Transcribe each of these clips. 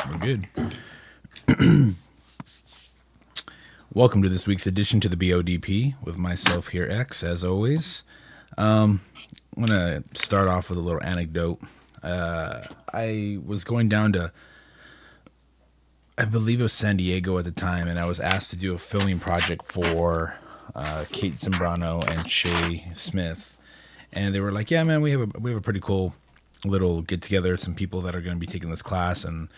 We're good. Welcome to this week's edition to the BODP with myself here, X, as always. I'm going to start off with a little anecdote. I was going down to, I believe it was San Diego at the time, and I was asked to do a filming project for Kate Zambrano and Shay Smith. And they were like, yeah, man, we have a pretty cool little get together, some people that are going to be taking this class, and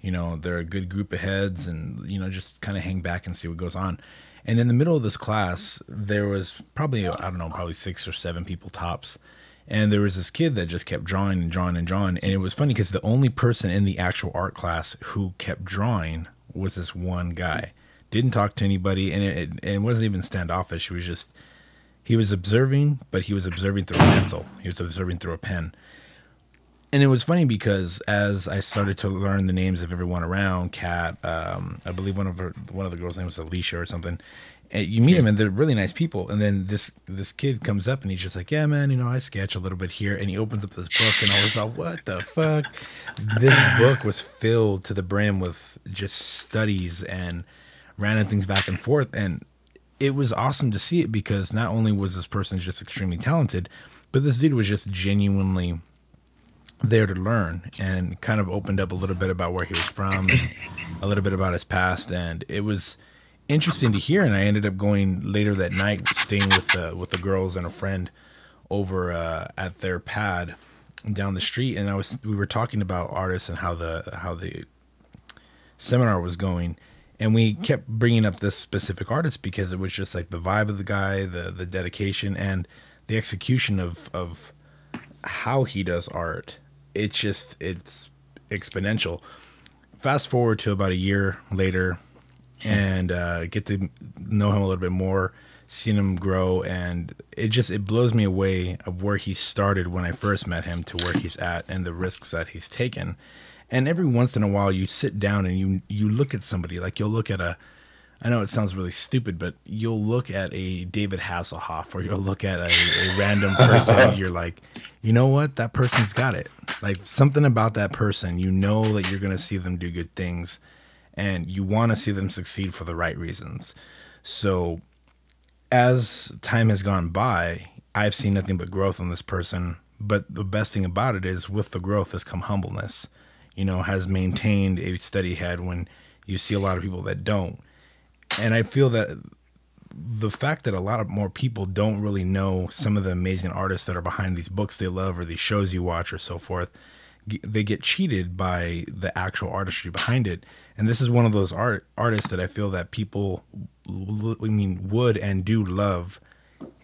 you know, they're a good group of heads, and you know, just kind of hang back and see what goes on. And in the middle of this class, there was probably, I don't know, probably 6 or 7 people tops, and there was this kid that just kept drawing and drawing and drawing. And it was funny because the only person in the actual art class who kept drawing was this one guy. Didn't talk to anybody, and it wasn't even standoffish. It was just, he was observing, but he was observing through a pencil. He was observing through a pen. And it was funny because as I started to learn the names of everyone around, Kat, I believe one of the girls' name was Alicia or something. And you meet them, and they're really nice people. And then this kid comes up, and he's just like, "Yeah, man, you know, I sketch a little bit here." And he opens up this book, and I was like, "What the fuck?" This book was filled to the brim with just studies and random things back and forth, and it was awesome to see it because not only was this person just extremely talented, but this dude was just genuinely there to learn, and kind of opened up a little bit about where he was from and a little bit about his past, and it was interesting to hear. And I ended up going later that night, staying with the girls and a friend over at their pad down the street, and we were talking about artists and how the seminar was going, and we kept bringing up this specific artist because it was just like the vibe of the guy, the dedication, and the execution of how he does art. It's exponential. Fast forward to about a year later, and get to know him a little bit more, seeing him grow, and it blows me away of where he started when I first met him to where he's at and the risks that he's taken. And every once in a while you sit down and you look at somebody, like you'll look at I know it sounds really stupid, but you'll look at a David Hasselhoff, or you'll look at a random person, and you're like, you know what? That person's got it. Like, something about that person, you know that you're going to see them do good things, and you want to see them succeed for the right reasons. So as time has gone by, I've seen nothing but growth on this person. But the best thing about it is, with the growth has come humbleness. You know, has maintained a steady head when you see a lot of people that don't. And I feel that the fact that a lot of more people don't really know some of the amazing artists that are behind these books they love, or these shows you watch, or so forth, they get cheated by the actual artistry behind it. And this is one of those artists that I feel that people, would and do love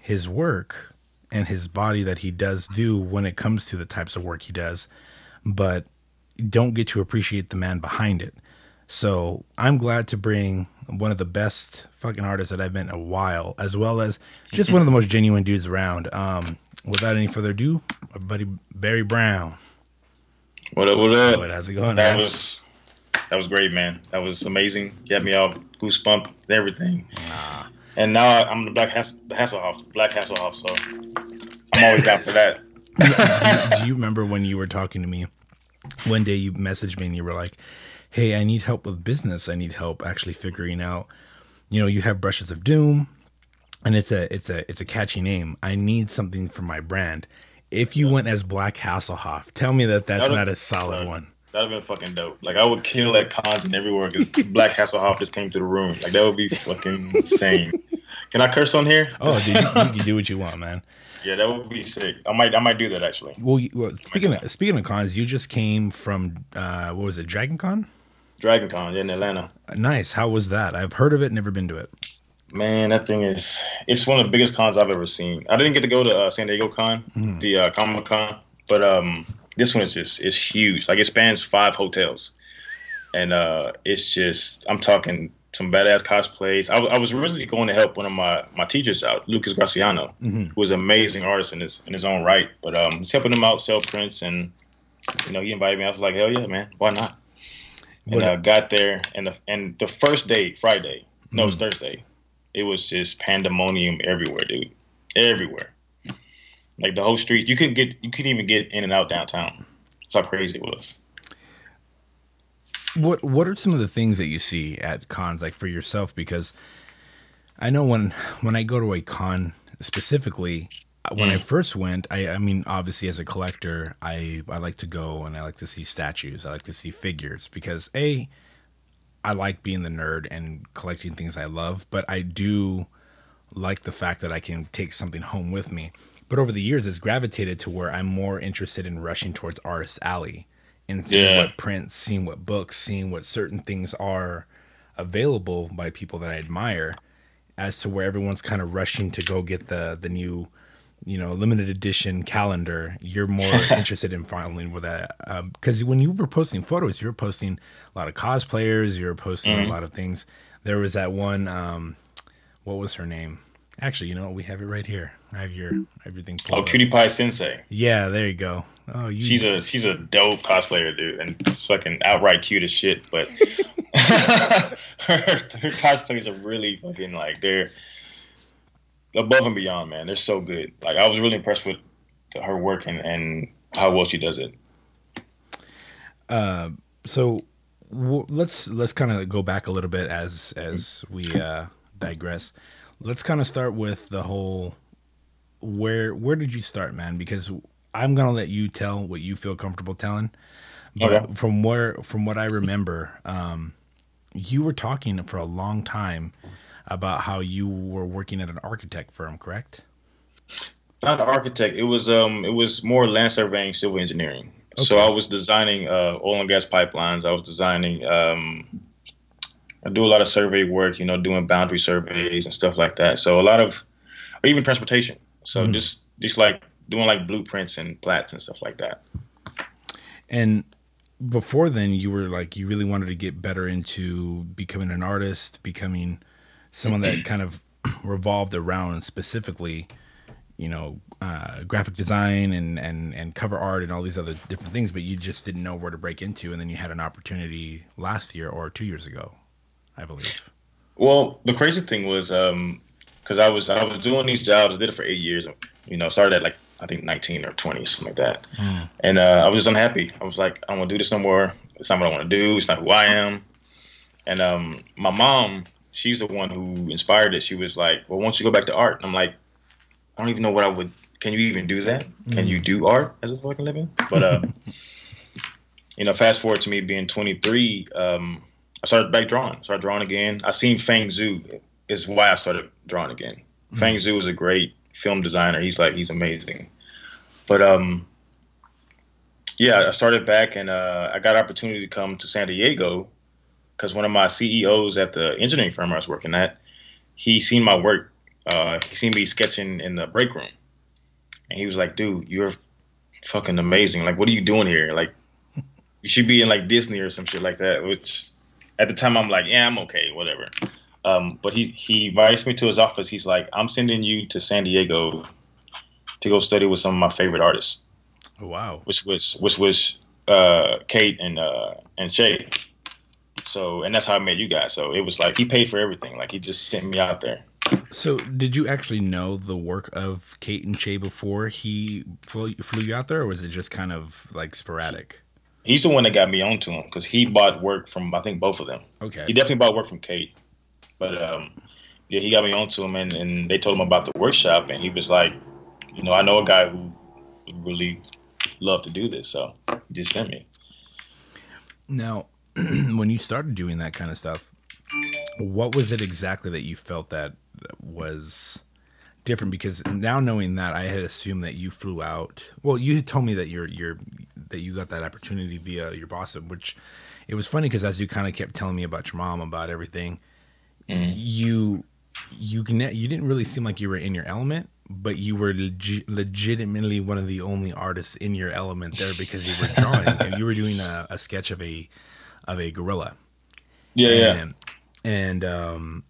his work and his body that he does do when it comes to the types of work he does, but don't get to appreciate the man behind it. So I'm glad to bring one of the best fucking artists that I've met in a while, as well as just one of the most genuine dudes around. Without any further ado, my buddy Barry Brown. What up, what up? How's it going, That man? was great, man. That was amazing. Get me all goosebump and everything. And now I'm the Black Hasselhoff, so I'm always down for that. Do you remember when you were talking to me one day? You messaged me and you were like, "Hey, I need help with business. I need help actually figuring out, you know, you have Brushes of Doom, and it's a catchy name. I need something for my brand. If you went as Black Hasselhoff, tell me that's not a solid one." That'd have been fucking dope. Like, I would kill at cons and everywhere because Black Hasselhoff just came to the room. Like, that would be fucking insane. Can I curse on here? Oh, dude, you can do what you want, man. Yeah, that would be sick. I might do that, actually. Well, speaking of cons, you just came from what was it, Dragon Con? Dragon Con in Atlanta. Nice. How was that? I've heard of it, never been to it. Man, that thing it's one of the biggest cons I've ever seen. I didn't get to go to San Diego Con, the Comic Con, but this one is huge. Like, it spans 5 hotels, and it's just, I'm talking some badass cosplays. I was originally going to help one of my teachers out, Lucas Graciano, who was an amazing artist in his own right. But he's helping him out, sell prints, and you know, he invited me. I was like, hell yeah, man, why not? And I got there, and the first day, Friday, no, it was Thursday. It was just pandemonium everywhere, dude. Everywhere. Like, the whole street, you couldn't even get in and out downtown. That's how crazy it was. What are some of the things that you see at cons, like for yourself? Because I know when I go to a con specifically, when I Mm. first went, I mean, obviously as a collector, I like to go and I like to see statues, I like to see figures because I like being the nerd and collecting things I love, but I do like the fact that I can take something home with me. But over the years, it's gravitated to where I'm more interested in rushing towards Artist Alley and seeing Yeah. what prints, seeing what books, seeing what certain things are available by people that I admire, as to where everyone's kind of rushing to go get the new, limited edition calendar. You're more interested in following with that because when you were posting photos, you were posting a lot of cosplayers, you were posting a Mm. lot of things. There was that one. What was her name? Actually, you know what? We have it right here. I have your everything Oh, pulled up. Cutie Pie Sensei. Yeah, there you go. Oh, you. She's a dope cosplayer, dude, and it's fucking outright cute as shit. But her cosplays are really fucking like they're above and beyond, man. They're so good. Like I was really impressed with her work and how well she does it. So let's kind of go back a little bit as we digress. Let's kind of start with the whole where did you start, man? Because I'm gonna let you tell what you feel comfortable telling. Okay. But from what I remember, you were talking for a long time about how you were working at an architect firm, correct? Not an architect. It was more land surveying, civil engineering. So Okay. I was designing oil and gas pipelines. I was designing. I do a lot of survey work, doing boundary surveys and stuff like that. So a lot of, or even transportation. So Mhm. just like doing like blueprints and plats and stuff like that. And before then, you were like you really wanted to get better into becoming an artist, becoming someone that kind of revolved around specifically, graphic design and cover art and all these other different things, but you just didn't know where to break into, and then you had an opportunity last year or 2 years ago, I believe. Well, the crazy thing was, because I was doing these jobs. I did it for 8 years. Started at like I think 19 or 20, something like that. Mm. And I was just unhappy. I was like, I don't want to do this no more. It's not what I want to do. It's not who I am. And my mom, she's the one who inspired it. She was like, well, why don't you go back to art? And I'm like, I don't even know what I would. Can you even do that? Can you Mm. do art as a fucking living? But fast forward to me being 23, I started back drawing. Started drawing again. I seen Feng Zhu is why I started drawing again. Feng Mm. Zhu is a great film designer. He's amazing. But yeah, I started back and I got an opportunity to come to San Diego because one of my CEOs at the engineering firm I was working at, he seen my work. He seen me sketching in the break room, and he was like, "Dude, you're fucking amazing. Like, what are you doing here? Like, you should be in like Disney or some shit like that." Which at the time I'm like, "Yeah, I'm okay, whatever." But he invites me to his office. He's like, "I'm sending you to San Diego to go study with some of my favorite artists," Oh, wow. which was Kate and Shay. So, and that's how I met you guys. So it was like he paid for everything. Like he just sent me out there. So, did you actually know the work of Kate and Che before he flew you out there, or was it just kind of like sporadic? He's the one that got me onto him because he bought work from I think both of them. Okay. He definitely bought work from Kate, but yeah, he got me onto him, and they told him about the workshop, and he was like, I know a guy who would really love to do this, so he just sent me. Now, when you started doing that kind of stuff, what was it exactly that you felt that was different? Because now knowing that, I had assumed that you flew out. Well, you had told me that that you got that opportunity via your boss, which it was funny because as you kind of kept telling me about your mom, about everything, Mm. you didn't really seem like you were in your element, but you were legitimately one of the only artists in your element there because you were drawing and you were doing a sketch of a gorilla. Yeah, yeah. And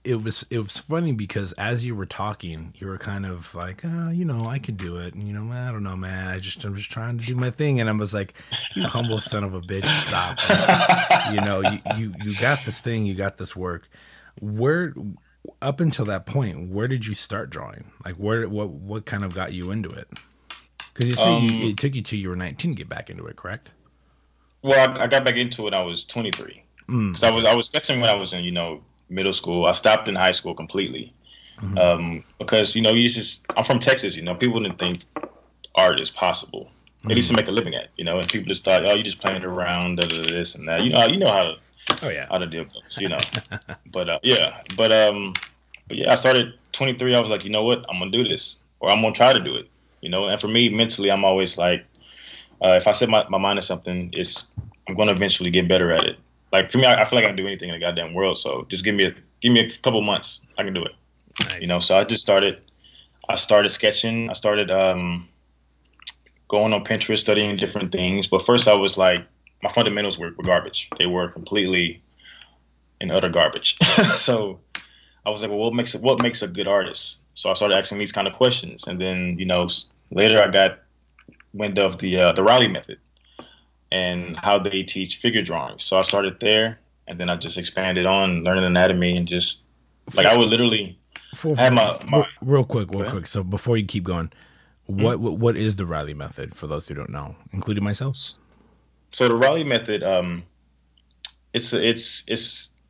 it was funny because as you were talking, you were kind of like, I could do it. And, I don't know, man. I'm just trying to do my thing. And I was like, you humble son of a bitch, stop. Like, you got this thing, you got this work. Where up until that point, where did you start drawing? Like, what kind of got you into it? Because you say Um, it took you till you were 19 to get back into it, correct? Well, I got back into it when I was 23 because Okay. I was sketching when I was in middle school. I stopped in high school completely Hmm. because you just I'm from Texas. People didn't think art is possible, at least Hmm. to make a living at. And people just thought, oh, you're just playing around, this and that. You know Oh yeah. how to deal with those. But yeah, but yeah, I started 23. I was like, you know what, I'm gonna do this, or I'm gonna try to do it. And for me, mentally, I'm always like, if I set my mind to something, I'm gonna eventually get better at it. Like for me, I feel like I can do anything in the goddamn world. So just give me a couple months, I can do it. Nice. So I just started. I started sketching. I started going on Pinterest, studying different things. But first, I was like, my fundamentals were garbage. They were completely and utter garbage. So I was like, well, what makes a good artist? So I started asking these kind of questions, and then later I got wind of the Riley method and how they teach figure drawing. So I started there, and then I just expanded on learning anatomy and just like For, I would literally have for my real quick, go real ahead. quick. So before you keep going, what is the Riley method for those who don't know, including myself? So the Riley method, it's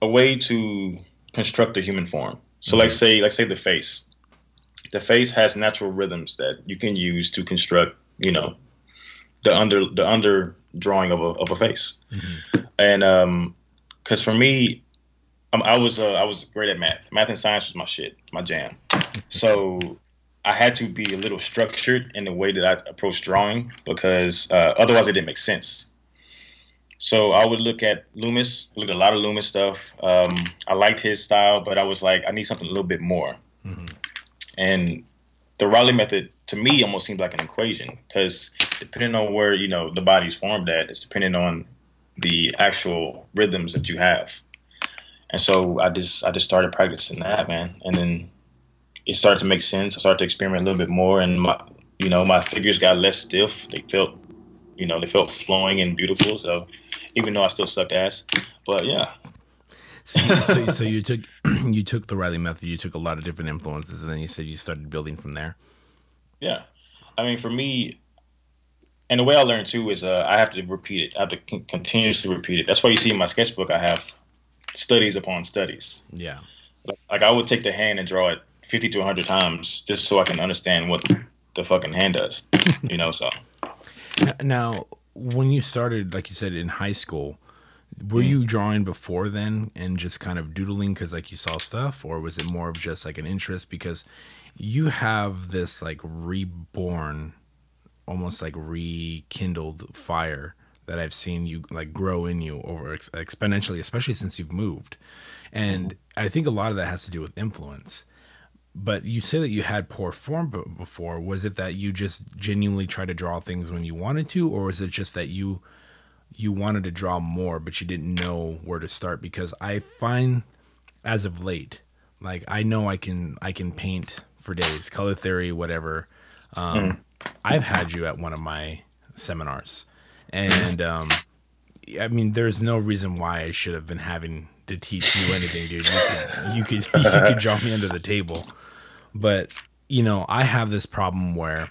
a way to construct a human form. So Hmm. like say the face. The face has natural rhythms that you can use to construct, the under drawing of a face. Hmm. And because for me, I was great at math. Math and science was my shit, my jam. So I had to be a little structured in the way that I approached drawing because otherwise it didn't make sense. So I would look at Loomis, look at a lot of Loomis stuff. I liked his style, but I was like, I need something a little bit more. Hmm. And the Raleigh method to me almost seemed like an equation because depending on where the body's formed at, it's depending on the actual rhythms that you have. And so I just started practicing that, man, and then it started to make sense. I started to experiment a little bit more, and my figures got less stiff. They felt flowing and beautiful. So even though I still sucked ass, but yeah, So you took you took the Riley method. You took a lot of different influences, and then you said you started building from there. yeah. I mean, for me, and the way I learn too is I have to repeat it. I have to continuously repeat it. That's why you see in my sketchbook I have studies upon studies. Yeah. Like I would take the hand and draw it 50 to 100 times just so I can understand what the fucking hand does. So Now, when you started, like you said, in high school, were mm. you drawing before then and just kind of doodling because like you saw stuff, or was it more of just like an interest because you have this like reborn, almost like rekindled fire that I've seen you like grow in you over exponentially, especially since you've moved. And I think a lot of that has to do with influence. But you say that you had poor form before. Was it that you just genuinely tried to draw things when you wanted to, or was it just that you wanted to draw more, but you didn't know where to start? Because I find, as of late, like I know I can paint for days, color theory, whatever. Mm. I've had you at one of my seminars, and I mean, there's no reason why I should have been having to teach you anything, dude. You could draw me under the table. But, I have this problem where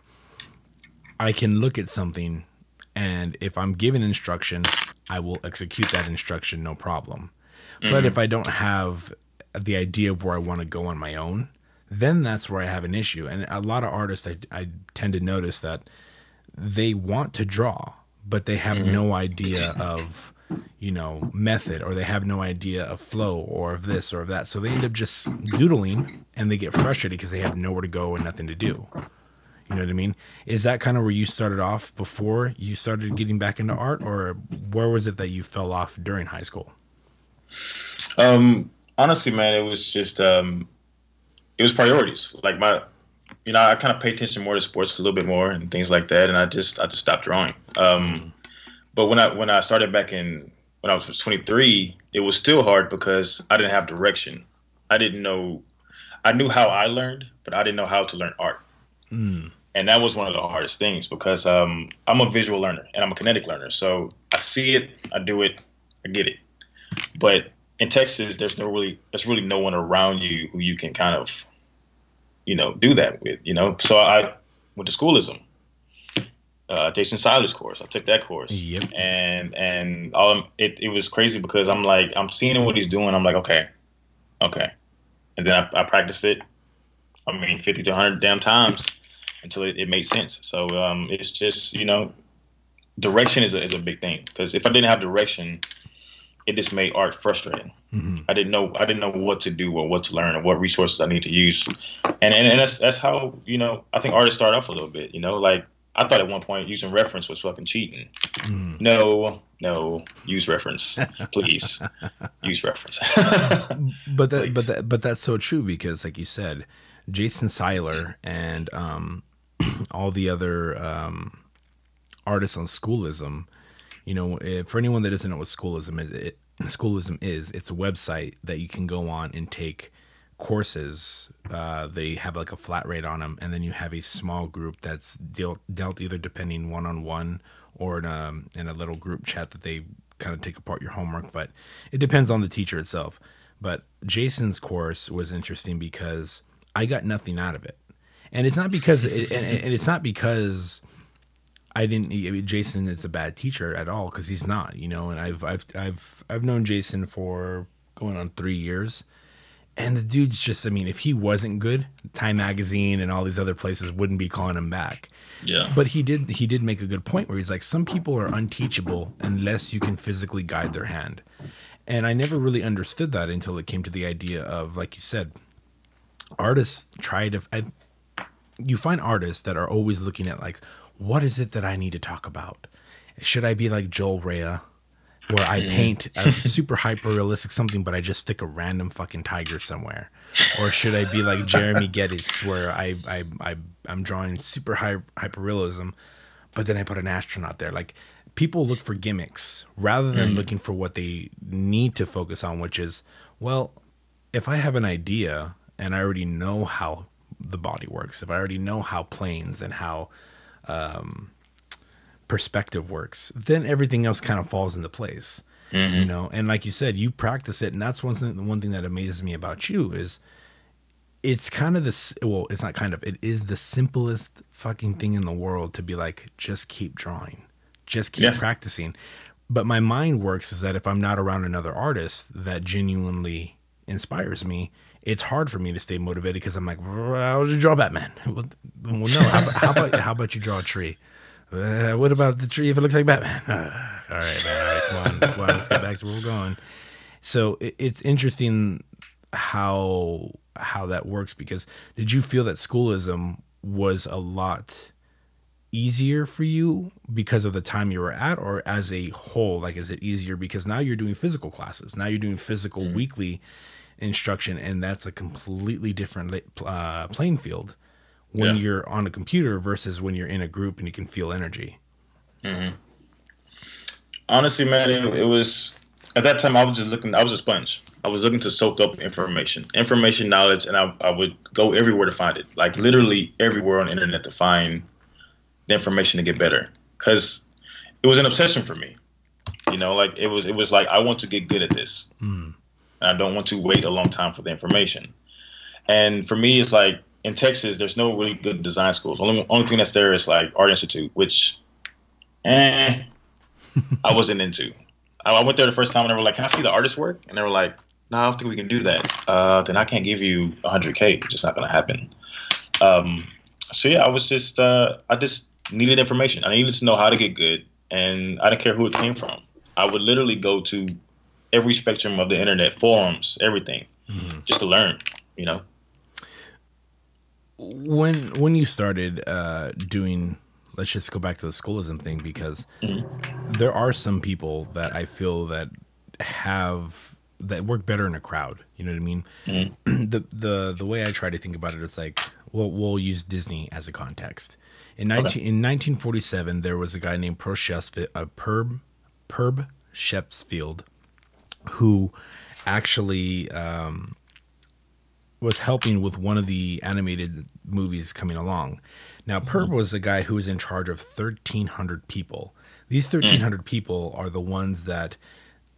I can look at something and if I'm given instruction, I will execute that instruction no problem. But if Mm. I don't have the idea of where I want to go on my own, then that's where I have an issue. And a lot of artists, I tend to notice that they want to draw, but they have Mm. no idea of, method, or they have no idea of flow or of this or of that. So they end up just doodling and they get frustrated because they have nowhere to go and nothing to do. You know what I mean? Is that kind of where you started off before you started getting back into art, or where was it that you fell off during high school? Honestly, man, it was just it was priorities. Like I kind of pay attention more to sports a little bit more and things like that, and I just stopped drawing. But when I started back in when I was 23, it was still hard because I didn't have direction. I didn't know. I knew how I learned, but I didn't know how to learn art, Mm. and that was one of the hardest things because I'm a visual learner and I'm a kinetic learner. So I see it, I do it, I get it. But in Texas, there's really no one around you who you can kind of do that with. So I went to schoolism. Jason Seiler's course. I took that course, Yep. and it was crazy because I'm seeing what he's doing. I'm like, okay, okay, and then I practiced it. I mean, 50 to 100 damn times until it made sense. So it's just direction is a big thing, because if I didn't have direction, it just made art frustrating. Mm-hmm. I didn't know what to do or what to learn or what resources I need to use, and that's how I think artists start off a little bit. Like I thought at one point using reference was fucking cheating. Mm. No, use reference, please. Use reference. But that's so true, because like you said, Jason Seiler and all the other artists on Schoolism. For anyone that doesn't know what Schoolism is, it's a website that you can go on and take courses. They have like a flat rate on them, and then you have a small group that's dealt either depending one-on-one or in a little group chat that they kind of take apart your homework, but it depends on the teacher itself. But Jason's course was interesting because I got nothing out of it, and it's not because and it's not because Jason is a bad teacher at all, because he's not, and I've known Jason for going on 3 years, and the dude's just, if he wasn't good, Time Magazine and all these other places wouldn't be calling him back. Yeah. But he did make a good point where he's like, some people are unteachable unless you can physically guide their hand. And I never really understood that until it came to the idea of, like you said, artists you find artists that are always looking at like, what is it that I need to talk about? Should I be like Joel Rea, where I paint a super hyper realistic something, but I just stick a random fucking tiger somewhere? Or should I be like Jeremy Geddes, where I'm drawing super hyper realism, but then I put an astronaut there? Like, people look for gimmicks rather than looking for what they need to focus on, which is, well, if I have an idea and I already know how the body works, if I already know how planes and how perspective works, then everything else kind of falls into place. And like you said, you practice it, and that's one thing that amazes me about you is it's kind of this, well, it's not kind of, it is the simplest fucking thing in the world to be like, just keep drawing, just keep practicing. But my mind works is that if I'm not around another artist that genuinely inspires me, it's hard for me to stay motivated, because I'm like, how would you draw Batman? Well, no. How about you draw a tree? What about the tree if it looks like Batman? All right, man. All right, come on. Let's get back to where we're going. So it's interesting how that works, because did you feel that Schoolism was a lot easier for you because of the time you were at, or as a whole? Like, is it easier because now you're doing physical classes, now you're doing physical weekly instruction, and that's a completely different playing field when you're on a computer versus when you're in a group and you can feel energy? Honestly, man, it was, at that time I was a sponge. I was looking to soak up information, knowledge, and I would go everywhere to find it, like literally everywhere on the internet to find the information to get better, because it was an obsession for me. Like it was like, I want to get good at this. And I don't want to wait a long time for the information. And for me, it's like, in Texas, there's no really good design schools. Only thing that's there is like Art Institute, which I wasn't into. I went there the first time and they were like, can I see the artist work? And they were like, no, I don't think we can do that. Then I can't give you $100K. It's just not going to happen. So yeah, I just needed information. I needed to know how to get good, and I didn't care who it came from. I would literally go to every spectrum of the internet, forums, everything, just to learn, When you started doing, let's just go back to the Schoolism thing, because there are some people that I feel that work better in a crowd. You know what I mean? The way I try to think about it, it's like, we'll use Disney as a context. In 1947, there was a guy named Perb Shepsfield, who actually was helping with one of the animated movies coming along. Now, Perb was a guy who was in charge of 1,300 people. These 1,300 people are the ones that,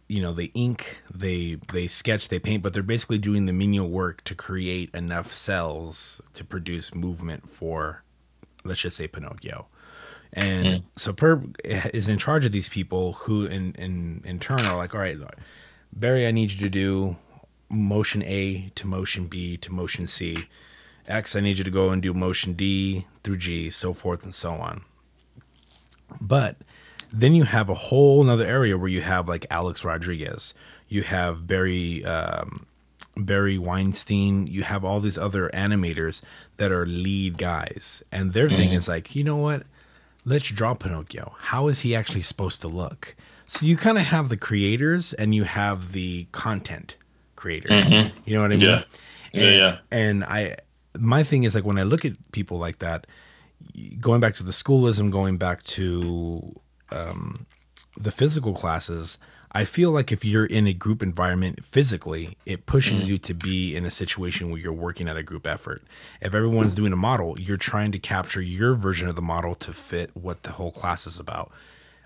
they ink, they sketch, they paint, but they're basically doing the menial work to create enough cells to produce movement for, let's just say, Pinocchio. And so Perp is in charge of these people who in turn are like, all right, Barry, I need you to do motion A to motion B to motion C. X, I need you to go and do motion D through G, so forth and so on. But then you have a whole nother area where you have like Alex Rodriguez, you have Barry Weinstein, you have all these other animators that are lead guys, and their thing is like, you know what? Let's draw Pinocchio. How is he actually supposed to look? So you kind of have the creators and you have the content creators. You know what I mean? Yeah. And my thing is like when I look at people like that, going back to the schoolism, going back to the physical classes, I feel like if you're in a group environment physically, it pushes you to be in a situation where you're working at a group effort. If everyone's doing a model, you're trying to capture your version of the model to fit what the whole class is about.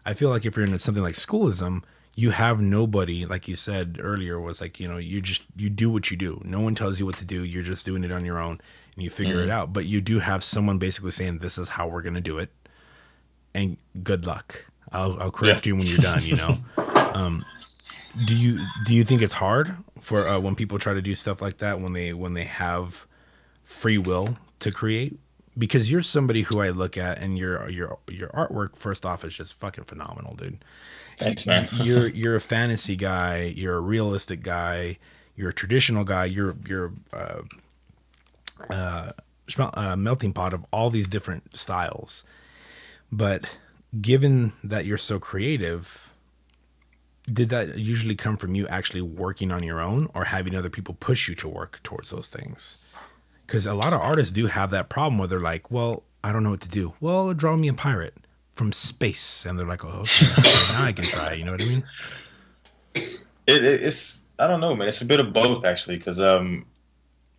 I feel like if you're in something like schoolism, you have nobody, like you said earlier, was like, you know, you do what you do. No one tells you what to do. You're just doing it on your own and you figure it out. But you do have someone basically saying, this is how we're going to do it. And good luck. I'll correct you when you're done, you know? Do you think it's hard for when people try to do stuff like that, when they have free will to create? Because you're somebody who I look at, and your artwork, first off, is just fucking phenomenal, dude. Thanks, man. You're a fantasy guy, you're a realistic guy, you're a traditional guy, you're a melting pot of all these different styles. But given that you're so creative, did that usually come from you actually working on your own or having other people push you to work towards those things? Because a lot of artists do have that problem where they're like, well, I don't know what to do. Well, draw me a pirate from space. And they're like, oh, okay, now I can try. You know what I mean? It's I don't know, man. It's a bit of both, actually, because I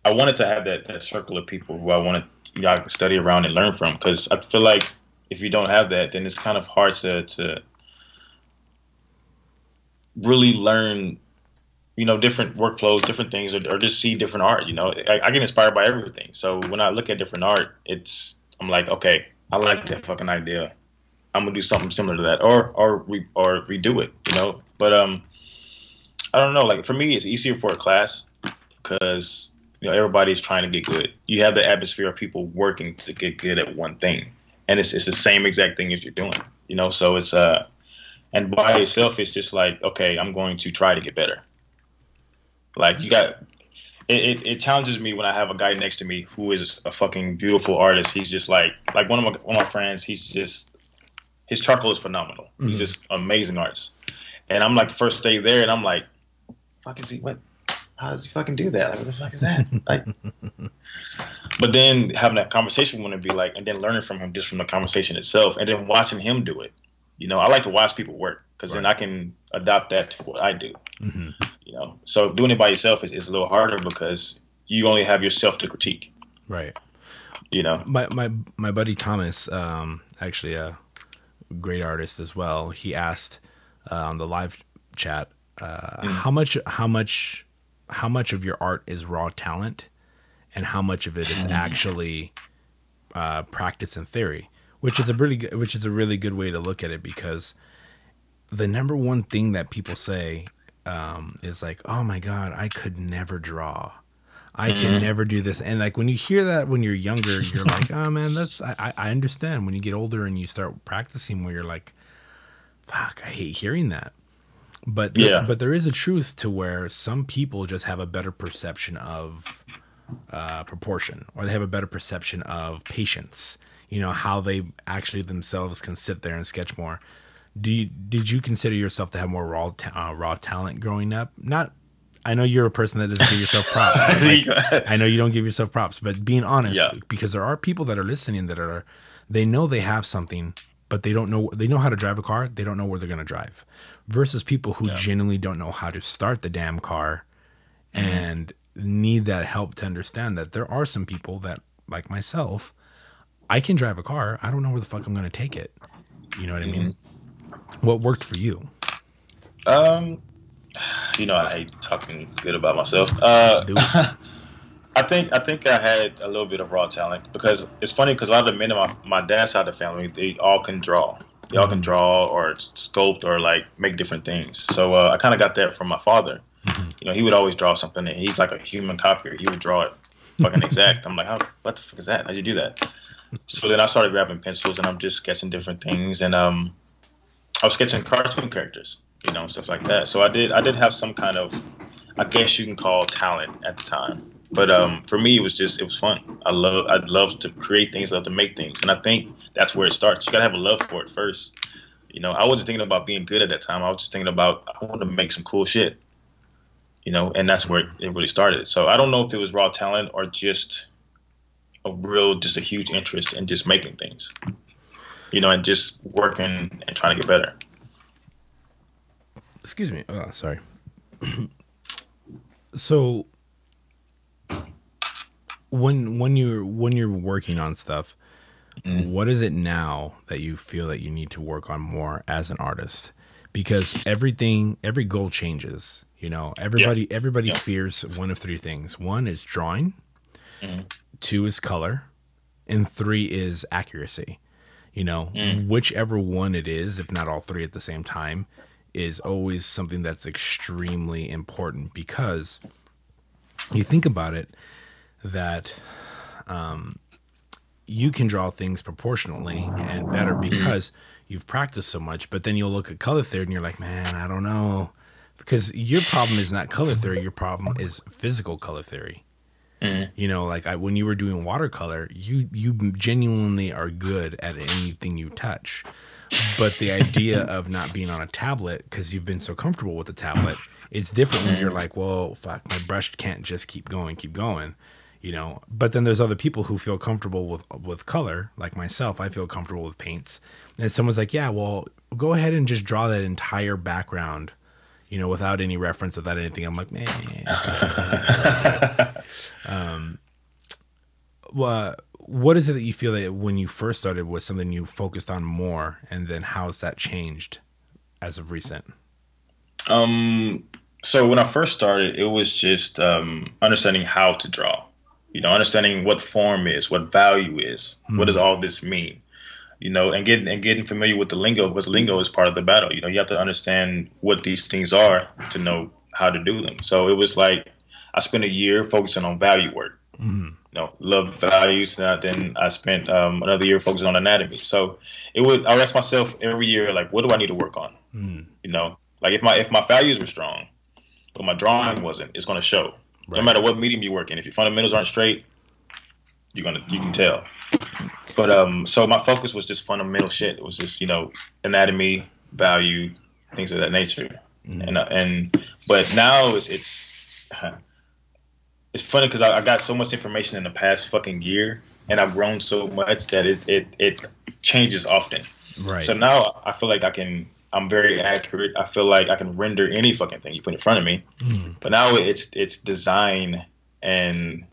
wanted to have that circle of people who I wanted I can study around and learn from. Because I feel like if you don't have that, then it's kind of hard to really learn, you know, different workflows, different things, or just see different art. You know, I get inspired by everything. So when I look at different art, I'm like, okay, I like that fucking idea. I'm gonna do something similar to that, or redo it. You know, but I don't know. Like for me, it's easier for a class because you know everybody's trying to get good. You have the atmosphere of people working to get good at one thing, and it's the same exact thing as you're doing. You know, so it's and by itself, it's just like, okay, I'm going to try to get better. Like you got, it challenges me when I have a guy next to me who is a fucking beautiful artist. He's just like one of my friends. He's just, his charcoal is phenomenal. He's just amazing artist. And I'm like the first day there, and I'm like, fuck is he? What? How does he fucking do that? Like, what the fuck is that? Like, but then having that conversation with him be like, and then learning from him just from the conversation itself, and then watching him do it. You know, I like to watch people work because then I can adopt that to what I do. You know, so doing it by yourself is a little harder because you only have yourself to critique. Right. You know, my buddy Thomas, actually a great artist as well. He asked on the live chat, how much of your art is raw talent, and how much of it is actually practice and theory. Which is a really good way to look at it, because the number one thing that people say is like, oh my God, I could never draw. I can never do this. And like when you hear that when you're younger, you're like, oh man, I understand. When you get older and you start practicing, where you're like, fuck, I hate hearing that. But but there is a truth to where some people just have a better perception of proportion, or they have a better perception of patience. You know, how they actually themselves can sit there and sketch more. Did you consider yourself to have more raw talent growing up? Not, I know you're a person that doesn't give yourself props. Like, I know you don't give yourself props, but being honest, because there are people that are listening that they know they have something, but they don't know. They know how to drive a car. They don't know where they're going to drive. Versus people who genuinely don't know how to start the damn car and need that help to understand that there are some people that, like myself, I can drive a car. I don't know where the fuck I'm going to take it. You know what I mean? What worked for you? You know, I hate talking good about myself. I think I had a little bit of raw talent because it's funny because a lot of the men in my dad's side of the family, they all can draw. They all can Mm-hmm. draw or sculpt or like make different things. So I kind of got that from my father. Mm-hmm. You know, he would always draw something, and he's like a human copier. He would draw it fucking exact. I'm like, how? What the fuck is that? How'd you do that? So then I started grabbing pencils, and I'm just sketching different things, and I was sketching cartoon characters, you know, stuff like that. So I did have some kind of, I guess you can call talent at the time. But for me, it was fun. I'd love to create things, love to make things, and I think that's where it starts. You gotta have a love for it first. You know, I wasn't thinking about being good at that time. I was just thinking about I want to make some cool shit. You know, and that's where it really started. So I don't know if it was raw talent or just just a huge interest in just making things. You know, and just working and trying to get better. Excuse me. Oh, sorry. So when you're working on stuff, what is it now that you feel that you need to work on more as an artist? Because every goal changes. You know, everybody Yeah. fears one of three things. One is drawing, Mhm. two is color, and three is accuracy. You know, Mm. whichever one it is, if not all three at the same time, is always something that's extremely important because you think about it that you can draw things proportionately and better Mm. because you've practiced so much, but then you'll look at color theory and you're like, man, I don't know. Because your problem is not color theory, your problem is physical color theory. Mm. You know, like when you were doing watercolor, you genuinely are good at anything you touch. But the idea of not being on a tablet because you've been so comfortable with the tablet, it's different when you're Mm. like, well, fuck, my brush can't just keep going, you know. But then there's other people who feel comfortable with color, like myself. I feel comfortable with paints, and someone's like, yeah, well, go ahead and just draw that entire background, you know, without any reference, without anything. I'm like, man, what is it that you feel that when you first started was something you focused on more, and then how's that changed as of recent? Um, so when I first started, it was just understanding how to draw. You know, understanding what form is, what value is, what does Hmm. all this mean. You know, and getting familiar with the lingo because lingo is part of the battle. You know, you have to understand what these things are to know how to do them. So it was like I spent a year focusing on value work. Hmm. You know, love values. And then I spent another year focusing on anatomy. So I would ask myself every year, like, what do I need to work on? Hmm. You know, like if my values were strong, but my drawing wasn't, it's going to show. No Right. matter what medium you work in, if your fundamentals aren't straight, you can tell. But so my focus was just fundamental shit. It was just anatomy, value, things of that nature. Hmm. And but now it's funny because I got so much information in the past fucking year, and I've grown so much that it changes often. Right. So now I feel like I'm very accurate. I feel like I can render any fucking thing you put in front of me. Hmm. But now it's design and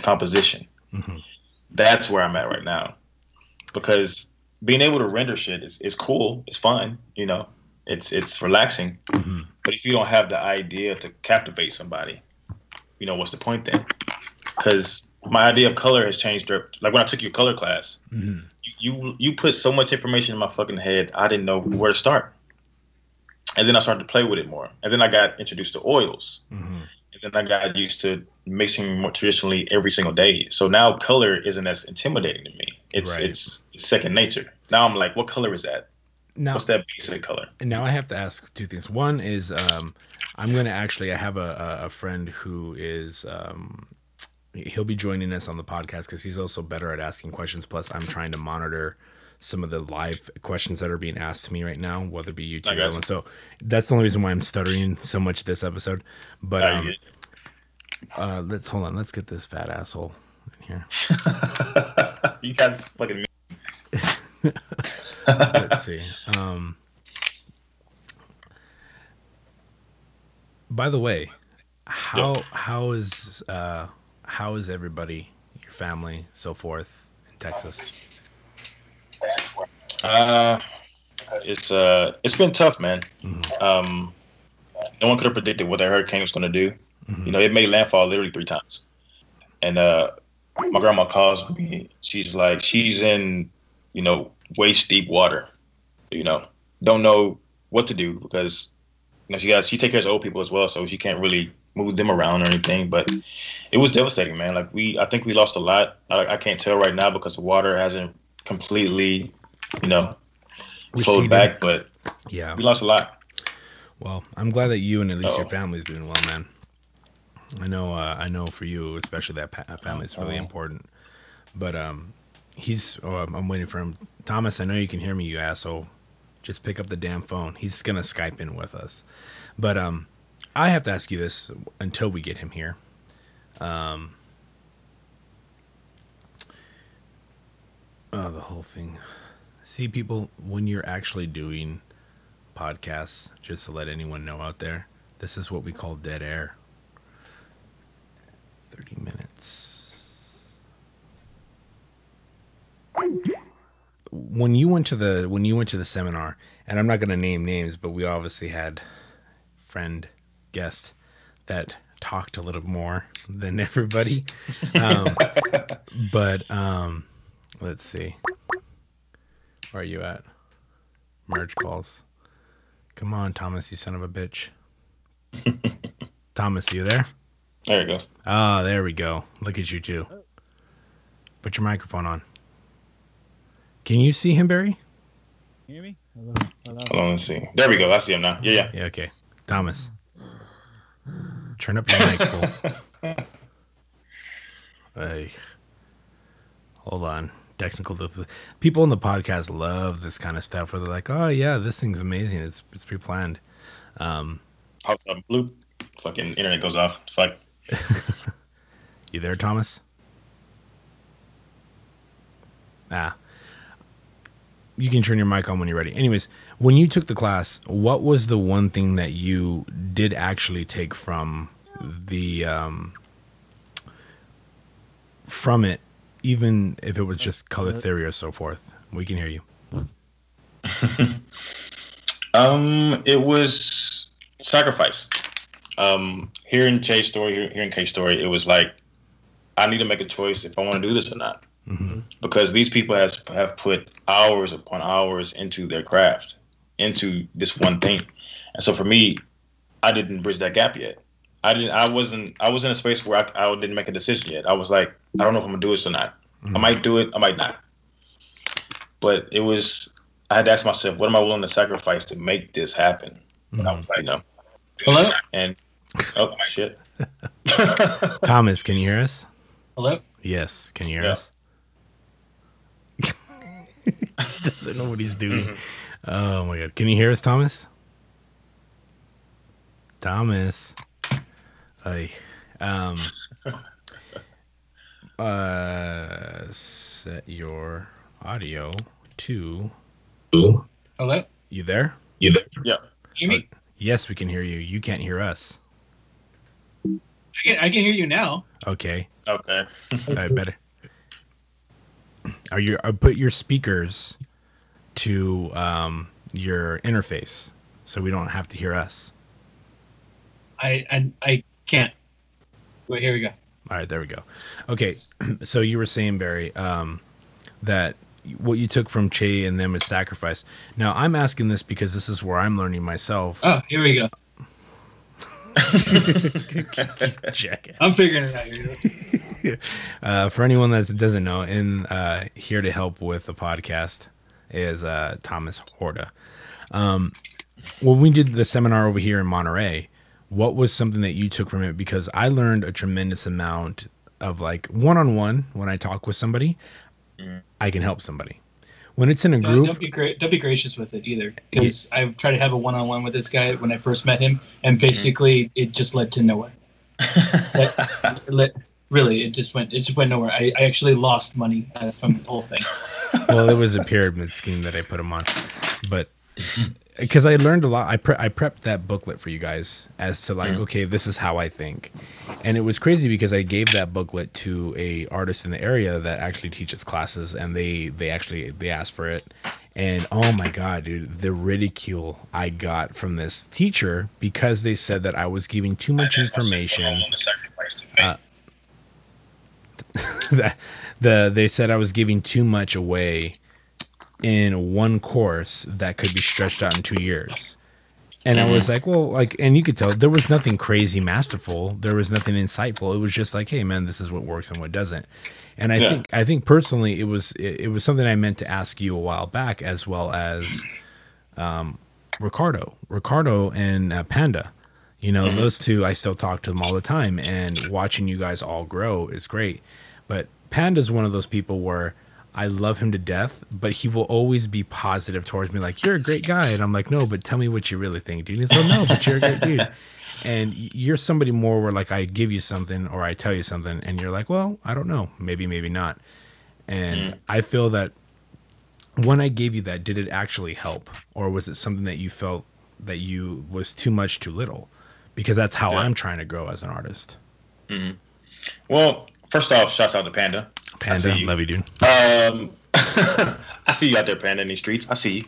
composition. Hmm. That's where I'm at right now because being able to render shit is cool. It's fun. You know, it's relaxing. Hmm. But if you don't have the idea to captivate somebody, you know, what's the point then? Because my idea of color has changed. Like when I took your color class, Hmm. you put so much information in my fucking head, I didn't know where to start. And then I started to play with it more. And then I got introduced to oils. Hmm. And then I got used to mixing more traditionally every single day. So now color isn't as intimidating to me. It's Right. it's second nature. Now I'm like, what color is that? Now, What's that basic color? now I have to ask two things. One is, I'm going to actually, I have a friend who is, he'll be joining us on the podcast because he's also better at asking questions. Plus, I'm trying to monitor some of the live questions that are being asked to me right now, whether it be I YouTube or other guess. ones. So that's the only reason why I'm stuttering so much this episode. But I let's hold on. Let's get this fat asshole in here. You guys fucking. Let's see. By the way, Yep. how is everybody, your family, so forth in Texas? Uh, it's been tough, man. Hmm. Um, no one could have predicted what that hurricane was going to do. Hmm. You know, it made landfall literally 3 times. and my grandma calls me. She's like, she's in, waist deep water. Don't know what to do because she take care of old people as well, so she can't really move them around or anything. But it was devastating, man. Like I think we lost a lot. I can't tell right now because the water hasn't completely, flowed back. But yeah, we lost a lot. Well, I'm glad that you and at least your family's doing well, man. I know for you, especially that family is really important. But I'm waiting for him. Thomas, I know you can hear me, you asshole. Just pick up the damn phone. He's gonna Skype in with us. But I have to ask you this until we get him here. The whole thing. See, people, when you're actually doing podcasts, just to let anyone know out there, this is what we call dead air. 30 minutes. When you went to the seminar, and I'm not going to name names, but we obviously had guest that talked a little more than everybody. But let's see. Where are you at? Merge calls. Come on, Thomas, you son of a bitch. Thomas, are you there? There you go. Ah, there we go. Look at you two. Put your microphone on. Can you see him, Barry? Can you hear me? Hello. Hold on, let's see. There we go. I see him now. Yeah. Yeah, okay. Thomas. Turn up your mic, fool. Hey. Hold on. Technical people in the podcast love this kind of stuff where they're like, oh yeah, this thing's amazing. It's pre-planned. Blue fucking internet goes off. Fuck. You there, Thomas? You can turn your mic on when you're ready. Anyways, when you took the class, what was the one thing that you did actually take from it, even if it was just color theory or so forth? We can hear you. It was sacrifice. Hearing Jay's story, hearing Kay's story, it was like, I need to make a choice if I want to do this or not. Mm-hmm. Because these people have put hours upon hours into their craft, into this one thing. And so for me, I didn't bridge that gap yet. I was in a space where I didn't make a decision yet. I was like, I don't know if I'm gonna do this or not. Mm-hmm. I might do it, I might not. But I had to ask myself, what am I willing to sacrifice to make this happen? Mm-hmm. And I was like, no. Hello? And oh shit. Thomas, can you hear us? Hello? Yes, can you hear us? Doesn't know what he's doing. Mm-hmm. Oh my god. Can you hear us, Thomas? Thomas. Set your audio to. Hello? You there? Yeah. Hear me? Yes, we can hear you. You can't hear us. I can hear you now. Okay. All right, better. Put your speakers to your interface so we don't have to hear us. I can't. Wait, here we go. All right, there we go. Okay, so you were saying, Barry, that what you took from Che and them is sacrifice. Now, I'm asking this because this is where I'm learning myself. Oh, here we go. Jackass. I'm figuring it out. For anyone that doesn't know, here to help with the podcast is Thomas Horta. When we did the seminar over here in Monterey, what was something that you took from it? Because I learned a tremendous amount of, like, one-on-one. When I talk with somebody, I can help somebody. When it's in a group, don't be gracious with it either. Because I tried to have a one-on-one with this guy when I first met him, and basically it just led to nowhere. Really, it just went nowhere. I actually lost money from the whole thing. Well, it was a pyramid scheme that I put him on, but because I learned a lot, I prepped that booklet for you guys as to, like, okay, this is how I think. And it was crazy because I gave that booklet to a artist in the area that actually teaches classes, and they asked for it. And oh my god, dude, the ridicule I got from this teacher because they said that I was giving too much information. they said I was giving too much away in one course that could be stretched out in 2 years. And I was like, well, like, and you could tell there was nothing crazy masterful. There was nothing insightful. It was just like, hey, man, this is what works and what doesn't. And I think personally, it was something I meant to ask you a while back, as well as Ricardo and Panda. You know, those two, I still talk to them all the time, and watching you guys all grow is great. But Panda's one of those people where I love him to death, but he will always be positive towards me. Like, you're a great guy. And I'm like, no, but tell me what you really think, dude. He's like, no, but you're a great dude. And you're somebody more where, like, I give you something or I tell you something and you're like, well, I don't know. Maybe, maybe not. And I feel that when I gave you that, did it actually help? Or was it something that you felt that you was too much, too little? Because that's how I'm trying to grow as an artist. Well, first off, shouts out to Panda. Panda, love you, dude. I see you out there, Panda, in these streets. I see you.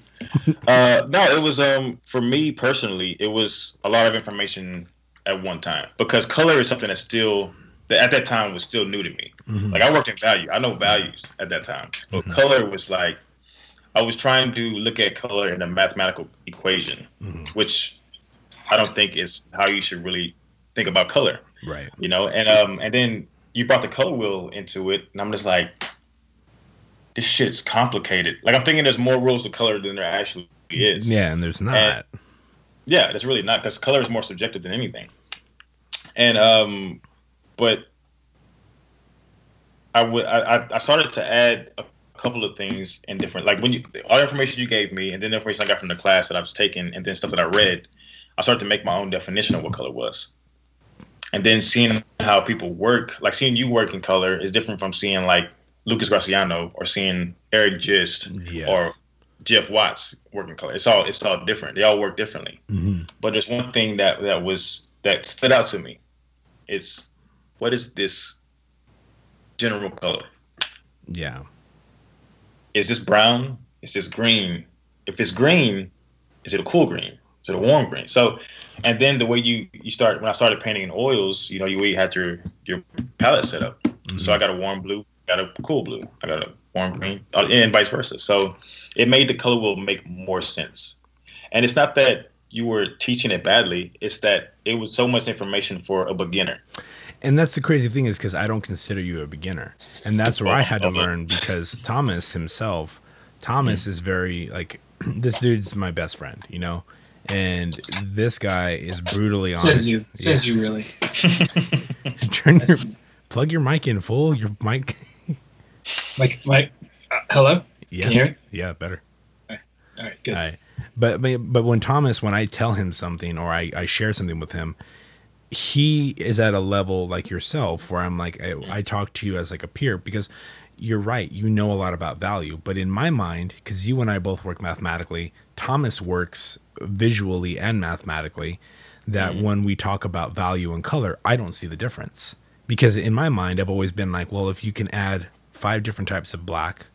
No, it was for me personally, it was a lot of information at one time, because color is something that's still at that time was still new to me. Like, I worked in value. I know values at that time, but color was like, I was trying to look at color in a mathematical equation, which I don't think is how you should really think about color. Right. You know, and then you brought the color wheel into it, and I'm just like, this shit's complicated. Like, I'm thinking there's more rules to color than there actually is. Yeah, and there's not. And, yeah, there's really not, because color is more subjective than anything. And but I started to add a couple of things in different, like, when you, all the information you gave me, and then the information I got from the class that I was taking, and then stuff that I read, I started to make my own definition of what color was. And then seeing how people work, like seeing you work in color is different from seeing like Lucas Graciano or seeing Eric Gist or Jeff Watts work in color. It's all different. They all work differently. But there's one thing that stood out to me. It's, what is this general color? Yeah. Is this brown? Is this green? If it's green, is it a cool green? Is it a warm green? So, and then the way you start, when I started painting in oils, you know, you had your palette set up. So I got a warm blue, got a cool blue, I got a warm green, and vice versa. So it made the color wheel make more sense. And it's not that you were teaching it badly, it's that it was so much information for a beginner. And that's the crazy thing, is because I don't consider you a beginner. And that's where I had to learn, because Thomas himself, is very, like, this dude's my best friend, you know? And this guy is brutally honest. Says you really. Plug your mic in full. Your mic. Mic. Hello. Yeah. Can you hear it? Yeah, better. All right. Good. All right. But when I tell him something or I share something with him, he is at a level like yourself where I'm like, I talk to you as like a peer, because you're right. You know a lot about value, but in my mind, because you and I both work mathematically, Thomas works visually and mathematically, that when we talk about value and color, I don't see the difference, because in my mind, I've always been like, well, if you can add 5 different types of black,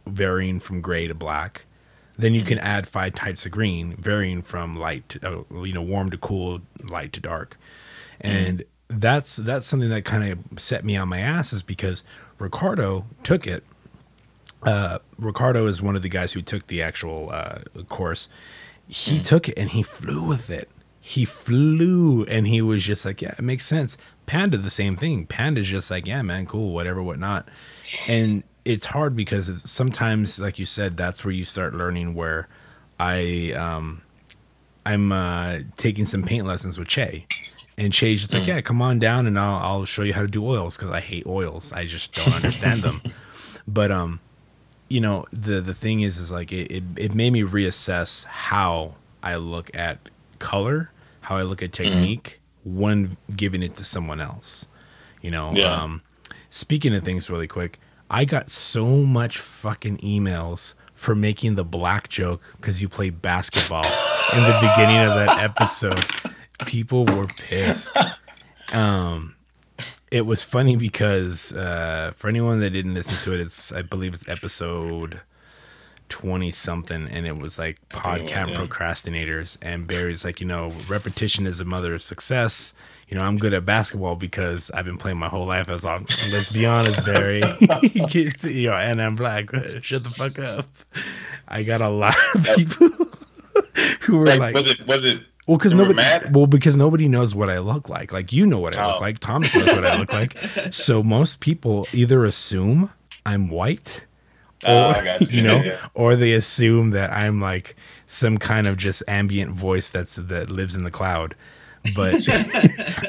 varying from gray to black, then you can add 5 types of green, varying from light to, warm to cool, light to dark. And that's something that kind of set me on my ass, is because Ricardo took it. Ricardo is one of the guys who took the actual course. He took it and he flew with it. He flew and he was just like, yeah, it makes sense. Panda, the same thing. Panda's just like, yeah, man, cool, whatever, whatnot. And it's hard because sometimes, like you said, that's where you start learning, where I'm taking some paint lessons with Che. And Che's just like, yeah, come on down and I'll show you how to do oils, because I hate oils. I just don't understand them. But the thing is like it made me reassess how I look at color, how I look at technique when giving it to someone else. Speaking of things really quick, I got so much fucking emails for making the black joke because you played basketball in the beginning of that episode. People were pissed. It was funny because for anyone that didn't listen to it, I believe it's episode 20 something, and it was like podcast procrastinators, and Barry's like, repetition is the mother of success. you know, I'm good at basketball because I've been playing my whole life. I was like, let's be honest, Barry. You know, and I'm black. Shut the fuck up. I got a lot of people who were like, was it? Well, because nobody. Because nobody knows what I look like. Like, you know what I look like. Thomas knows what I look like. So most people either assume I'm white, or you know, or they assume that I'm like some kind of just ambient voice that lives in the cloud. But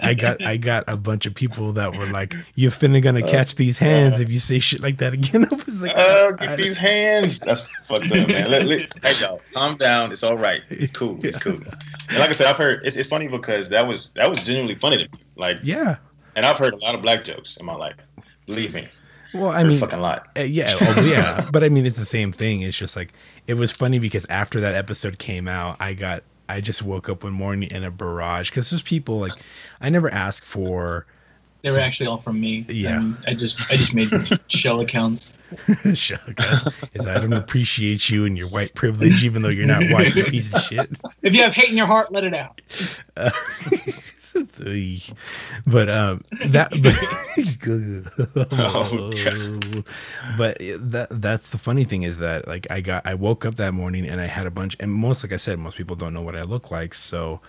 I got a bunch of people that were like, "You're finna gonna catch these hands if you say shit like that again." I was like, "Oh, get these hands." That's fucked up, man. Hey, y'all, calm down. It's all right. It's cool. It's cool. And like I said, I've heard it's funny because that was genuinely funny to me. Like, yeah. And I've heard a lot of black jokes in my life. Believe me. Well, I mean, fucking lot. Yeah, yeah. But I mean, it's the same thing. It's just like, it was funny because after that episode came out, I just woke up one morning in a barrage because there's people like, I never asked for. They were actually all from me. Yeah, I just made shell accounts. Shell accounts. I don't appreciate you and your white privilege, even though you're not white, you piece of shit. If you have hate in your heart, let it out. But that's the funny thing is that like I woke up that morning and I had a bunch, and like I said, most people don't know what I look like, so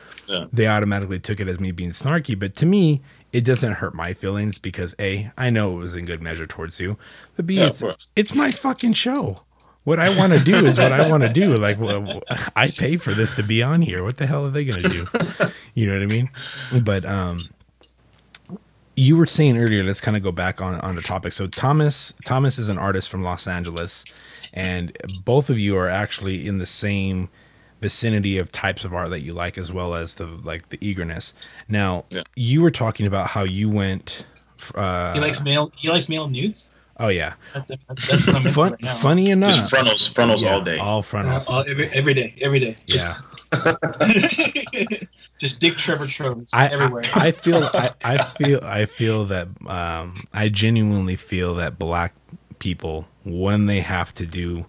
they automatically took it as me being snarky. But to me, it doesn't hurt my feelings because A, I know it was in good measure towards you, but B, it's my fucking show. What I want to do is what I want to do. Like, well, I pay for this to be on here. What the hell are they going to do? You know what I mean? But you were saying earlier, let's kind of go back on the topic. So Thomas is an artist from Los Angeles, and both of you are actually in the same vicinity of types of art that you like, as well as the eagerness. Now, you were talking about how you went. He likes male nudes. Oh yeah, that's what I'm into right now. Funny enough, just frontals all day, all frontals, every day. Just, yeah, just Dick Trevor Troves everywhere. I feel that I genuinely feel that black people, when they have to do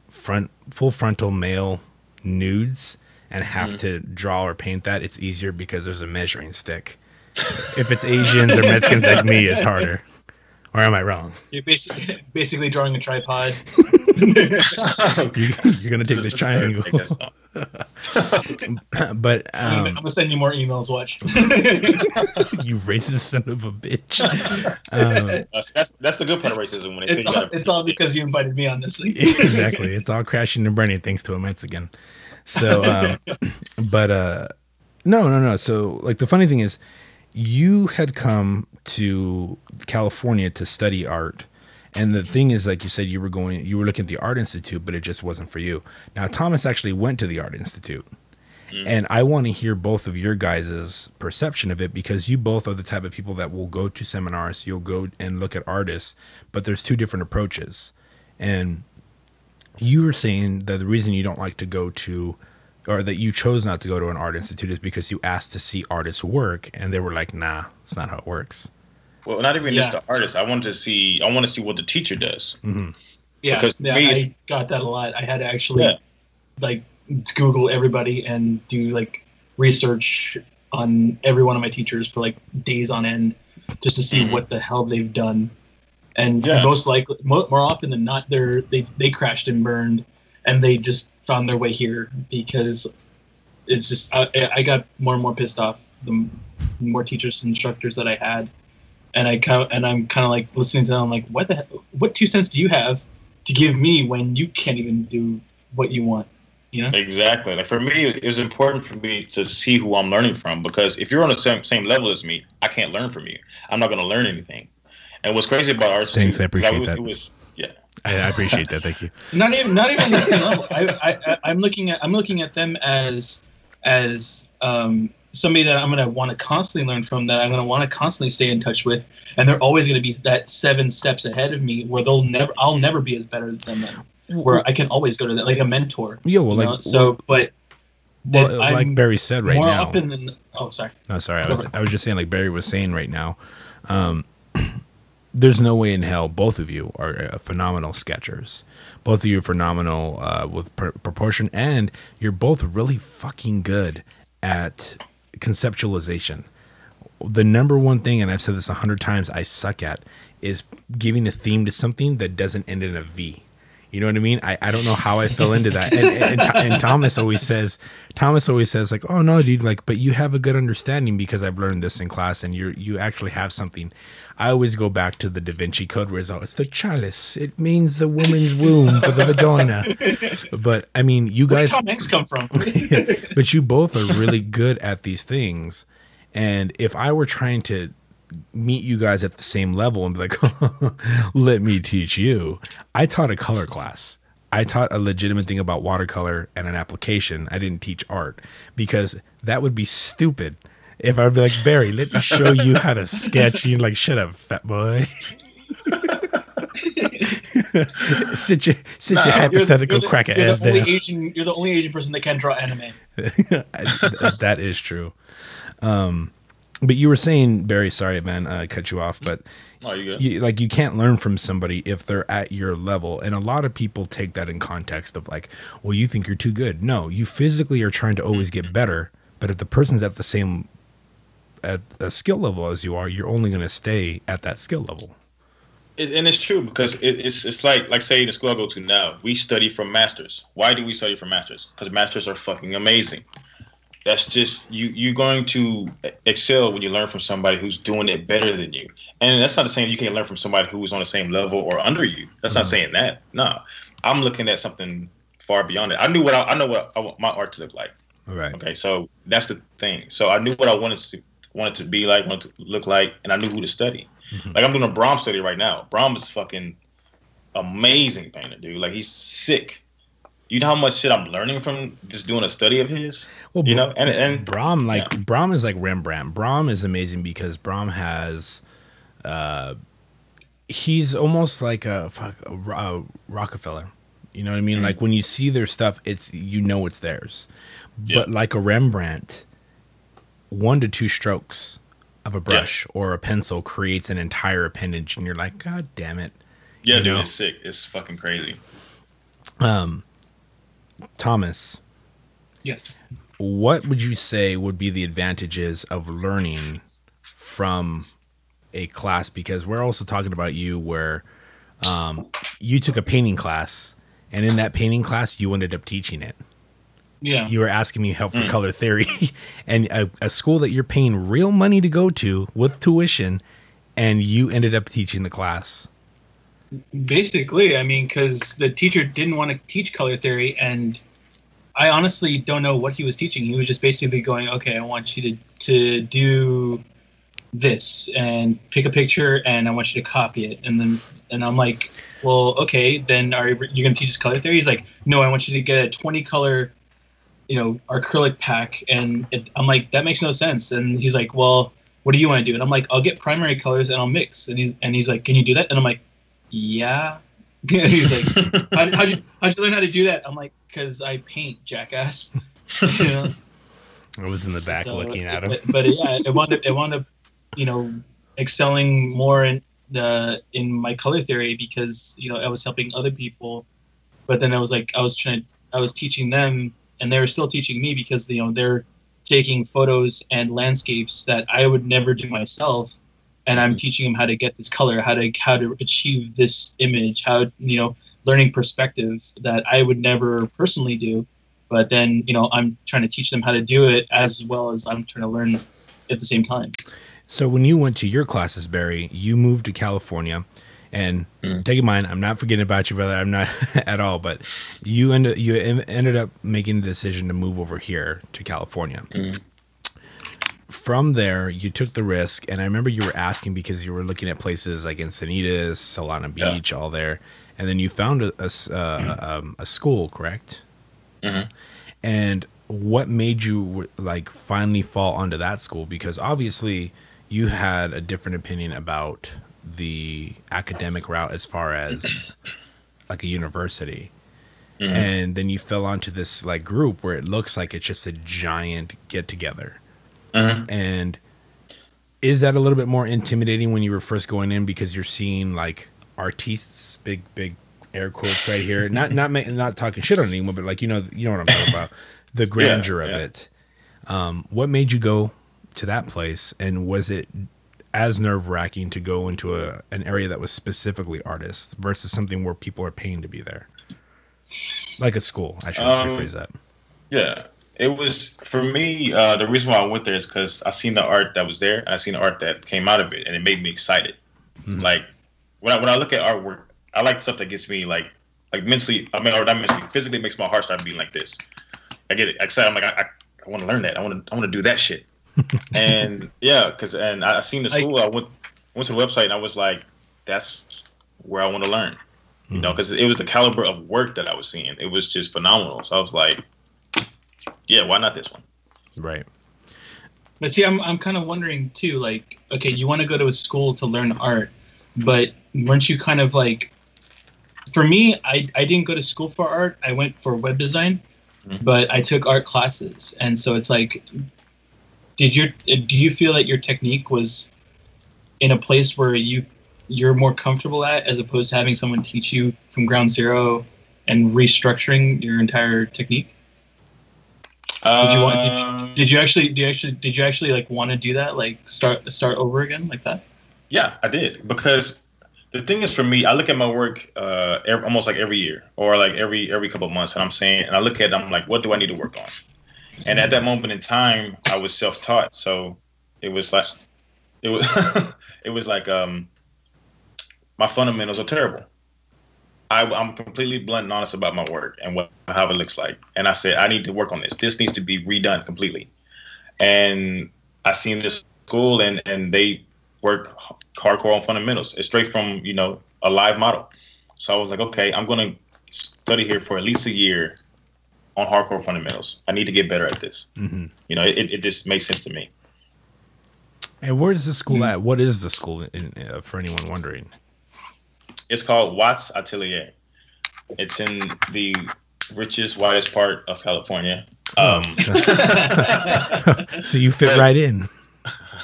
full frontal male nudes and have to draw or paint that, it's easier because there's a measuring stick. If it's Asians or Mexicans like me, it's harder. Or am I wrong? You're basically drawing a tripod. You're gonna take this triangle. But I'm gonna send you more emails. Watch. You racist son of a bitch. That's the good part of racism. When it's all because you invited me on this thing. Exactly. It's all crashing and burning thanks to a Mexican. So, no. So, like, the funny thing is, you had come to California to study art, and the thing is, like you said, you were looking at the Art Institute, but it just wasn't for you. Now, Thomas actually went to the Art Institute, and I want to hear both of your guys' perception of it, because you both are the type of people that will go to seminars, you'll go and look at artists, but there's two different approaches. And you were saying that the reason you don't like to go to, or that you chose not to go to an art institute, is because you asked to see artists work, and they were like, "Nah, that's not how it works." Well, not even just the artist. I want to see what the teacher does. Mm-hmm. Yeah, because I got that a lot. I had to actually like Google everybody and do like research on every one of my teachers for like days on end, just to see what the hell they've done. And most likely, more often than not, they crashed and burned, and they just found their way here, because it's just I got more and more pissed off the more teachers and instructors that I had, and I'm kind of like listening to them. I'm like, what 2 cents do you have to give me when you can't even do what you want? You know? Exactly. Like, for me, it was important for me to see who I'm learning from, because if you're on the same level as me, I can't learn from you. I'm not going to learn anything. And what's crazy about art? Thanks, I appreciate that. I appreciate that. Thank you. Not even the same level. I'm looking at them as somebody that I'm going to want to constantly learn from, that I'm going to want to constantly stay in touch with, and they're always going to be that 7 steps ahead of me, where I'll never be as better than them, where I can always go to that, like a mentor. Yeah, well, like Barry said right now. More often than sorry. No, sorry. I was just saying, like Barry was saying right now. There's no way in hell both of you are phenomenal sketchers. Both of you are phenomenal with proportion, and you're both really fucking good at conceptualization. the number one thing, and I've said this 100 times, I suck at is giving a theme to something that doesn't end in a V. You know what I mean? I don't know how I fell into that. And Thomas always says like, oh no, dude, like, but you have a good understanding because I've learned this in class, and you actually have something. I always go back to the Da Vinci Code where it's the chalice. It means the woman's womb for the vagina. But I mean, you guys. Where did Tom Hanks come from? But you both are really good at these things. And if I were trying to meet you guys at the same level and be like, let me teach you. I taught a color class. I taught a legitimate thing about watercolor and an application. I didn't teach art because that would be stupid. If I'd be like, Barry, let me show you how to sketch. You're like, shut up, fat boy. sit your hypothetical crack ass down. You're the only Asian person that can draw anime. That is true. But you were saying, Barry, sorry, man, I cut you off, but you can't learn from somebody if they're at your level. And a lot of people take that in context of like, well, you think you're too good. No, you physically are trying to always get better. But if the person's at the same at a skill level as you are, you're only going to stay at that skill level. And it's true because it's like say the school I go to now, we study from masters. Why do we study from masters? Because masters are fucking amazing. That's just you're going to excel when you learn from somebody who's doing it better than you. And that's not the same. You can't learn from somebody who's on the same level or under you. That's not saying that. No, I'm looking at something far beyond it. I know what I want my art to look like. Right. Okay. So that's the thing. So I knew what I wanted to be like, wanted to look like, and I knew who to study. Mm-hmm. Like I'm doing a Brahm study right now. Brahm is fucking amazing painter, dude. Like he's sick. You know how much shit I'm learning from just doing a study of his? Well, you know, and Brahm, Brahm is like Rembrandt. Brahm is amazing because Brahm has, he's almost like a Rockefeller. You know what I mean? Mm-hmm. Like when you see their stuff, it's it's theirs. But like a Rembrandt, 1 to 2 strokes of a brush or a pencil creates an entire appendage, and you're like, God damn it! Yeah, dude, it's sick. It's fucking crazy. Thomas. Yes. What would you say would be the advantages of learning from a class? Because we're also talking about you where you took a painting class, and in that painting class, you ended up teaching it. Yeah. You were asking me help for color theory, and a school that you're paying real money to go to with tuition, and you ended up teaching the class. Basically, I mean, because the teacher didn't want to teach color theory, and I honestly don't know what he was teaching. He was just basically going, okay, I want you to do this and pick a picture, and I want you to copy it. And I'm like, well, okay, then are you going to teach us color theory? He's like, no, I want you to get a 20 color, acrylic pack. And I'm like, that makes no sense. And he's like, well, what do you want to do? And I'm like, I'll get primary colors and I'll mix. And he's like, can you do that? And I'm like, yeah. He's like, how'd you learn how to do that? I'm like, because I paint, jackass. I was in the back looking at him. But yeah, it wound up, excelling more in my color theory because I was helping other people. But then I was teaching them, and they were still teaching me because they're taking photos and landscapes that I would never do myself. And I'm teaching them how to get this color, how to achieve this image, learning perspective that I would never personally do. But then, I'm trying to teach them how to do it as well as I'm trying to learn at the same time. So when you went to your classes, Barry, you moved to California, and take in mind, I'm not forgetting about you, brother. I'm not at all. But you ended up making the decision to move over here to California. From there, you took the risk, and I remember you were asking because you were looking at places like Encinitas, Solana Beach, all there, and then you found a school, correct? Mm-hmm. And what made you finally fall onto that school? Because obviously, you had a different opinion about the academic route as far as like a university, and then you fell onto this group where it looks like it's just a giant get together. And is that a little bit more intimidating when you were first going in because you're seeing artists, big air quotes right here, not talking shit on anyone, but you know what I'm talking about, the grandeur of it. What made you go to that place, and was it as nerve-wracking to go into an area that was specifically artists versus something where people are paying to be there, like at school? I should rephrase that. Yeah, it was for me. The reason why I went there is because I seen the art that was there, and I seen the art that came out of it, and it made me excited. Mm-hmm. Like when I look at artwork, I like stuff that gets me like mentally. I mean, or not mentally, physically makes my heart start beating like this. I get excited. I'm like, I want to learn that. I want to do that shit. And yeah, and I seen the school. I went to the website and I was like, that's where I want to learn. Mm-hmm. You know, because it was the caliber of work that I was seeing. It was just phenomenal. So I was like, yeah, why not this one? Right. But see, I'm kind of wondering too. Like, okay, you want to go to a school to learn art, but weren't you kind of like? For me, I didn't go to school for art. I went for web design, mm-hmm. but I took art classes, and so it's like, do you feel that your technique was in a place where you're more comfortable at, as opposed to having someone teach you from ground zero and restructuring your entire technique? Did you actually like want to do that, like start over again like that? Yeah, I did, because the thing is, for me, I look at my work almost like every year or like every couple of months, and I look at it, I'm like, what do I need to work on? And at that moment in time, I was self-taught, so it was like my fundamentals are terrible. I'm completely blunt and honest about my work and how it looks like. And I said, I need to work on this. This needs to be redone completely. And I seen this school, and they work hardcore on fundamentals. It's straight from, a live model. So I was like, okay, I'm going to study here for at least a year on hardcore fundamentals. I need to get better at this. Mm-hmm. It just makes sense to me. And where is the school at? What is the school for anyone wondering? It's called Watts Atelier. It's in the richest, whitest part of California. So you fit right in.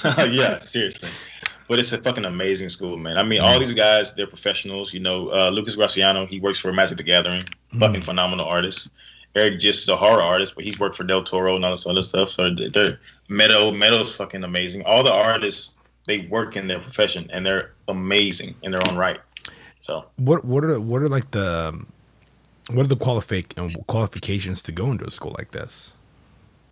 Yeah, seriously. But it's a fucking amazing school, man. I mean, all these guys, they're professionals. Lucas Graciano, he works for Magic the Gathering. Fucking phenomenal artist. Eric Gist is a horror artist, but he's worked for Del Toro and all this other stuff. So Meadows fucking amazing. All the artists, they work in their profession, and they're amazing in their own right. So what are the qualifications to go into a school like this?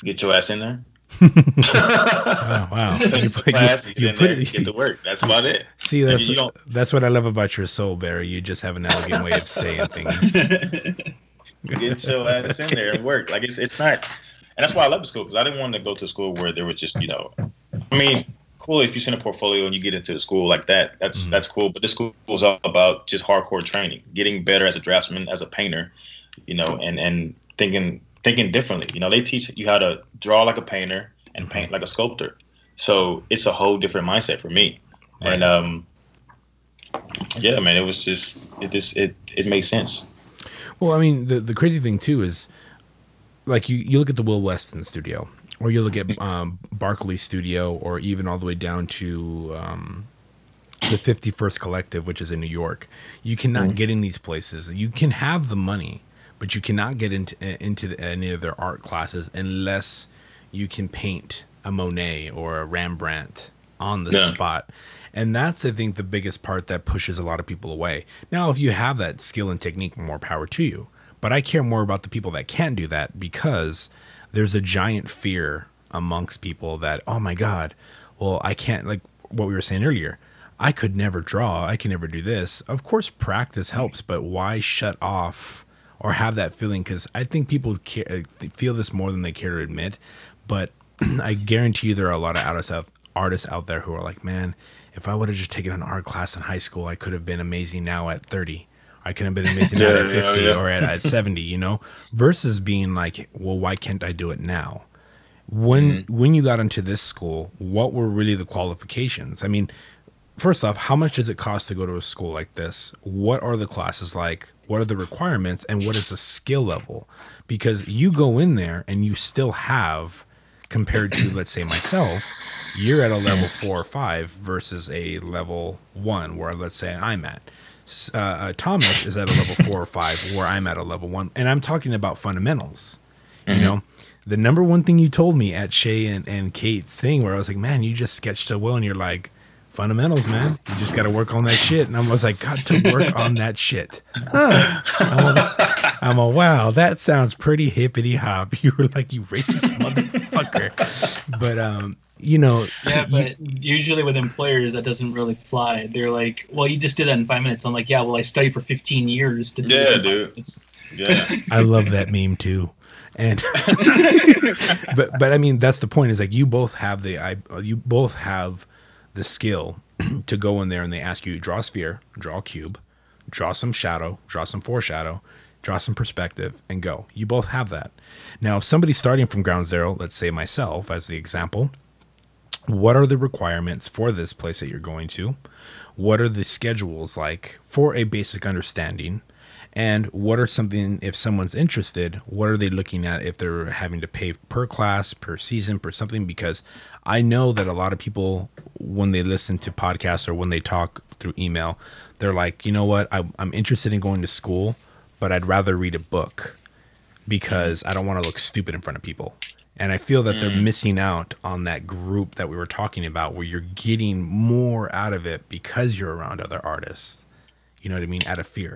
Get your ass in there. Wow. You put it, get to work. That's about it. See, that's what I love about your soul, Barry. You just have an elegant way of saying things. Get your ass in there and work. Like it's not, and that's why I love the school, because I didn't want to go to a school where there was just cool if you send a portfolio and you get into a school like that. That's cool. But this school is all about just hardcore training, getting better as a draftsman, as a painter, and thinking differently. They teach you how to draw like a painter and paint like a sculptor. So it's a whole different mindset for me. Right. And yeah, man, it was just it made sense. Well, I mean, the crazy thing too is, like, you look at the Will Weston studio, or you look at Barkley studio, or even all the way down to the 51st Collective, which is in New York. You cannot get in these places. You can have the money, but you cannot get into any of their art classes unless you can paint a Monet or a Rembrandt on the spot. And that's, I think, the biggest part that pushes a lot of people away. Now, if you have that skill and technique, more power to you. But I care more about the people that can do that, because there's a giant fear amongst people that, oh my God, well, I can't, like what we were saying earlier, I could never draw. I can never do this. Of course, practice helps, but why shut off or have that feeling? Because I think people feel this more than they care to admit. But I guarantee you there are a lot of artists out there who are like, man, if I would have just taken an art class in high school, I could have been amazing now at 30. I could have been amazing now at 50 or at 70, versus being like, well, why can't I do it now? When you got into this school, what were really the qualifications? I mean, first off, how much does it cost to go to a school like this? What are the classes like? What are the requirements? And what is the skill level? Because you go in there and you still have, compared to, let's say, myself, you're at a level 4 or 5 versus a level 1 where, let's say, I'm at. Thomas is at a level 4 or 5 where I'm at a level 1. And I'm talking about fundamentals. the number one thing you told me at Shay and Kate's thing, where I was like, man, you just sketched so well, and you're like, fundamentals, man. You just got to work on that shit. And I was like, got to work on that shit. Huh. I'm a wow, that sounds pretty hippity hop. You were like, you racist motherfucker. But you know, yeah, but usually with employers that doesn't really fly. They're like, well, you just did that in 5 minutes. I'm like, yeah, well, I studied for 15 years to do this. Dude. Yeah. I love that meme too. And but I mean, that's the point, is like, you both have the skill to go in there and they ask you, draw a sphere, draw a cube, draw some shadow, draw some foreshadow, draw some perspective, and go. You both have that. Now, if somebody's starting from ground zero, let's say myself as the example, what are the requirements for this place that you're going to? What are the schedules like for a basic understanding? And what are something, if someone's interested, what are they looking at if they're having to pay per class, per season, per something? Because I know that a lot of people, when they listen to podcasts or when they talk through email, they're like, you know what, I'm interested in going to school, but I'd rather read a book because I don't want to look stupid in front of people. And I feel that they're missing out on that group that we were talking about, where you're getting more out of it because you're around other artists. You know what I mean? Out of fear.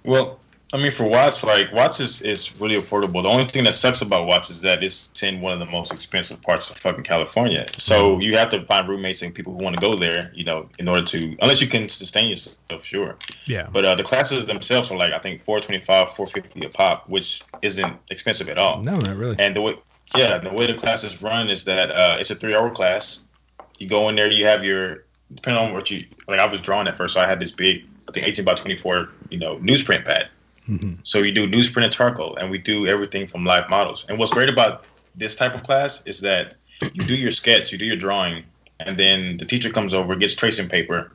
Well, I mean, for Watts, like, Watts is really affordable. The only thing that sucks about Watts is that it's in one of the most expensive parts of fucking California. So you have to find roommates and people who want to go there, you know, in order to, unless you can sustain yourself, sure. Yeah. But the classes themselves are like, I think, $425, $450 a pop, which isn't expensive at all. No, not really. And the way the classes run is that it's a 3-hour class. You go in there, you have your, depending on what you, like, I was drawing at first, so I had this big, I think 18 by 24, you know, newsprint pad. So you do newsprint and charcoal, and we do everything from live models. And what's great about this type of class is that you do your sketch, you do your drawing, and then the teacher comes over, gets tracing paper,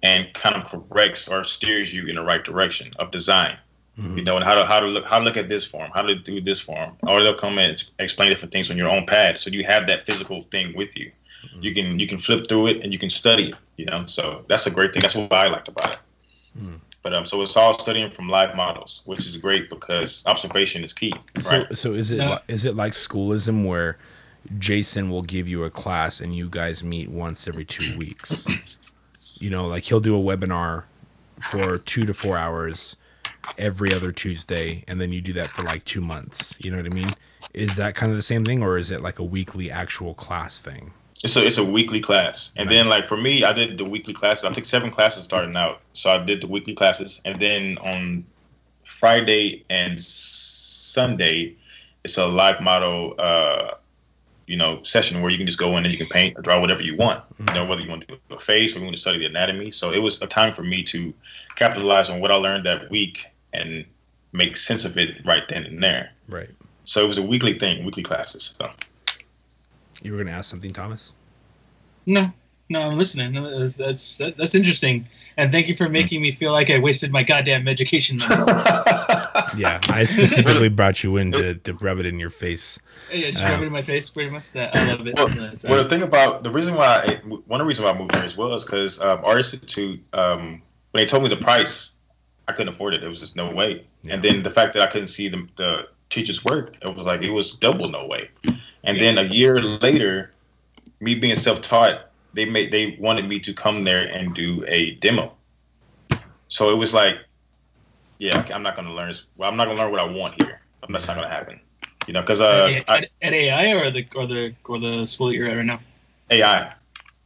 and kind of corrects or steers you in the right direction of design. You know, and how to look at this form, how to do this form, or they'll come and explain different things on your own pad, so you have that physical thing with you. You can flip through it and you can study it. You know, so that's a great thing. That's what I liked about it. But so it's all studying from live models, which is great because observation is key. Right? So is it like schoolism, where Jason will give you a class and you guys meet once every 2 weeks? You know, like, he'll do a webinar for 2 to 4 hours every other Tuesday, and then you do that for like 2 months. You know what I mean? Is that kind of the same thing, or is it like a weekly actual class thing? It's a weekly class. And Nice. then, like, for me, I did the weekly classes. I took 7 classes starting out. So I did the weekly classes. And then on Friday and Sunday, it's a live model, you know, session where you can just go in and you can paint or draw whatever you want. You know, whether you want to do a face or you want to study the anatomy. So it was a time for me to capitalize on what I learned that week and make sense of it right then and there. Right. So it was a weekly thing, weekly classes. So. You were going to ask something, Thomas? No, I'm listening. No, that's interesting, and thank you for making me feel like I wasted my goddamn education money. Yeah, I specifically brought you in to rub it in your face. Yeah, just rub it in my face, pretty much. I love it. Well, the thing about one of the reasons why I moved here as well is because Art Institute, when they told me the price, I couldn't afford it. There was just no way. Yeah. And then the fact that I couldn't see the teachers' work, it was double no way. And then a year later, me being self-taught, they wanted me to come there and do a demo. So it was like, yeah, I'm not going to learn. Well, I'm not going to learn what I want here. That's not going to happen. You know, because at AI or the school that you're at right now. AI.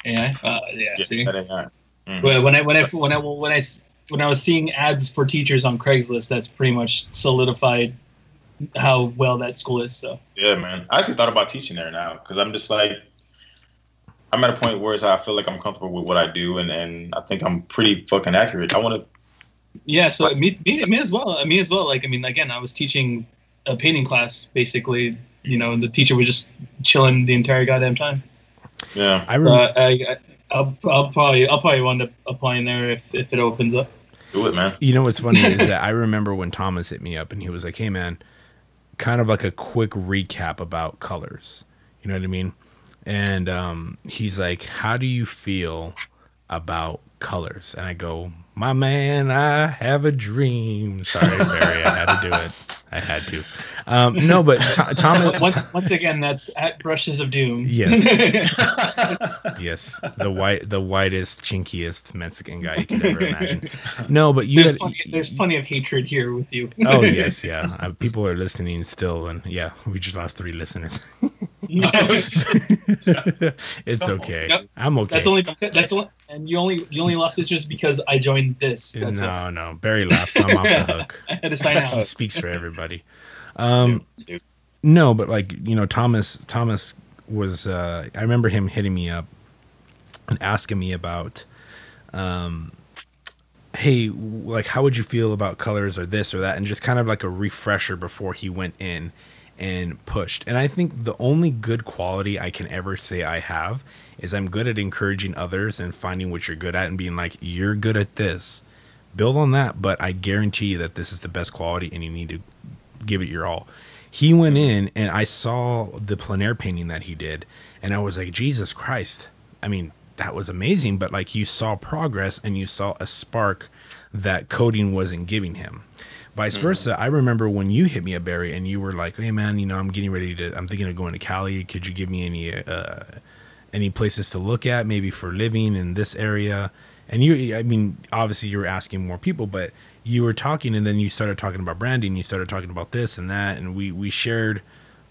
AI. Yeah. See. At AI. Mm-hmm. Well, when I was seeing ads for teachers on Craigslist, that's pretty much solidified how well that school is. So yeah, man, I actually thought about teaching there now because I'm just like, I'm at a point where I feel like I'm comfortable with what I do, and I think I'm pretty fucking accurate. I want to. Yeah, so me as well. Like, I mean, again, I was teaching a painting class basically, you know, and the teacher was just chilling the entire goddamn time. Yeah, I remember. I'll probably wind up applying there if it opens up. Do it, man. You know what's funny is that I remember when Thomas hit me up and he was like, "Hey, man, kind of like a quick recap about colors." You know what I mean? And he's like, "How do you feel about colors?" And I go, "My man, I have a dream." Sorry, Barry, I had to do it. I had to. No, but Thomas. Once again, that's at Brushes of Doom. Yes. Yes. The whitest, chinkiest Mexican guy you could ever imagine. No, but there's plenty of hatred here with you. Oh yes, yeah. People are listening still, and yeah, we just lost 3 listeners. It's okay. Yep. I'm okay. And you only lost this just because I joined this. No. Barry left, so I'm off the hook. I had to sign out. He speaks for everybody. No, but like, you know, Thomas was. I remember him hitting me up and asking me about, hey, like, how would you feel about colors or this or that, and just kind of like a refresher before he went in and pushed. And I think the only good quality I can ever say I have is I'm good at encouraging others and finding what you're good at and being like, you're good at this, build on that, but I guarantee you that this is the best quality and you need to give it your all. He went in and I saw the plein air painting that he did and I was like, Jesus Christ. I mean, that was amazing, but like you saw progress and you saw a spark that coding wasn't giving him. Vice versa, I remember when you hit me up, Barry, and you were like, hey man, you know, I'm thinking of going to Cali. Could you give me any places to look at, maybe for living in this area? And I mean, obviously you were asking more people, but you were talking and then you started talking about branding. You started talking about this and that. And we shared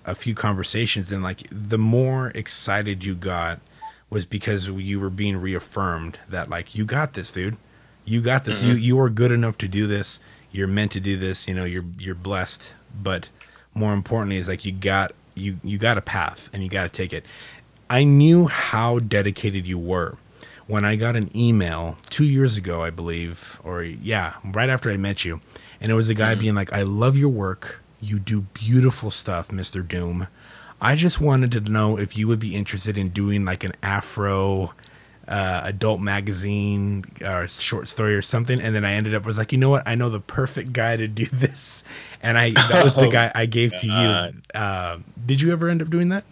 a few conversations, and like the more excited you got was because you were being reaffirmed that like, you got this, dude. You got this. You are good enough to do this. You're meant to do this, you know, you're blessed, but more importantly is like you got a path and you got to take it. I knew how dedicated you were when I got an email 2 years ago, I believe, or yeah, right after I met you. And it was a guy being like, I love your work. You do beautiful stuff, Mr. Doom. I just wanted to know if you would be interested in doing like an Afro adult magazine or short story or something. And then I ended up was like, you know what? I know the perfect guy to do this. And that was the guy I gave to you. Did you ever end up doing that?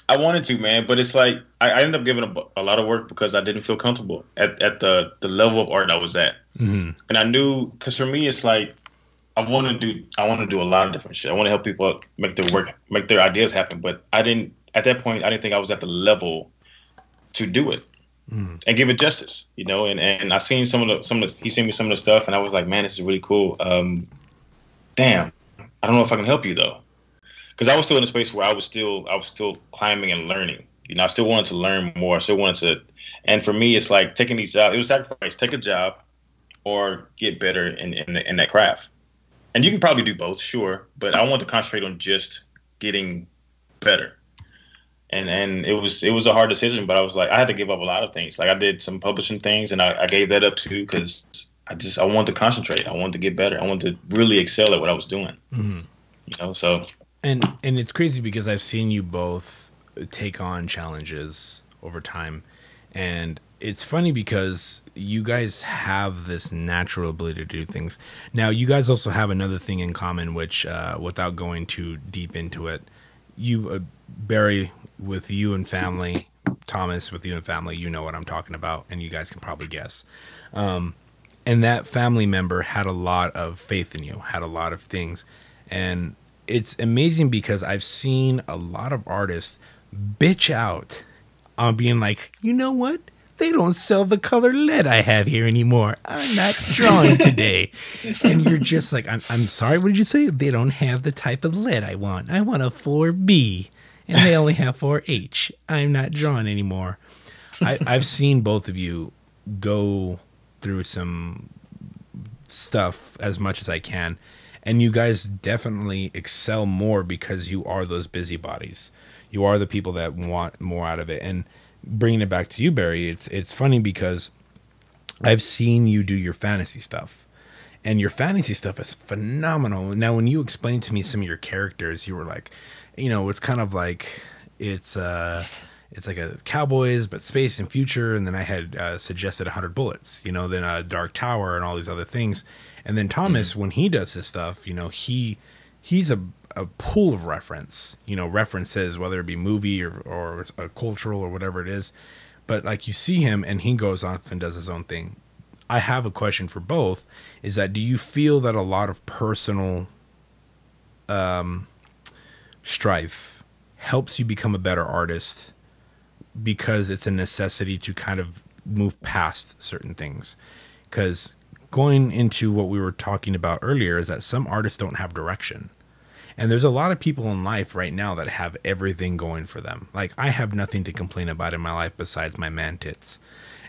I wanted to, man, but it's like I ended up giving a lot of work because I didn't feel comfortable at the level of art I was at. And I knew, because for me, it's like I want to do a lot of different shit. I want to help people make their ideas happen. But at that point, I didn't think I was at the level to do it. And give it justice, you know, and I seen some of the he sent me some of the stuff and I was like, man, this is really cool. Damn, I don't know if I can help you though, because I was still in a space where I was still climbing and learning. You know, I still wanted to learn more. I still wanted to, and for me, it's like taking these jobs. It was sacrifice. Take a job or get better in that craft. And you can probably do both, sure, but I want to concentrate on just getting better. And it was a hard decision, but I was like, I had to give up a lot of things. Like I did some publishing things and I gave that up too, because I wanted to concentrate. I wanted to get better. I wanted to really excel at what I was doing. You know, so. And it's crazy because I've seen you both take on challenges over time. And it's funny because you guys have this natural ability to do things. Now, you guys also have another thing in common, which without going too deep into it, you, Barry, with you and family, Thomas with you and family, you know what I'm talking about, and you guys can probably guess. And that family member had a lot of faith in you, had a lot of things. And it's amazing because I've seen a lot of artists bitch out on being like, you know what? They don't sell the color lead I have here anymore. I'm not drawing today. And you're just like, I'm sorry, what did you say? They don't have the type of lead I want. I want a 4B. And they only have 4H. I'm not drawing anymore. I've seen both of you go through some stuff as much as I can. And you guys definitely excel more because you are those busybodies. You are the people that want more out of it. And bringing it back to you, Barry, it's funny because I've seen you do your fantasy stuff. And your fantasy stuff is phenomenal. Now, when you explained to me some of your characters, you were like, you know, it's kind of like it's like a Cowboys, but space and future. And then I had suggested 100 Bullets, you know, then a Dark Tower and all these other things. And then Thomas, when he does his stuff, you know, he's a pool of references, whether it be movie or a cultural or whatever it is. But like you see him and he goes off and does his own thing. I have a question for both, is that do you feel that a lot of personal strife helps you become a better artist because it's a necessity to kind of move past certain things. Because going into what we were talking about earlier is that some artists don't have direction. And there's a lot of people in life right now that have everything going for them. Like, I have nothing to complain about in my life besides my man tits.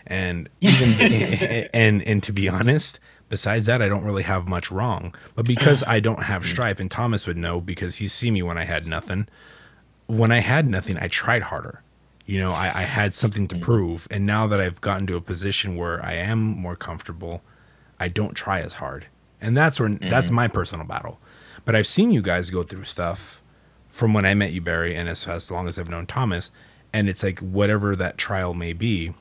And even and to be honest, besides that, I don't really have much wrong. But because I don't have strife, and Thomas would know because he's seen me when I had nothing. When I had nothing, I tried harder. You know, I had something to prove. And now that I've gotten to a position where I am more comfortable, I don't try as hard. And that's where that's my personal battle. But I've seen you guys go through stuff from when I met you, Barry, and as long as I've known Thomas. And it's like whatever that trial may be,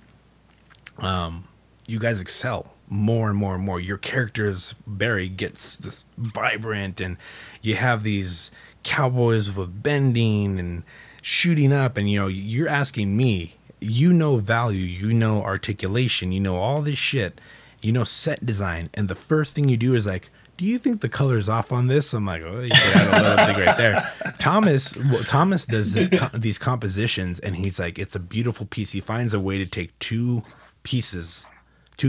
you guys excel more and more and more. Your characters, Barry, gets this vibrant, and you have these cowboys with bending and shooting up, and you know, you're asking me, you know value, you know articulation, you know all this shit, you know set design, and the first thing you do is like, do you think the color's off on this? I'm like, oh, you got a little thing right there. Thomas does these compositions, and he's like, it's a beautiful piece. He finds a way to take two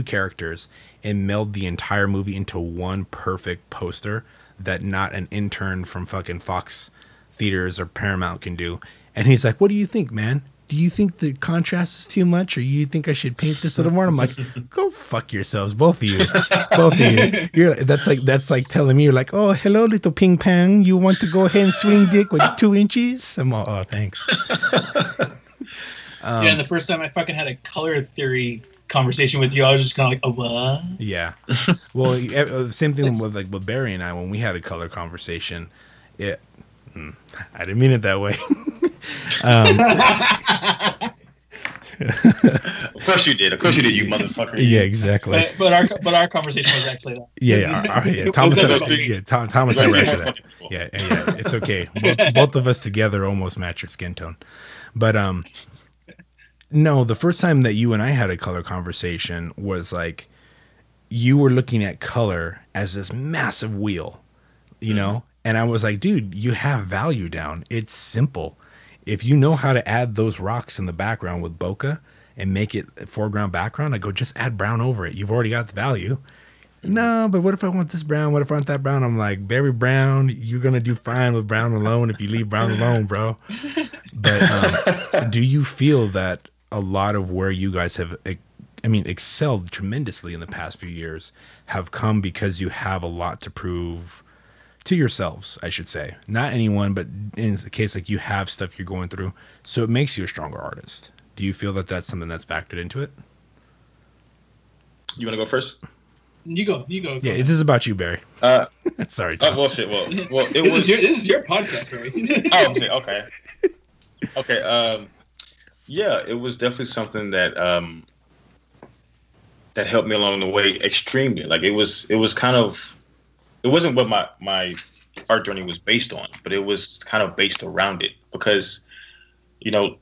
characters, and meld the entire movie into one perfect poster that not an intern from fucking Fox Theaters or Paramount can do. And he's like, what do you think, man? Do you think the contrast is too much, or you think I should paint this a little more? I'm like, go fuck yourselves, both of you. Both of you. That's like telling me, you're like, oh, hello, little ping pong. You want to go ahead and swing dick with 2 inches? I'm all, oh, thanks. Yeah, and the first time I fucking had a color theory conversation with you, I was just kind of like, oh, what? Yeah. Well, same thing with Barry and I, when we had a color conversation. I didn't mean it that way. Of course you did, you motherfucker. Yeah, exactly. But our conversation was actually that. Yeah. Thomas had a reaction to that. Yeah, it's okay. Both of us together almost match your skin tone. But no, the first time that you and I had a color conversation was like, you were looking at color as this massive wheel, you know? And I was like, dude, you have value down. It's simple. If you know how to add those rocks in the background with bokeh and make it a foreground background, I go, just add brown over it. You've already got the value. No, but what if I want this brown? What if I want that brown? I'm like, Barry Brown, you're going to do fine with brown alone if you leave brown alone, bro. But do you feel that a lot of where you guys have, excelled tremendously in the past few years have come because you have a lot to prove to yourselves, I should say? Not anyone, but in the case like you have stuff you're going through, so it makes you a stronger artist. Do you feel that that's something that's factored into it? You want to go first? You go. Yeah, this is about you, Barry. Sorry. Oh, well, shit. Well, this is your podcast, Barry. Oh, okay. Okay. Yeah, it was definitely something that that helped me along the way extremely. Like it was kind of, it wasn't what my art journey was based on, but it was kind of based around it because, you know,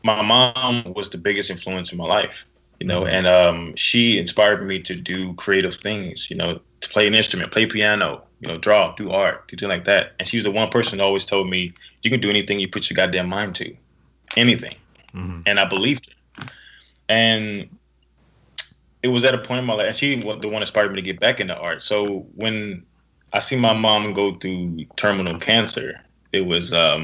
my mom was the biggest influence in my life, you know, and she inspired me to do creative things, you know, to play an instrument, play piano, you know, draw, do art, do things like that. And she was the one person that always told me, you can do anything you put your goddamn mind to, anything. And I believed it. And it was at a point in my life, and she was the one that inspired me to get back into art. So when I see my mom go through terminal cancer, it was rough.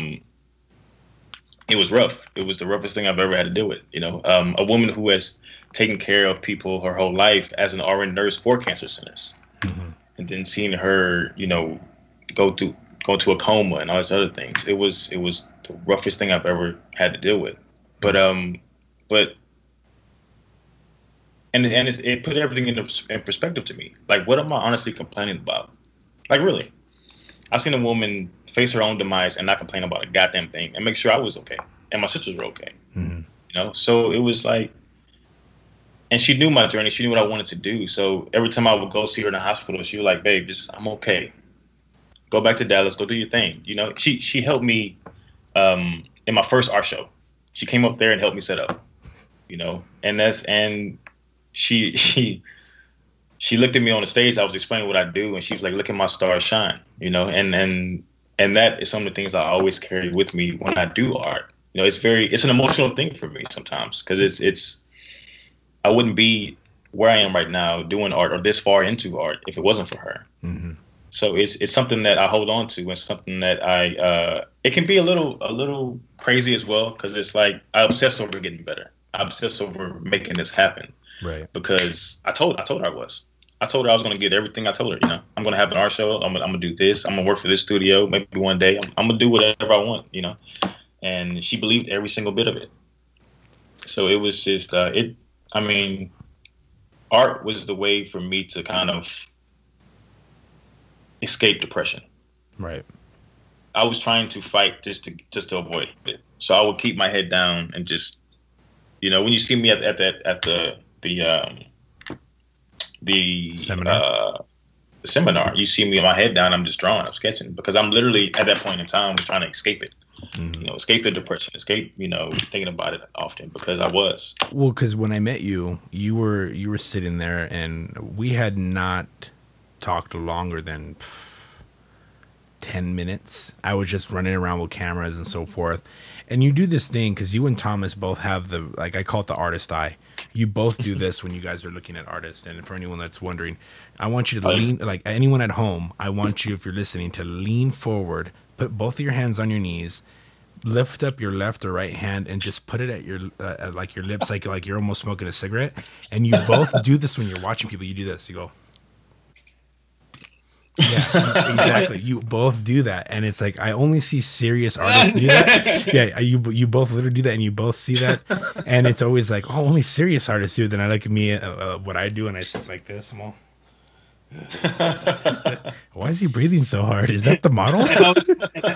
It was the roughest thing I've ever had to deal with. You know, a woman who has taken care of people her whole life as an RN nurse for cancer centers, and then seeing her, you know, go to a coma and all these other things. It was the roughest thing I've ever had to deal with. But it put everything in perspective to me. Like, what am I honestly complaining about? Like, really, I seen a woman face her own demise and not complain about a goddamn thing and make sure I was okay and my sisters were okay. You know, so it was like, and she knew my journey. She knew what I wanted to do. So every time I would go see her in the hospital, she was like, "Babe, I'm okay. Go back to Dallas. Go do your thing." You know, she helped me in my first art show. She came up there and helped me set up. You know, and she looked at me on the stage. I was explaining what I do, and she was like, "Look at my stars shine," you know. And And that is some of the things I always carry with me when I do art. You know, it's an emotional thing for me sometimes, because I wouldn't be where I am right now doing art or this far into art if it wasn't for her. Mm-hmm. So it's something that I hold on to, and something that it can be a little crazy as well, because it's like I obsess over getting better. I obsess over making this happen. Right. Because I told her I was. I told her I was going to get everything. I told her, you know, I'm going to have an art show. I'm going to do this. I'm going to work for this studio. Maybe one day I'm going to do whatever I want, you know. And she believed every single bit of it. So it was just, I mean, art was the way for me to kind of escape depression. Right. I was trying to fight just to avoid it. So I would keep my head down and just, you know, when you see me at the seminar, you see me with my head down, I'm just drawing, I'm sketching, because I'm literally at that point in time was trying to escape it. Mm-hmm. You know, escape the depression, escape, you know, thinking about it often, because I was. Well, because when I met you, you were sitting there, and we had not talked longer than 10 minutes. I was just running around with cameras and so forth. And you do this thing, because you and Thomas both have the, like, I call it the artist eye. You both do this when you guys are looking at artists. And for anyone that's wondering, I want you to lean, like anyone at home, I want you, if you're listening, to lean forward, put both of your hands on your knees, lift up your left or right hand, and just put it at your like your lips, like you're almost smoking a cigarette. And you both do this when you're watching people. You do this. You go. Yeah, exactly. You both do that, and it's like I only see serious artists do that. Yeah, you both literally do that, and you both see that, and it's always like, oh, only serious artists do. Then I look at me, what I do, and I sit like this. I'm all, why is he breathing so hard? Is that the model? And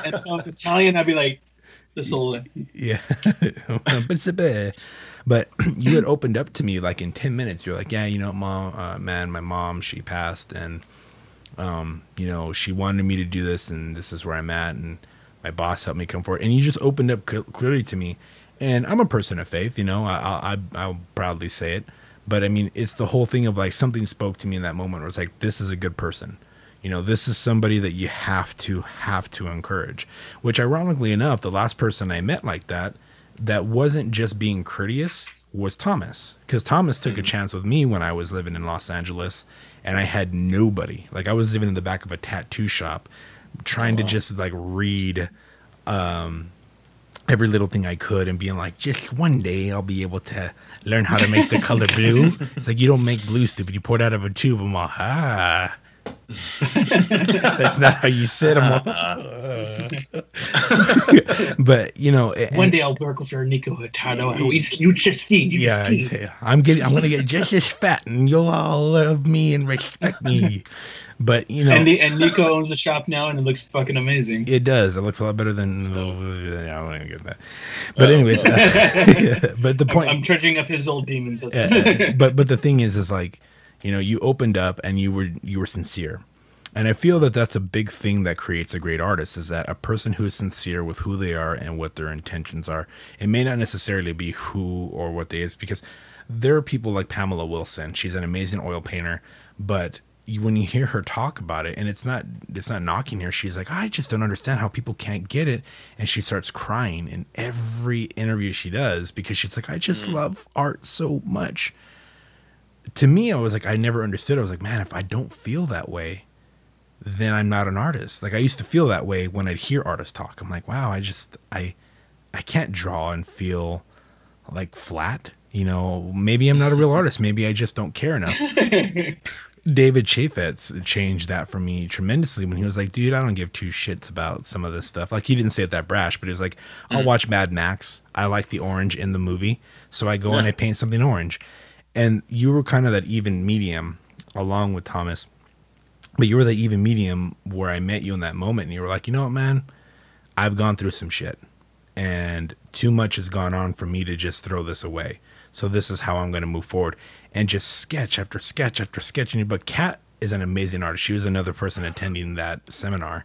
if I was Italian, I'd be like, this will. Yeah, but you had opened up to me like in 10 minutes. You're like, yeah, you know, mom, man, my mom, she passed, and you know, she wanted me to do this, and this is where I'm at, and my boss helped me come forward. And you just opened up clearly to me, and I'm a person of faith, you know, I'll proudly say it, but I mean, it's the whole thing of like something spoke to me in that moment where it's like, this is a good person, you know, this is somebody that you have to encourage. Which ironically enough, the last person I met like that wasn't just being courteous was Thomas, because Thomas took a chance with me when I was living in Los Angeles. And I had nobody. Like, I was living in the back of a tattoo shop trying to just, like, read every little thing I could and being like, just one day I'll be able to learn how to make the color blue. It's like, you don't make blue, stupid. You pour it out of a tube. I'm all, that's not how you said them. But you know, one day I'll work with your Nico Hurtado. You just see. Yeah, I'm gonna get just as fat, and you'll all love me and respect me. But you know, and Nico owns the shop now, and it looks fucking amazing. It does. It looks a lot better than. Yeah, I'm gonna get that. But anyways, but the point. I'm treasuring up his old demons. But the thing is like, you know, you opened up and you were sincere. And I feel that that's a big thing that creates a great artist, is that a person who is sincere with who they are and what their intentions are. It may not necessarily be who or what they is, because there are people like Pamela Wilson. She's an amazing oil painter, but when you hear her talk about it, and it's not knocking her, she's like, I just don't understand how people can't get it. And she starts crying in every interview she does, because she's like, I just love art so much. To me, I was like, I never understood. I was like, man, if I don't feel that way, then I'm not an artist. Like, I used to feel that way when I'd hear artists talk. I'm like, wow, I can't draw and feel like flat. You know, maybe I'm not a real artist. Maybe I just don't care enough. David Chaffetz changed that for me tremendously when he was like, dude, I don't give two shits about some of this stuff. Like, he didn't say it that brash, but he was like, I'll watch Mad Max. I like the orange in the movie. So I go and I paint something orange. And you were kind of that even medium along with Thomas. But you were the even medium where I met you in that moment, and you were like, you know what, man, I've gone through some shit, and too much has gone on for me to just throw this away. So this is how I'm going to move forward, and just sketch after sketch after sketch. But Kat is an amazing artist. She was another person attending that seminar,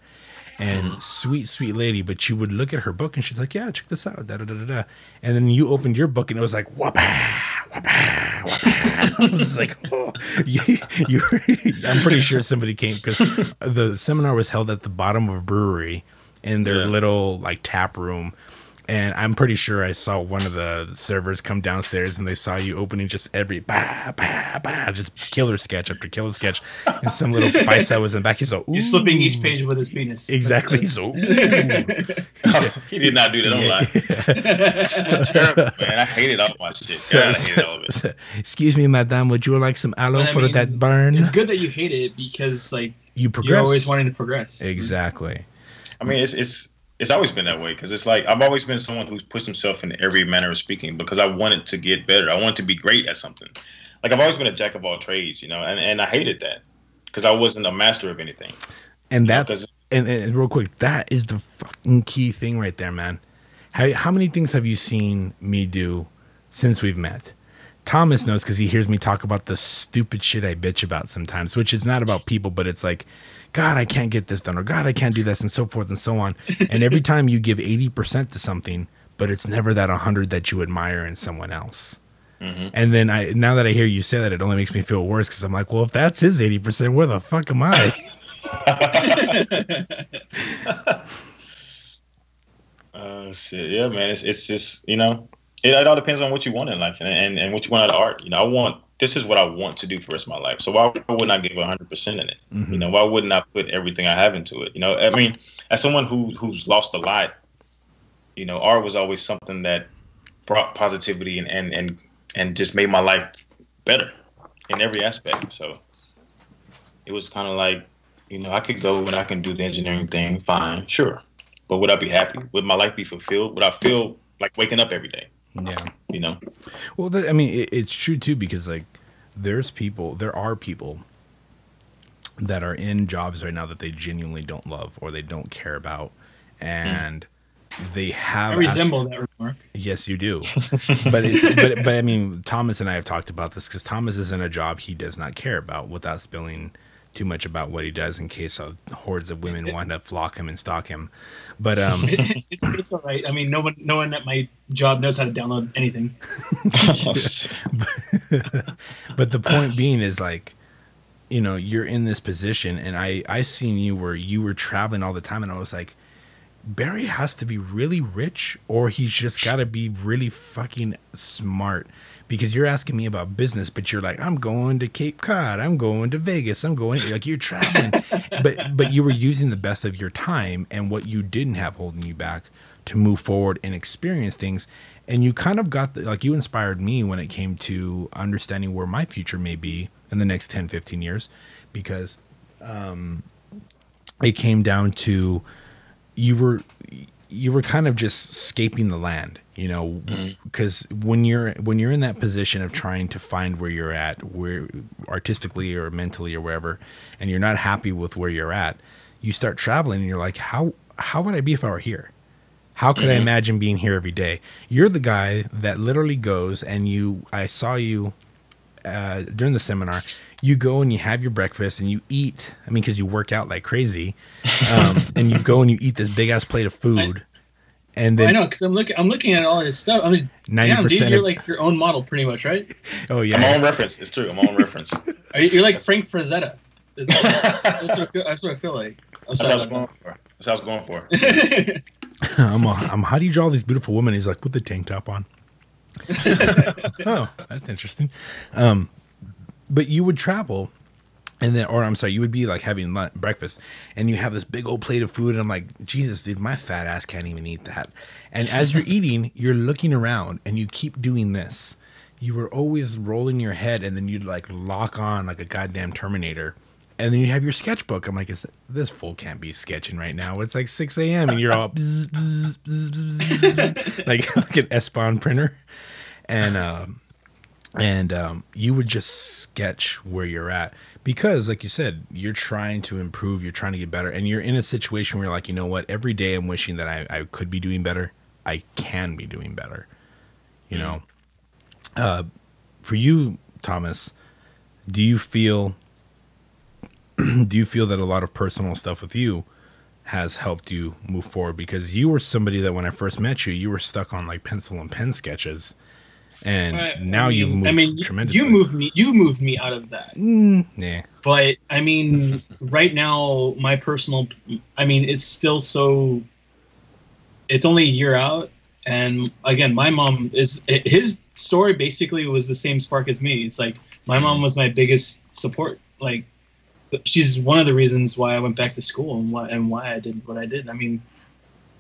and sweet lady. But you would look at her book, and she's like, yeah, check this out, da da da da da. And then you opened your book, and it was like, whoop-ah. I was like, oh, I'm pretty sure somebody came, because the seminar was held at the bottom of a brewery in their little like tap room. And I'm pretty sure I saw one of the servers come downstairs and they saw you opening just every just killer sketch after killer sketch. And some little bicep was in the back. He's like, ooh. He's flipping each page with his penis. Exactly. He's like, ooh. He did not do that. Don't lie. It was terrible, man. I hated all my shit. God, I hated all of it. Excuse me, madame. Would you like some aloe for that burn? It's good that you hate it because like you progress. You're always wanting to progress. Exactly. I mean, it's always been that way because it's like I've always been someone who's pushed himself in every manner of speaking because I wanted to get better. I wanted to be great at something. Like I've always been a jack of all trades, you know, and I hated that because I wasn't a master of anything. And that's and real quick, that is the fucking key thing right there, man. How many things have you seen me do since we've met? Thomas knows because he hears me talk about the stupid shit I bitch about sometimes, which is not about people, but it's like, God, I can't get this done, or God, I can't do this, and so forth and so on. And every time you give 80% to something, but it's never that 100 that you admire in someone else. Mm-hmm. And then now that I hear you say that, it only makes me feel worse because I'm like, well, if that's his 80%, where the fuck am I? Shit, yeah, man. It's just, you know, it all depends on what you want in life and what you want out of art. You know, this is what I want to do for the rest of my life. So why wouldn't I give 100% in it? Mm-hmm. You know, why wouldn't I put everything I have into it? You know, I mean, as someone who's lost a lot, you know, art was always something that brought positivity and just made my life better in every aspect. So it was kind of like, you know, I could go and I can do the engineering thing, fine, sure. But would I be happy? Would my life be fulfilled? Would I feel like waking up every day? Yeah. You know? Well, I mean, it's true, too, because, like, there are people that are in jobs right now that they genuinely don't love or they don't care about. And they have... I resemble that remark. Yes, you do. but I mean, Thomas and I have talked about this because Thomas is in a job he does not care about without spilling too much about what he does in case hordes of women want to flock him and stalk him. But it's all right. I mean, no one at my job knows how to download anything. But the point being is, like, you know, you're in this position, and I seen you where you were traveling all the time, and I was like, Barry has to be really rich, or he's just got to be really fucking smart. Because you're asking me about business, but you're like, I'm going to Cape Cod, I'm going to Vegas, I'm going, like, you're traveling. but you were using the best of your time and what you didn't have holding you back to move forward and experience things. And you kind of got, like, you inspired me when it came to understanding where my future may be in the next 10, 15 years. Because it came down to you were kind of just scaping the land, you know, because when you're in that position of trying to find where you're at, where artistically or mentally or wherever, and you're not happy with where you're at, you start traveling and you're like, how would I be if I were here? How could I imagine being here every day? You're the guy that literally goes and I saw you during the seminar. You go and you have your breakfast and you eat. I mean, because you work out like crazy, and you go and you eat this big ass plate of food. And then I know, because I'm looking at all this stuff. I mean, 90%. You're like your own model, pretty much, right? Oh yeah, I'm my own reference. It's true. I'm my own reference. You're like Frank Frazetta. That's what I feel like. That's what I was going for. How do you draw these beautiful women? He's like, put the tank top on. Oh, that's interesting. But you would travel, and then, or I'm sorry, you would be like having breakfast, and you have this big old plate of food, and I'm like, Jesus, dude, my fat ass can't even eat that. And as you're eating, you're looking around, and you keep doing this. You were always rolling your head, and then you'd like lock on like a goddamn Terminator. And then you have your sketchbook. I'm like, this fool can't be sketching right now. It's like 6 a.m. and you're all bzz, bzz, bzz, bzz, bzz, like an S-Bahn printer. And you would just sketch where you're at. Because, like you said, you're trying to improve. You're trying to get better. And you're in a situation where you're like, you know what? Every day I'm wishing that I could be doing better. I can be doing better. You know? For you, Thomas, do you feel that a lot of personal stuff with you has helped you move forward? Because you were somebody that when I first met you, you were stuck on like pencil and pen sketches, And now you've moved tremendously. You moved me out of that. Yeah. But I mean, right now, my personal, I mean, it's still so. It's only a year out, and again, my mom is his story basically was the same spark as me. It's like my mom was my biggest support. Like, she's one of the reasons why I went back to school and why I did what I did. I mean,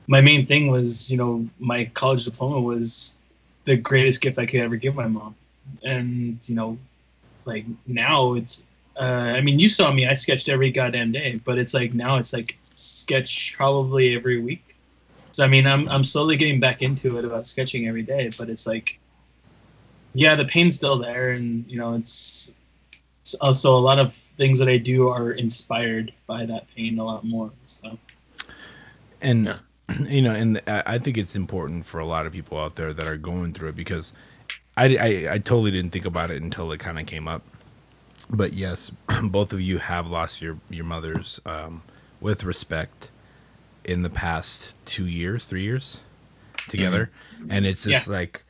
my main thing was, my college diploma was the greatest gift I could ever give my mom. And, like now it's, I mean, you saw me, I sketched every goddamn day, but it's like, now it's like sketch probably every week. So, I mean, I'm slowly getting back into it about sketching every day, but it's like, yeah, the pain's still there. And, it's also a lot of things that I do are inspired by that pain a lot more. So, and, yeah. And I think it's important for a lot of people out there that are going through it, because I totally didn't think about it until it kind of came up. But yes, both of you have lost your mothers with respect in the past 3 years together. Mm-hmm. And it's just like,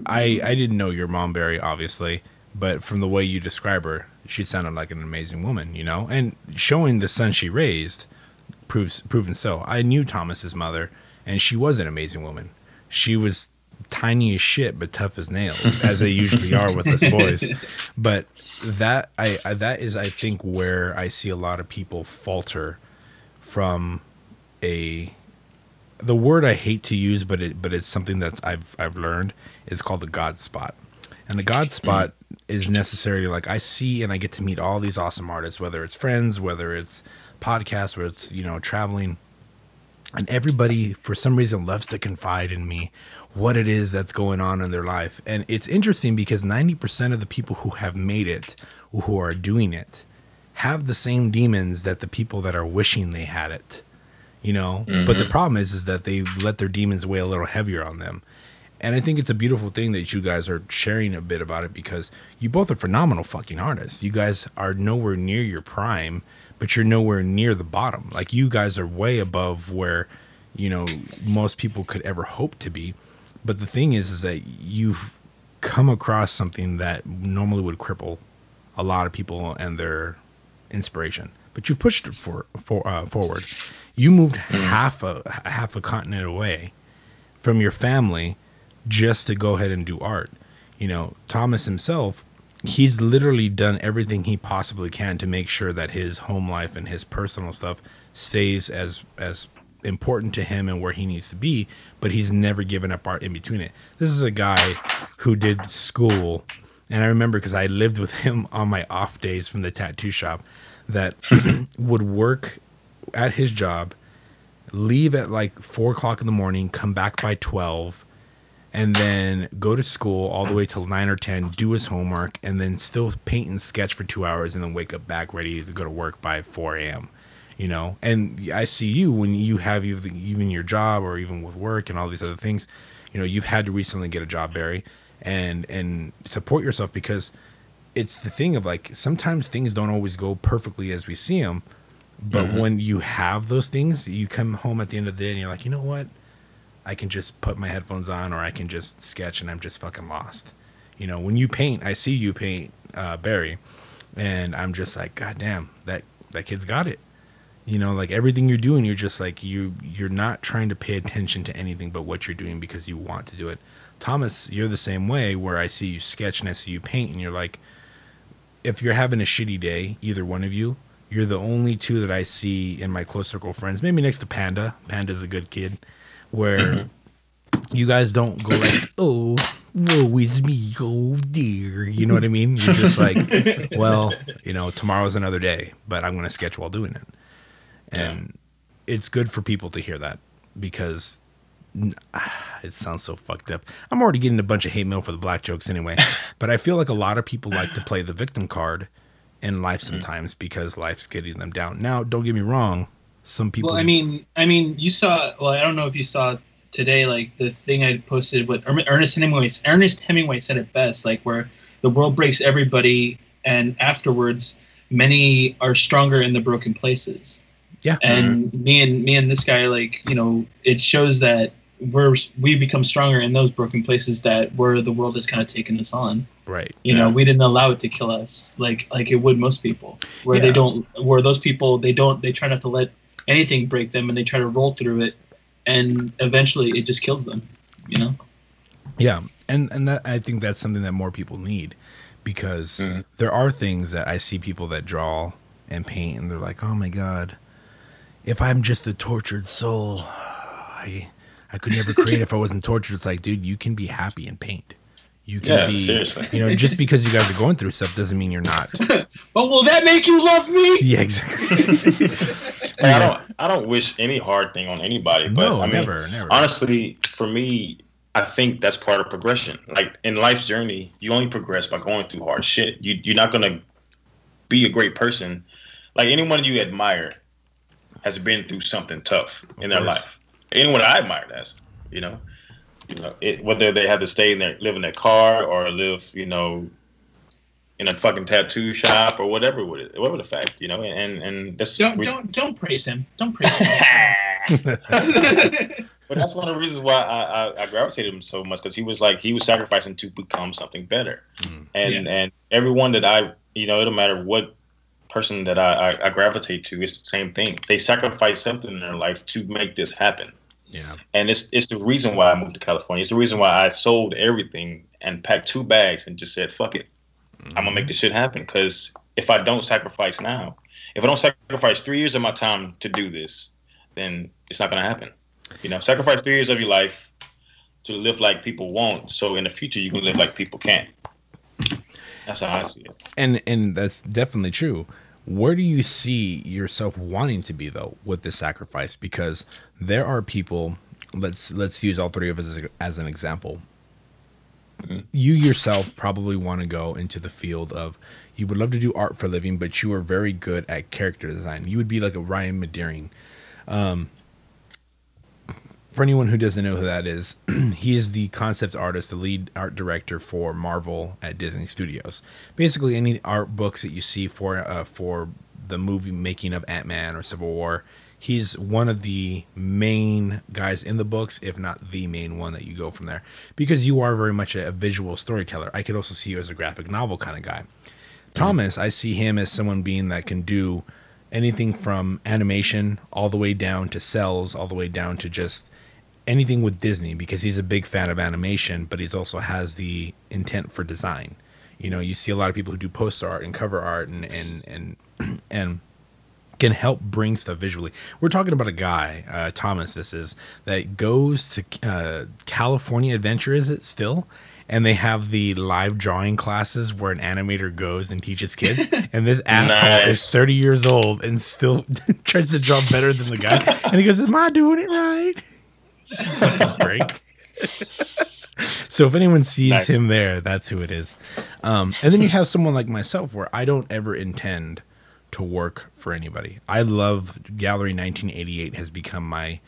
I didn't know your mom, Barry, obviously, but from the way you describe her, she sounded like an amazing woman, and showing the son she raised proven so. I knew Thomas's mother, and she was an amazing woman. She was tiny as shit, but tough as nails, as they usually are with us boys. But that is, I think, where I see a lot of people falter from the word I hate to use, but it's something that I've learned is called the God spot. And the God spot is necessarily like I see and I get to meet all these awesome artists, whether it's friends, whether it's podcasts, whether it's, traveling. And everybody, for some reason, loves to confide in me what it is that's going on in their life. And it's interesting because 90% of the people who have made it, who are doing it, have the same demons that the people that are wishing they had it, Mm-hmm. But the problem is that they let their demons weigh a little heavier on them. And I think it's a beautiful thing that you guys are sharing a bit about it, because you both are phenomenal fucking artists. You guys are nowhere near your prime, but you're nowhere near the bottom. Like, you guys are way above where, most people could ever hope to be. But the thing is that you've come across something that normally would cripple a lot of people and their inspiration. But you've pushed it forward. You moved half a continent away from your family just to go ahead and do art. Thomas himself, he's literally done everything he possibly can to make sure that his home life and his personal stuff stays as important to him and where he needs to be, but he's never given up art in between it. This is a guy who did school, and I remember because I lived with him on my off days from the tattoo shop, that would work at his job, leave at like 4 o'clock in the morning, come back by 12, and then go to school all the way till 9 or 10, do his homework, and then still paint and sketch for 2 hours, and then wake up back ready to go to work by 4 a.m. And I see you when you have even your job or even with work and all these other things, you've had to recently get a job, Barry, and support yourself, because it's the thing of like, sometimes things don't always go perfectly as we see them, but when you have those things, you come home at the end of the day and you're like, you know what? I can just put my headphones on, or I can just sketch, and I'm just fucking lost. When you paint, I see you paint, Barry, and I'm just like, God damn, that kid's got it. Like everything you're doing, you're just like, you're not trying to pay attention to anything but what you're doing because you want to do it. Thomas, you're the same way, where I see you sketch and I see you paint, and you're like, if you're having a shitty day, either one of you, you're the only two that I see in my close circle of friends, maybe next to Panda. Panda's a good kid, where you guys don't go like, oh, woe is me, oh dear. You know what I mean? You're just like, well, tomorrow's another day, but I'm going to sketch while doing it. And it's good for people to hear that, because it sounds so fucked up. I'm already getting a bunch of hate mail for the black jokes anyway, but I feel like a lot of people like to play the victim card in life sometimes because life's getting them down. Now, don't get me wrong. Some people. Well, I mean, you saw. Well, I don't know if you saw today, like the thing I posted with Ernest Hemingway. Ernest Hemingway said it best, like where the world breaks everybody, and afterwards, many are stronger in the broken places. Yeah. And me and this guy, like, it shows that we become stronger in those broken places that where the world has kind of taken us on. Right. You know, we didn't allow it to kill us like it would most people. Where they don't, where those people they try not to let anything break them, and they try to roll through it, and eventually it just kills them. You know. Yeah, and that I think that's something that more people need, because there are things that I see people that draw and paint, and they're like, oh my god, if I'm just a tortured soul, I could never create if I wasn't tortured. It's like, dude, you can be happy and paint. You can be, seriously. You know, just because you guys are going through stuff doesn't mean you're not. But will that make you love me? Yeah, exactly. I don't wish any hard thing on anybody, but no, I mean, never. Honestly, for me, I think that's part of progression. Like in life's journey, you only progress by going through hard shit. You're not gonna be a great person. Like anyone you admire has been through something tough in their life. Anyone I admire has, you know, whether they have to stay in live in their car or live, you know, in a fucking tattoo shop or whatever the fact, you know, and that's don't praise him. Don't praise him. But that's one of the reasons why I gravitated him so much, because he was sacrificing to become something better, and everyone that it don't matter what person that I gravitate to, it's the same thing. They sacrifice something in their life to make this happen. Yeah. And it's the reason why I moved to California. It's the reason why I sold everything and packed 2 bags and just said, fuck it. I'm gonna make this shit happen. Because if I don't sacrifice now, if I don't sacrifice 3 years of my time to do this, then it's not gonna happen. You know, sacrifice 3 years of your life to live like people want, so in the future you can live like people can't. That's how I see it. And that's definitely true. Where do you see yourself wanting to be, though, with this sacrifice? Because there are people, let's use all 3 of us as an example. You yourself probably want to go into the field of, you would love to do art for a living, but you are very good at character design. You would be like a Ryan Medering. For anyone who doesn't know who that is, he is the concept artist, the lead art director for Marvel at Disney Studios. Basically, any art books that you see for the movie making of Ant-Man or Civil War, he's one of the main guys in the books, if not the main one that you go from there. Because you are very much a visual storyteller. I could also see you as a graphic novel kind of guy. Thomas, I see him as someone being that can do anything from animation all the way down to cells, all the way down to just anything with Disney, because he's a big fan of animation, but he's also has the intent for design. You know, you see a lot of people who do poster art and cover art and can help bring stuff visually. We're talking about a guy, Thomas, that goes to California Adventure, is it still? And they have the live drawing classes where an animator goes and teaches kids. And this asshole is 30 years old and still tries to draw better than the guy. And he goes, am I doing it right? Fucking break. So if anyone sees him there, that's who it is. And then you have someone like myself, where I don't ever intend to work for anybody. I love Gallery 1988 has become my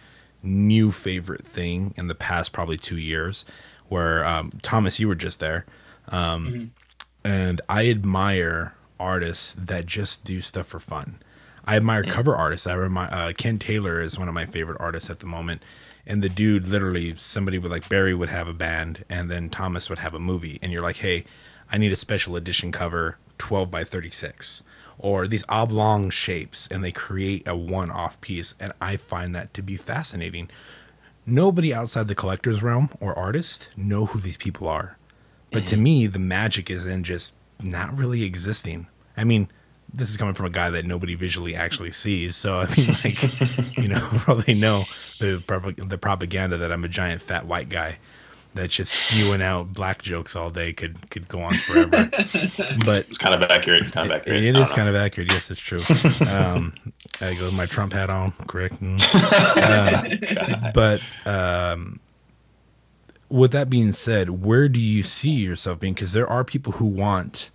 new favorite thing in the past probably 2 years, where Thomas, you were just there. And I admire artists that just do stuff for fun. I admire cover artists. I admire Ken Taylor is one of my favorite artists at the moment. And the dude, literally, somebody would like Barry would have a band, and then Thomas would have a movie. And you're like, hey, I need a special edition cover, 12 by 36, or these oblong shapes, and they create a one-off piece. And I find that to be fascinating. Nobody outside the collector's realm or artist know who these people are. But to me, the magic is in just not really existing. I mean, this is coming from a guy that nobody visually actually sees. So, I mean, like, you know, probably know the propaganda that I'm a giant fat white guy that's just spewing out black jokes all day could go on forever. But it's kind of accurate. It is kind of accurate. Yes, it's true. I go with my Trump hat on, correct? But with that being said, where do you see yourself being? Because there are people who want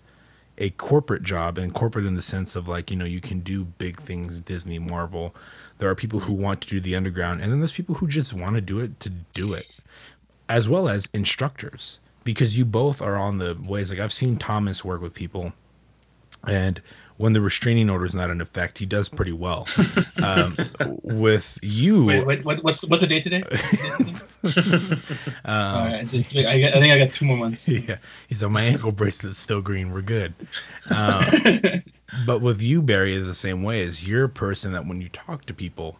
a corporate job, and corporate in the sense of like, you know, you can do big things, Disney, Marvel. There are people who want to do the underground, and then there's people who just want to do it, as well as instructors, because you both are on the ways. Like I've seen Thomas work with people And when the restraining order is not in effect, he does pretty well. With you, what's the date today? All right, I think I got 2 more months. Yeah, he's on my ankle bracelet's still green. We're good. But with you, Barry, is the same way. As you're a person that when you talk to people,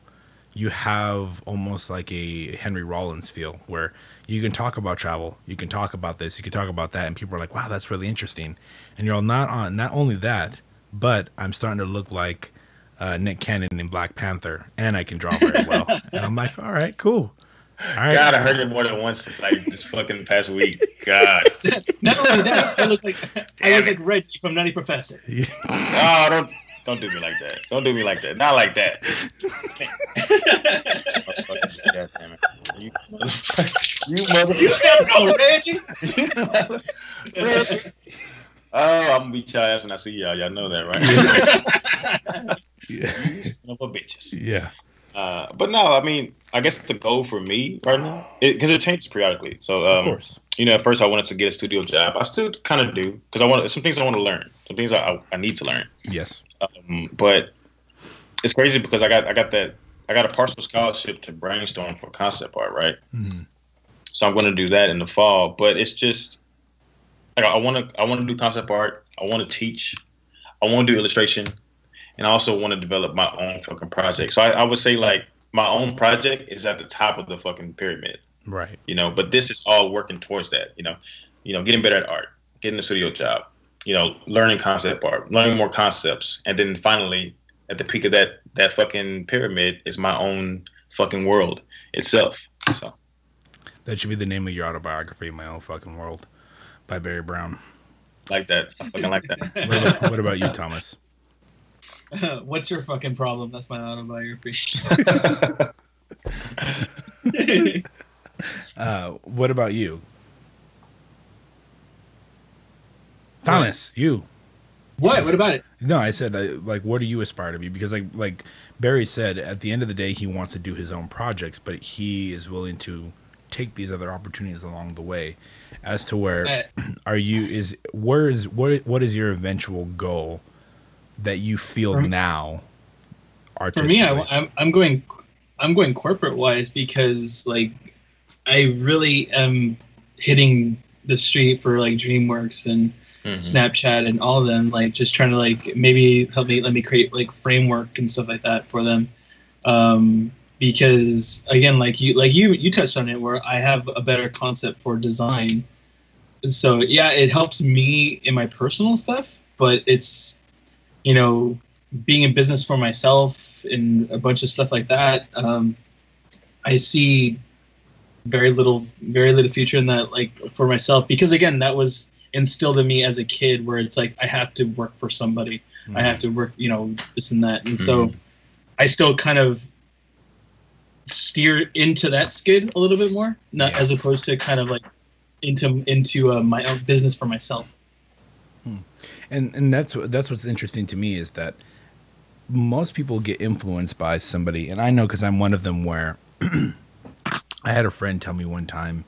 you have almost like a Henry Rollins feel, where you can talk about travel, you can talk about this, you can talk about that, and people are like, "Wow, that's really interesting." And you're all not only that, but I'm starting to look like Nick Cannon in Black Panther, and I can draw very well. And I'm like, all right, cool. All right. God, I heard it more than once, like this fucking past week. God. Not only that, I look like Reggie from Nutty Professor. Yeah. Oh, don't do me like that. Don't do me like that. Not like that. You motherfucker. You stepped on Reggie. Reggie. Oh, I'm gonna beat your ass when I see y'all. Y'all know that, right? Yeah. You son of a bitches. Yeah. But no, I mean, I guess the goal for me right now, because it changes periodically. So, Of course. at first I wanted to get a studio job. I still kind of do, because some things I want to learn, some things I need to learn. Yes. But it's crazy because I got a partial scholarship to brainstorm for concept art, right? Mm-hmm. So I'm going to do that in the fall. But it's just like I want to do concept art. I want to teach. I want to do illustration. And I also want to develop my own fucking project. So I would say like my own project is at the top of the fucking pyramid. Right. But this is all working towards that, getting better at art, getting a studio job, learning concept art, learning more concepts. And then finally at the peak of that fucking pyramid is my own fucking world itself. So that should be the name of your autobiography, My Own Fucking World, by Barry Brown. Like that. I fucking like that. What about you, Thomas? What's your fucking problem? That's my autobiography. What about you, Thomas? You. What about it? No, I said what do you aspire to be? Because like Barry said, at the end of the day, he wants to do his own projects, but he is willing to take these other opportunities along the way. As to where what is your eventual goal that you feel now? For me, I'm going corporate wise, because like I really am hitting the street for like DreamWorks and Snapchat and all of them, like just trying to like maybe let me create like framework and stuff like that for them. Because again, like you touched on it, where I have a better concept for design. So yeah, it helps me in my personal stuff, but it's, being in business for myself and a bunch of stuff like that, I see very little future in that, like for myself, because again, that was instilled in me as a kid, where it's like I have to work for somebody, I have to work, this and that, and so I still kind of steer into that skid a little bit more, as opposed to kind of like into my own business for myself. And that's what's interesting to me, is that most people get influenced by somebody, and I know because I'm one of them, where I had a friend tell me one time,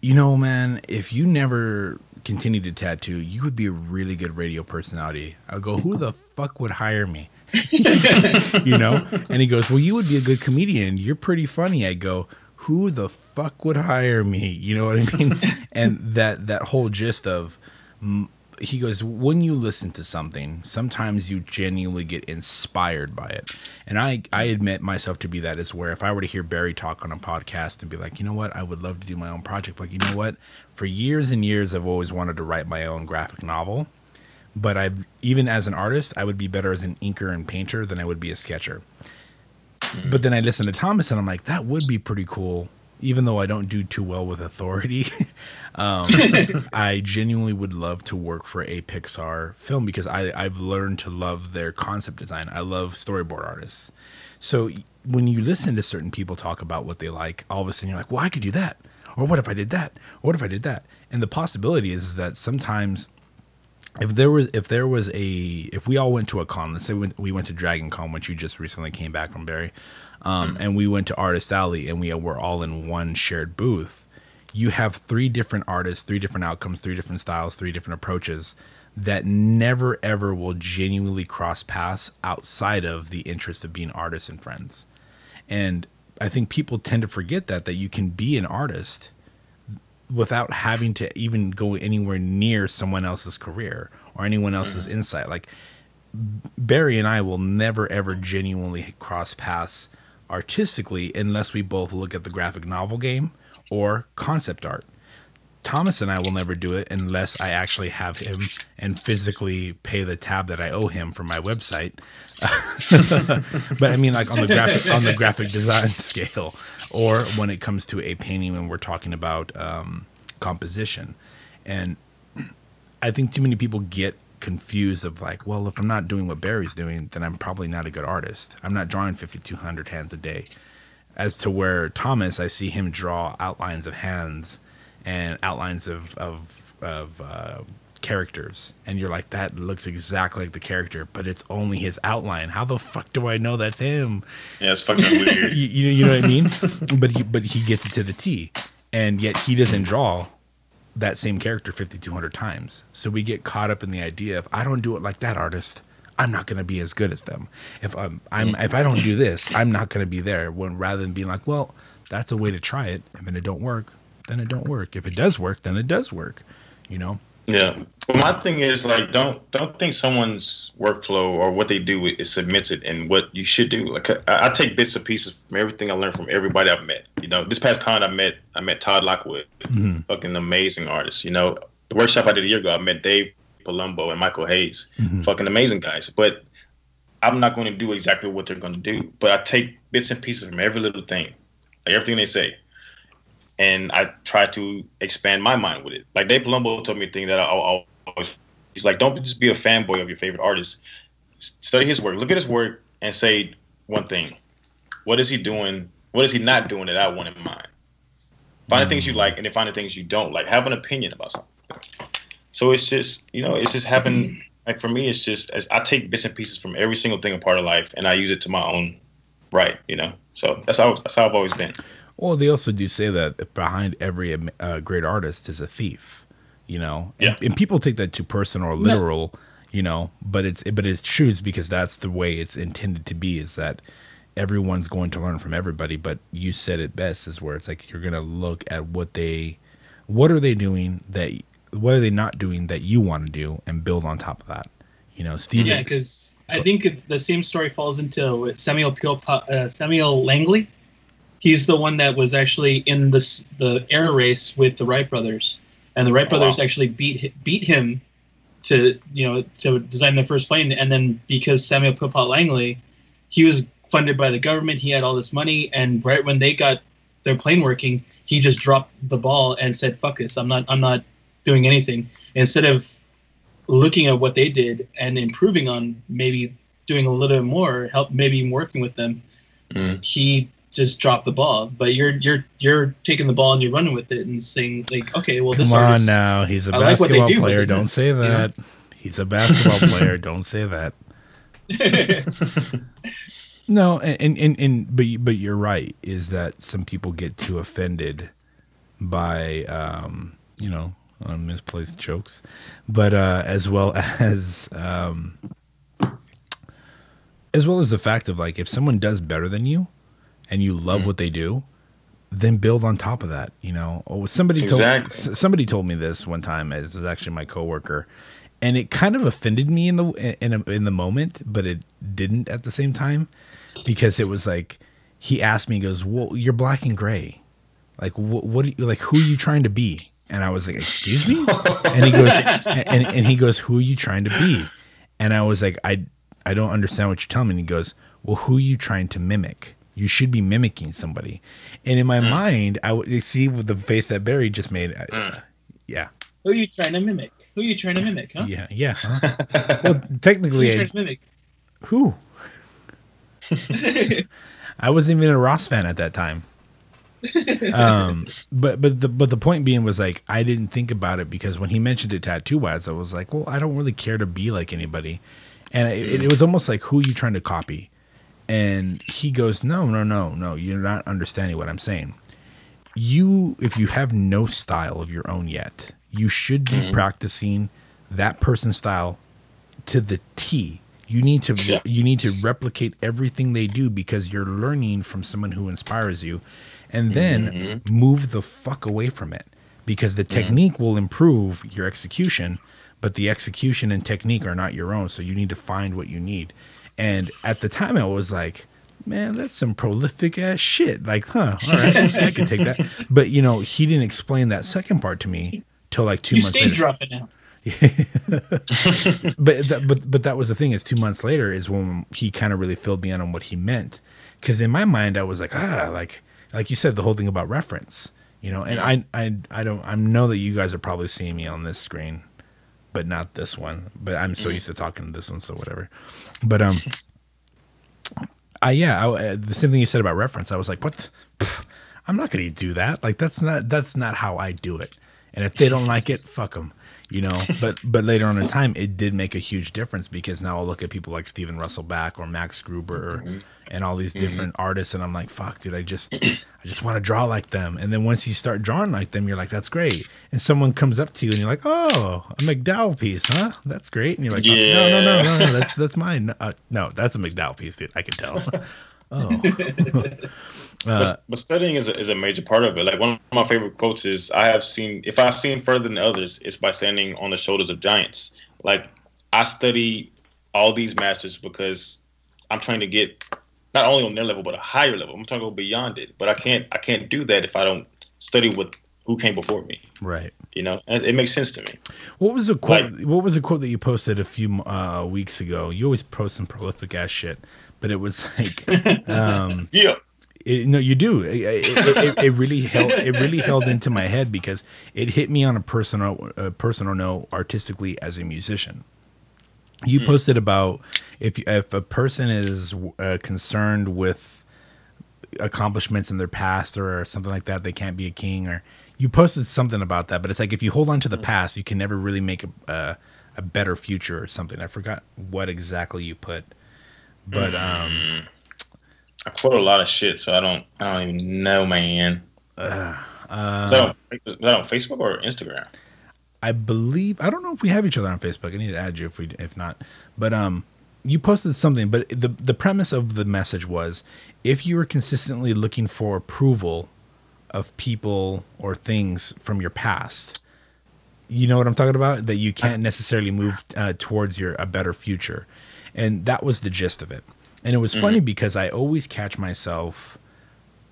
man, if you never continue to tattoo, you would be a really good radio personality. I'll go, who the fuck would hire me? And he goes, well, you would be a good comedian. You're pretty funny. I go, who the fuck would hire me? You know what I mean? And that whole gist of, he goes, when you listen to something, sometimes you genuinely get inspired by it. And I admit myself to be that, is where if I were to hear Barry talk on a podcast and be like, you know what, I would love to do my own project. Like, you know what, for years and years, I've always wanted to write my own graphic novel. But even as an artist, I would be better as an inker and painter than I would be a sketcher. But then I listen to Thomas and I'm like, that would be pretty cool. Even though I don't do too well with authority, I genuinely would love to work for a Pixar film, because I've learned to love their concept design. I love storyboard artists. So when you listen to certain people talk about what they like, all of a sudden you're like, well, I could do that. Or what if I did that? Or what if I did that? And the possibility is that sometimes if we all went to a con, let's say we went to Dragon Con, which you just recently came back from, Barry, and we went to Artist Alley, and we were all in one shared booth, you have 3 different artists, 3 different outcomes, 3 different styles, 3 different approaches that never ever will genuinely cross paths outside of the interest of being artists and friends. And I think people tend to forget that you can be an artist without having to even go anywhere near someone else's career or anyone else's insight. Like Barry and I will never ever genuinely cross paths artistically unless we both look at the graphic novel game or concept art. Thomas and I will never do it unless I actually have him and physically pay the tab that I owe him for my website. But I mean, like on the graphic design scale, or when it comes to a painting, when we're talking about composition. And I think too many people get confused of like, well, if I'm not doing what Barry's doing, then I'm probably not a good artist. I'm not drawing 5,200 hands a day. As to where Thomas, I see him draw outlines of hands and outlines of characters, and you're like, that looks exactly like the character, but it's only his outline. How the fuck do I know that's him? Yeah, it's fucking weird. you know what I mean? But he gets it to the T, and yet he doesn't draw that same character 5,200 times. So we get caught up in the idea of, I don't do it like that artist, I'm not going to be as good as them. If I don't do this, I'm not going to be there. When rather than being like, well, that's a way to try it, and then it don't work, then it don't work. If it does work, then it does work. You know? Yeah. But my thing is like, don't think someone's workflow or what they do is submitted and what you should do. Like I take bits and pieces from everything I learned from everybody I've met. You know, this past con I met Todd Lockwood, fucking amazing artist. You know, the workshop I did a year ago, I met Dave Palumbo and Michael Hayes, fucking amazing guys. But I'm not going to do exactly what they're going to do. But I take bits and pieces from every little thing, like everything they say. And I try to expand my mind with it. Like Dave Palumbo told me a thing that I always, he's like, don't just be a fanboy of your favorite artist. Study his work. Look at his work and say one thing. What is he doing? What is he not doing that I want in mind? Find the things you like and then find the things you don't like. Have an opinion about something. So it's just, you know, it's just happened. Like for me, it's just, as I take bits and pieces from every single thing a part of life and I use it to my own right, you know? So that's how I've always been. Well, they also do say that behind every great artist is a thief, you know. And people take that too personal or literal, you know. But it's true, because that's the way it's intended to be. Is that everyone's going to learn from everybody. But you said it best, is where it's like you're gonna look at what are they doing what are they not doing that you want to do, and build on top of that. You know, Steve. Yeah, because I think the same story falls into Samuel Langley. He's the one that was actually in the air race with the Wright brothers, and the Wright brothers actually beat him to design the first plane. And then because Samuel Pierpont Langley, he was funded by the government, he had all this money, and right when they got their plane working, he just dropped the ball and said, "Fuck this! I'm not doing anything." Instead of looking at what they did and improving on, maybe doing a little bit more, maybe working with them, he just drop the ball. But you're taking the ball and you're running with it and saying like, okay, well, this artist, come on now, he's a basketball player. Don't say that. You know? He's a basketball player. Don't say that. No, but you're right. Is that some people get too offended by misplaced jokes, but as well as the fact of like, if someone does better than you and you love what they do, then build on top of that. You know, somebody told me this one time. It was actually my coworker, and it kind of offended me in the moment, but it didn't at the same time, because it was like, he asked me, he goes, "Well, you're black and gray. Like, what are you, like, who are you trying to be?" And I was like, "Excuse me?" And he goes, and he goes, "Who are you trying to be?" And I was like, I don't understand what you're telling me. And he goes, "Well, who are you trying to mimic? You should be mimicking somebody." And in my mind, I would see with the face that Barry just made. Yeah. Who are you trying to mimic? Who are you trying to mimic? Huh? Yeah. Huh? Well, technically, who are you trying to mimic? Who? I wasn't even a Ross fan at that time. But the point being was like, I didn't think about it, because when he mentioned it tattoo wise, I was like, well, I don't really care to be like anybody. And it was almost like, who are you trying to copy? And he goes, no, you're not understanding what I'm saying. If you have no style of your own yet, you should be practicing that person's style to the T. You need to replicate everything they do because you're learning from someone who inspires you, and then move the fuck away from it, because the technique will improve your execution, but the execution and technique are not your own. So you need to find what you need. And at the time I was like, man, that's some prolific ass shit. Like, all right, I can take that. But you know, he didn't explain that second part to me till like 2 months later. You stay dropping now. but that was the thing, is 2 months later is when he kind of really filled me in on what he meant. Because in my mind I was like, like you said, the whole thing about reference, you know. And I know that you guys are probably seeing me on this screen, but not this one. But I'm so used to talking to this one, so whatever. But the same thing you said about reference. I was like, what? I'm not going to do that. Like that's not how I do it. And if they don't like it, fuck them. You know, but later on in time, it did make a huge difference, because now I'll look at people like Steven Russell Back or Max Gruber and all these different artists, and I'm like, fuck, dude, I just want to draw like them. And then once you start drawing like them, you're like, that's great. And someone comes up to you and you're like, oh, a McDowell piece, huh? That's great. And you're like, no, that's mine. No, that's a McDowell piece, dude. I can tell. But studying is a major part of it. Like, one of my favorite quotes is, if I've seen further than others, it's by standing on the shoulders of giants. Like, I study all these masters because I'm trying to get not only on their level, but a higher level. I'm trying to go beyond it. But I can't do that if I don't study with who came before me. Right. You know, it makes sense to me. What was a quote? What was a quote that you posted a few weeks ago? You always post some prolific ass shit, but it was like, yeah. No, you do. It really held into my head, because it hit me on a personal note, artistically, as a musician. You posted about if a person is concerned with accomplishments in their past or something like that, they can't be a king. Or you posted something about that, but it's like, if you hold on to the past, you can never really make a better future or something. I forgot what exactly you put, but I quote a lot of shit, so I don't even know, man. Is that on Facebook or Instagram? I believe, I don't know if we have each other on Facebook. I need to add you if not. But you posted something, but the premise of the message was, if you were consistently looking for approval of people or things from your past, you know what I'm talking about? That you can't necessarily move towards a better future. And that was the gist of it. And it was funny, because I always catch myself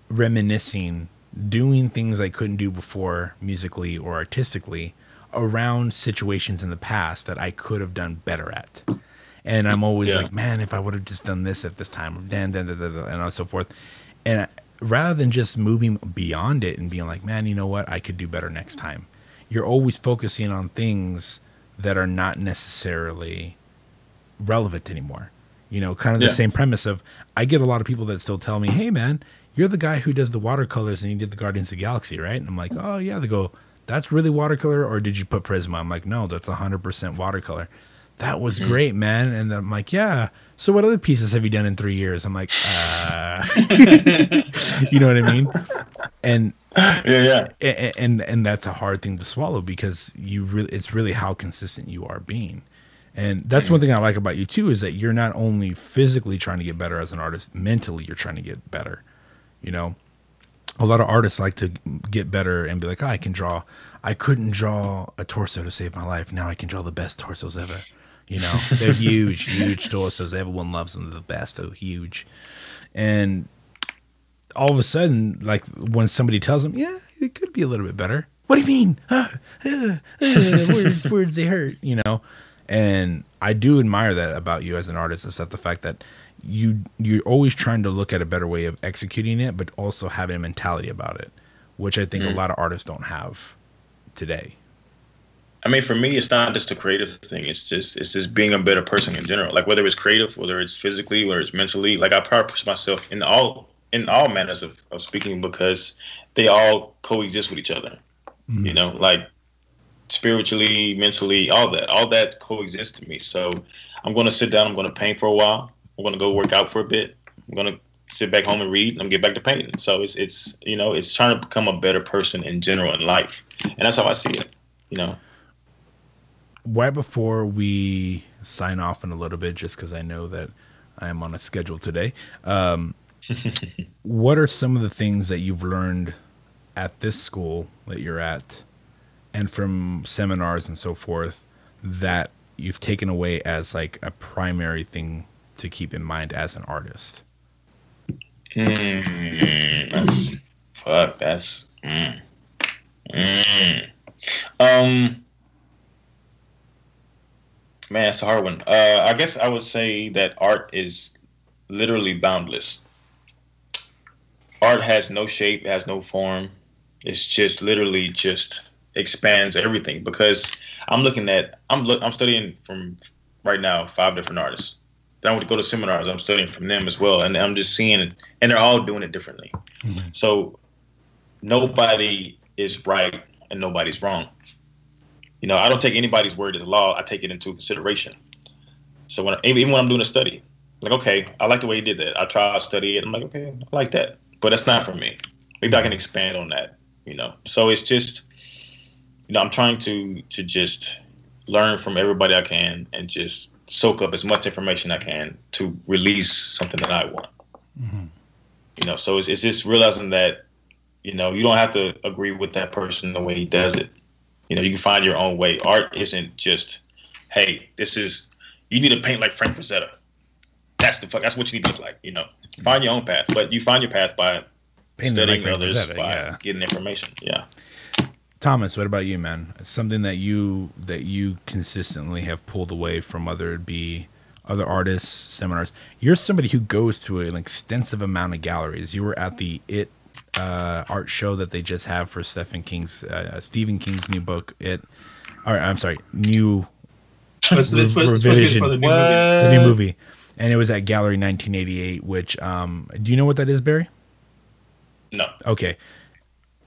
reminiscing, doing things I couldn't do before musically or artistically around situations in the past that I could have done better at. And I'm always like, man, if I would have just done this at this time, and so forth. And rather than just moving beyond it and being like, man, you know what, I could do better next time, you're always focusing on things that are not necessarily relevant anymore. You know, kind of the same premise of, I get a lot of people that still tell me, hey, man, you're the guy who does the watercolors and you did the Guardians of the Galaxy, right? And I'm like, oh, yeah. They go, that's really watercolor, or did you put Prisma? I'm like, no, that's 100% watercolor. That was great, man. And I'm like, yeah. So what other pieces have you done in 3 years? I'm like, you know what I mean? And and that's a hard thing to swallow, because it's really how consistent you are being. And that's one thing I like about you too, is that you're not only physically trying to get better as an artist, mentally you're trying to get better. You know, a lot of artists like to get better and be like, oh, I couldn't draw a torso to save my life. Now I can draw the best torsos ever. You know, they're huge torsos. Everyone loves them. They're the best. They're huge. And all of a sudden, like, when somebody tells them, yeah, it could be a little bit better. What do you mean? Words, they hurt, you know? And I do admire that about you as an artist, is that the fact that you're always trying to look at a better way of executing it, but also having a mentality about it, which I think a lot of artists don't have today. I mean, for me, it's not just a creative thing. It's just being a better person in general. Like, whether it's creative, whether it's physically, whether it's mentally. Like, I probably push myself in all manners of speaking, because they all coexist with each other. You know, like, spiritually, mentally, all that coexists to me. So I'm going to sit down, I'm going to paint for a while, I'm going to go work out for a bit, I'm going to sit back home and read, and I'm get back to painting. So it's you know, it's trying to become a better person in general in life, and that's how I see it, you know. right before we sign off in a little bit, just because I know that I am on a schedule today, what are some of the things that you've learned at this school that you're at and from seminars and so forth that you've taken away as like a primary thing to keep in mind as an artist? That's man, it's a hard one. I guess I would say that art is literally boundless. Art has no shape, has no form. It's just literally just expands everything, because I'm studying from right now 5 different artists. Then I would go to seminars. I'm studying from them as well, and I'm just seeing it, and they're all doing it differently. Mm-hmm. So nobody is right and nobody's wrong. You know, I don't take anybody's word as law. I take it into consideration. So even when I'm doing a study, like, okay, I like the way you did that. I try to study it. I'm like, okay, I like that, but that's not for me. Maybe I can expand on that. You know, so it's just, you know, I'm trying to just learn from everybody I can and just soak up as much information I can to release something that I want. Mm-hmm. You know, so it's just realizing that, you know, you don't have to agree with that person the way he does it. You know, you can find your own way. Art isn't just, hey, you need to paint like Frank Frazetta. That's what you need to look like. You know, find your own path, but you find your path by studying like others, by getting information. Yeah. Thomas, what about you, man? Something that you consistently have pulled away from other artists, seminars. You're somebody who goes to an extensive amount of galleries. You were at the art show that they just have for Stephen King's new book. New revision for the new movie, and it was at Gallery 1988. Which do you know what that is, Barry? No. Okay.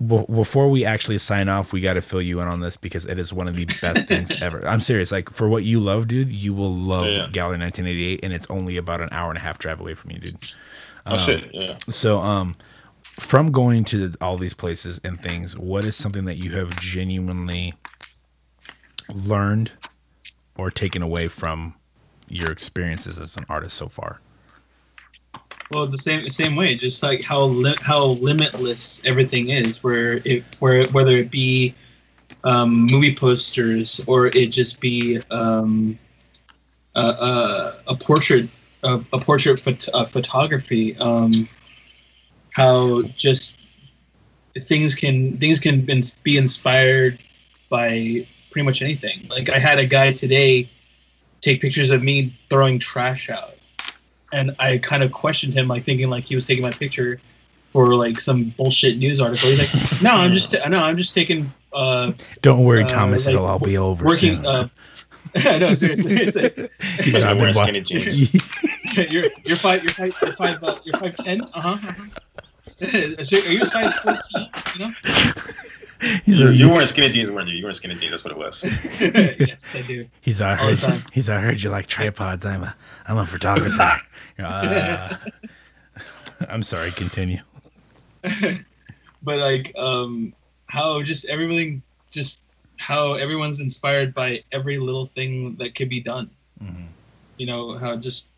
Before we actually sign off, we got to fill you in on this because it is one of the best things ever. I'm serious. Like, for what you love, dude, you will love Gallery 1988, and it's only about an hour and a half drive away from you, dude. Shit. Yeah. So, from going to all these places and things, what is something that you have genuinely learned or taken away from your experiences as an artist so far? Well, the same way, just like how limitless everything is, whether it be movie posters or it just be a portrait photography, how just things can be inspired by pretty much anything. Like, I had a guy today take pictures of me throwing trash out. And I kind of questioned him, like thinking like he was taking my picture for like some bullshit news article. He's like, "No, I'm just taking." Don't worry, Thomas. Like, it'll all be over. Working. No, seriously. It's like, he's not wearing skinny jeans. You're 5'10". So are you a size 14? You know. You're wearing skinny jeans, weren't you? You were wearing skinny jeans. That's what it was. Yes, I do. I heard you like tripods. I'm a photographer. I'm sorry. Continue. But like, how everyone's inspired by every little thing that could be done. Mm-hmm. You know, how just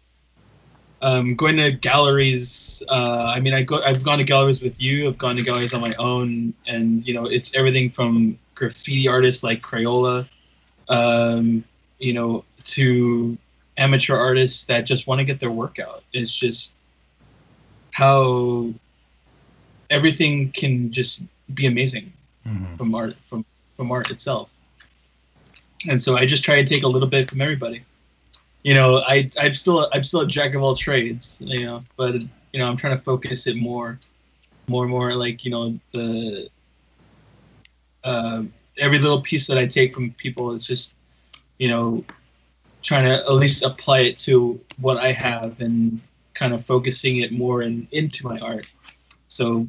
going to galleries. I've gone to galleries with you. I've gone to galleries on my own, and you know, it's everything from graffiti artists like Crayola, you know, to amateur artists that just want to get their work out. It's just how everything can just be amazing from art, from art itself. And so I just try to take a little bit from everybody. You know, I'm still a jack of all trades, you know, but you know, I'm trying to focus it more like, you know, the every little piece that I take from people is just, you know, trying to at least apply it to what I have and kind of focusing it more into my art. So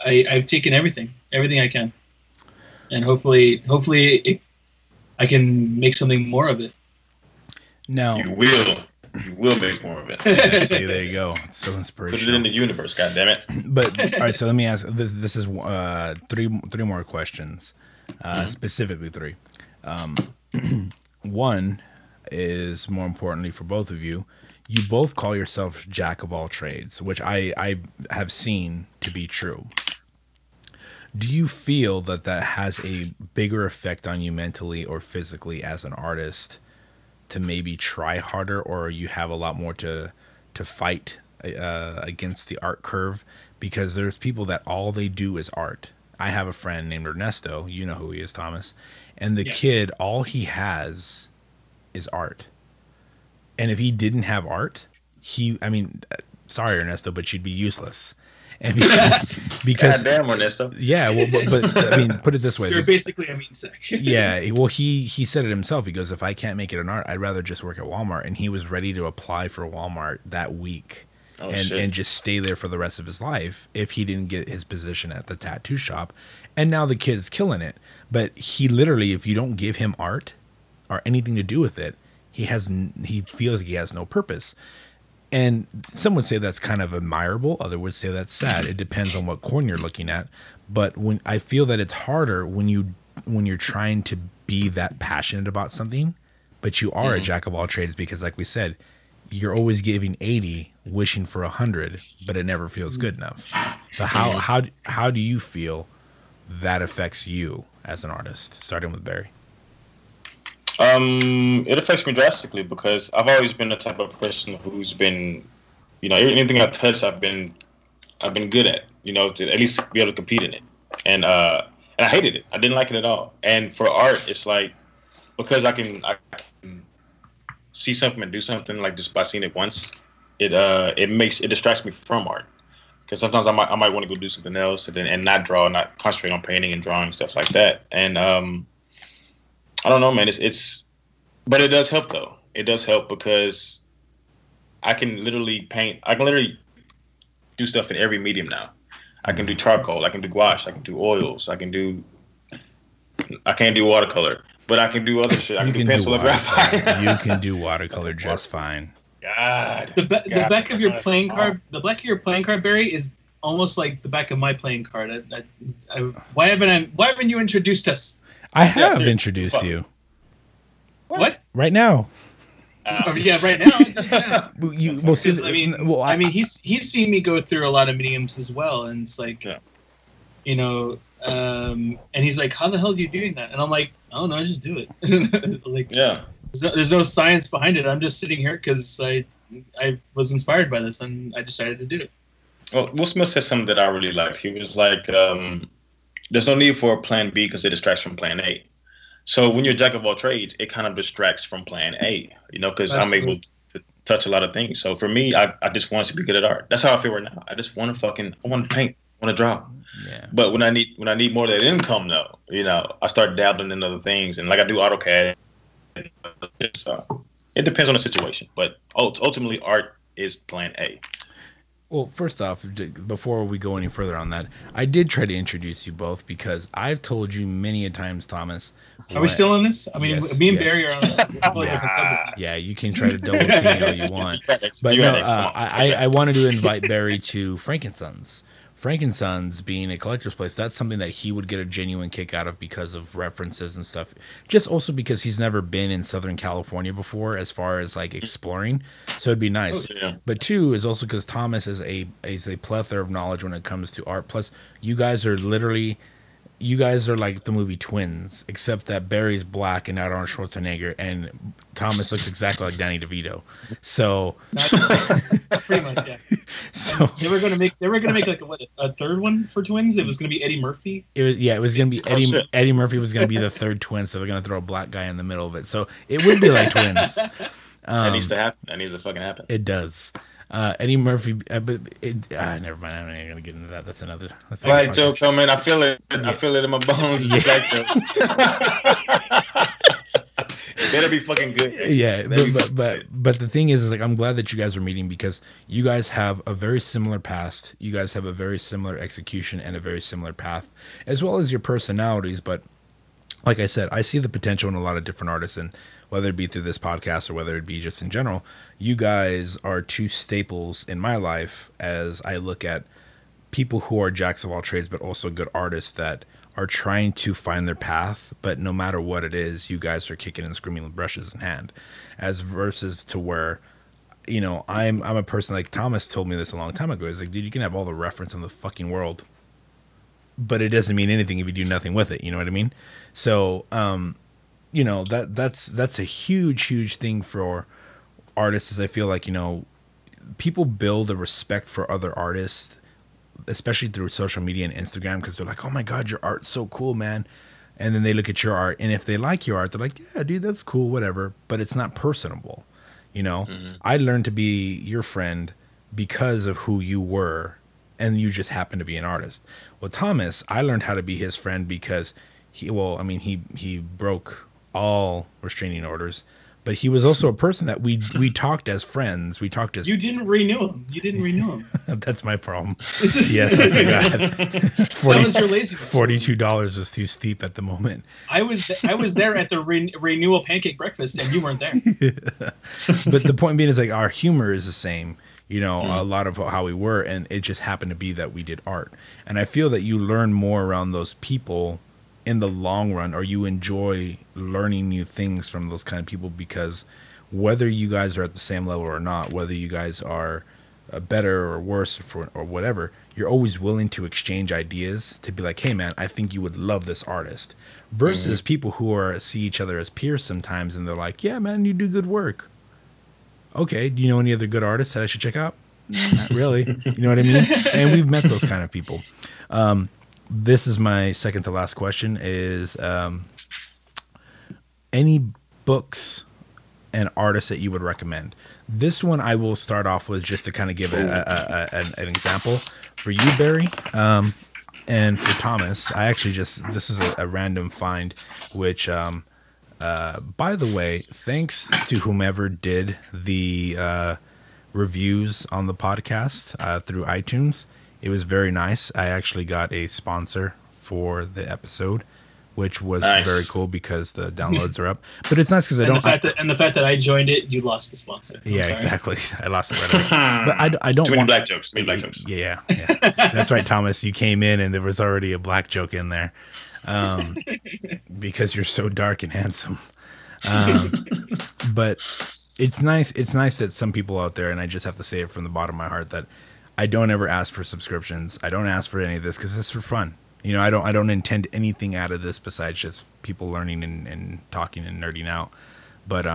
I've taken everything I can, and hopefully I can make something more of it. Now you will make more of it. Yeah, see, there you go. It's so inspirational. Put it in the universe, goddammit. But all right, so let me ask. This is three more questions, specifically three. One is more importantly for both of you. You both call yourselves jack of all trades, which I have seen to be true. Do you feel that that has a bigger effect on you mentally or physically as an artist to maybe try harder, or you have a lot more to fight against the art curve? Because there's people that all they do is art. I have a friend named Ernesto. You know who he is, Thomas. And the kid, all he has is art. And if he didn't have art, sorry, Ernesto, but you'd be useless. And because God damn, Ernesto. Yeah, well, but I mean, put it this way. You're basically a mean sack. Yeah, well, he said it himself. He goes, if I can't make it an art, I'd rather just work at Walmart. And he was ready to apply for Walmart that week and just stay there for the rest of his life if he didn't get his position at the tattoo shop. And now the kid's killing it. But he literally, if you don't give him art or anything to do with it, he feels like he has no purpose. And some would say that's kind of admirable. Others would say that's sad. It depends on what corner you're looking at. But when I feel that it's harder when you're trying to be that passionate about something, but you are a jack of all trades, because like we said, you're always giving 80, wishing for 100, but it never feels good enough. So how do you feel that affects you as an artist, starting with Barry? It affects me drastically because I've always been the type of person who's been, anything I touch, I've been good at, to at least be able to compete in it. And I hated it. I didn't like it at all. And for art, it's like, because I can see something and do something like just by seeing it once, it distracts me from art. Because sometimes I might want to go do something else and not draw, not concentrate on painting and drawing, stuff like that. And I don't know, man. But it does help though. It does help because I can literally paint. I can literally do stuff in every medium now. I can do charcoal. I can do gouache. I can do oils. I can't do watercolor, but I can do other shit. I can do pencil and graphite. You can do watercolor just fine. God. The back of your playing card, Barry, is almost like the back of my playing card. Why haven't you introduced us? I have introduced you. What? Right now. Yeah, right now. He's seen me go through a lot of mediums as well, and it's like, and he's like, "How the hell are you doing that?" And I'm like, "I don't know, I just do it." There's no science behind it. I'm just sitting here because I was inspired by this, and I decided to do it. Well, Will Smith said something that I really liked. He was like, there's no need for a plan B because it distracts from plan A. So when you're a jack of all trades, it kind of distracts from plan A, because I'm able to touch a lot of things. So for me, I just want to be good at art. That's how I feel right now. I just want to I want to paint, I want to draw. Yeah. But when I need more of that income though, I start dabbling in other things, and like I do AutoCAD. So it depends on the situation, but ultimately art is plan A. Well, first off, before we go any further on that, I did try to introduce you both because I've told you many a times, Thomas. Are we still on this? I mean, yes, me and Barry are on this. Yeah, you can try to double team all you want. But no, I wanted to invite Barry to Frankensons. Frankensons being a collector's place, that's something that he would get a genuine kick out of because of references and stuff. Just also because he's never been in Southern California before as far as like exploring. So it'd be nice. Oh, yeah. But two is also because Thomas is a plethora of knowledge when it comes to art. Plus, you guys are like the movie Twins, except that Barry's black and not Arnold Schwarzenegger, and Thomas looks exactly like Danny DeVito. So pretty much, yeah. So they were gonna make like a third one for Twins. It was gonna be Eddie Murphy. It was gonna be Eddie. Eddie Murphy was gonna be the third twin, so they're gonna throw a black guy in the middle of it. So it would be like Twins. That needs to happen. That needs to fucking happen. It does. Eddie Murphy, but never mind. I'm not even gonna get into that. That's another. Black joke, though, man. I feel it. Yeah. I feel it in my bones. Yeah. Black joke. It better be fucking good. Actually. Yeah, but the thing is like I'm glad that you guys are meeting because you guys have a very similar past. You guys have a very similar execution and a very similar path, as well as your personalities. But like I said, I see the potential in a lot of different artists, and whether it be through this podcast or whether it be just in general, you guys are two staples in my life as I look at people who are jacks of all trades, but also good artists that are trying to find their path, but no matter what it is, you guys are kicking and screaming with brushes in hand, as versus to where, you know, I'm a person like Thomas told me this a long time ago. He's like, dude, you can have all the reference in the fucking world, but it doesn't mean anything if you do nothing with it. You know what I mean? So, you know, that's a huge thing for artists, is I feel like, you know, people build a respect for other artists, especially through social media and Instagram, because they're like, oh my God, your art's so cool, man. And then they look at your art, and if they like your art, they're like, yeah, dude, that's cool, whatever. But it's not personable. You know, I learned to be your friend because of who you were, and you just happened to be an artist. Well, Thomas, I learned how to be his friend because he broke all restraining orders, but he was also a person that we talked as friends. We talked as... You didn't renew him. That's my problem. Yes, I forgot. 40, that was your laziness. $42 was too steep at the moment. I was there at the renewal pancake breakfast, and you weren't there. But the point being is, like, our humor is the same. You know, a lot of how we were, and it just happened to be that we did art. And I feel that you learn more around those people in the long run, or you enjoy learning new things from those kind of people, because whether you guys are at the same level or not, whether you guys are better or worse or whatever, you're always willing to exchange ideas to be like, hey man, I think you would love this artist, versus people who see each other as peers sometimes, and they're like, yeah man, you do good work. Okay, do you know any other good artists that I should check out? Not really. You know what I mean? And we've met those kind of people. This is my second to last question, is any books and artists that you would recommend? This one I will start off with just to kind of give an example. For you, Barry, and for Thomas, I actually this is a random find, which, by the way, thanks to whomever did the reviews on the podcast through iTunes. It was very nice. I actually got a sponsor for the episode, which was very cool because the downloads are up. But it's nice because I don't. The fact that I joined it, you lost the sponsor. Yeah, exactly. I lost it right away. But I don't Too many want black jokes. Too many black jokes. Yeah. That's right, Thomas. You came in and there was already a black joke in there, because you're so dark and handsome. But it's nice. It's nice that some people out there, and I just have to say it from the bottom of my heart, that I don't ever ask for subscriptions. I don't ask for any of this because it's for fun. You know, I don't intend anything out of this besides just people learning and talking and nerding out. But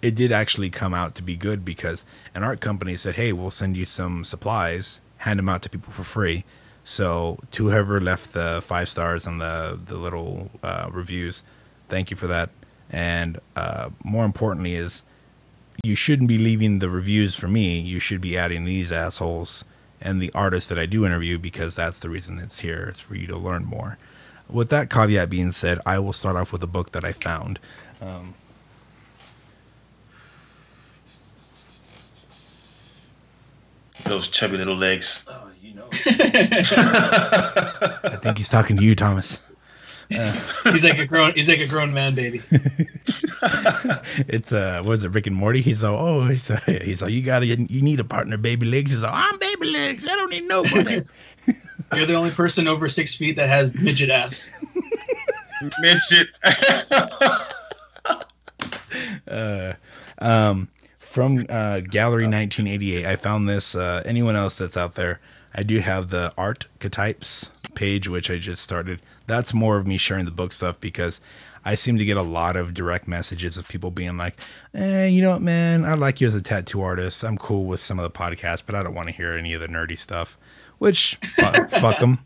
it did actually come out to be good, because an art company said, hey, we'll send you some supplies, hand them out to people for free. So to whoever left the 5 stars on the little reviews, thank you for that. And more importantly is, you shouldn't be leaving the reviews for me. You should be adding these assholes and the artists that I do interview, because that's the reason it's here. It's for you to learn more. With that caveat being said, I will start off with a book that I found. Those chubby little legs. Oh, you know. I think he's talking to you, Thomas. He's like a grown man, baby. It's what is it, Rick and Morty? He's all, he's all, you need a partner, baby legs. He's all, I'm baby legs. I don't need nobody. You're the only person over 6 feet that has midget ass. Midget. From Gallery 1988, I found this. Anyone else that's out there, I do have the archetypes page, which I just started. That's more of me sharing the book stuff, because I seem to get a lot of direct messages of people being like, you know what, man, I like you as a tattoo artist. I'm cool with some of the podcasts, but I don't want to hear any of the nerdy stuff, which fuck them.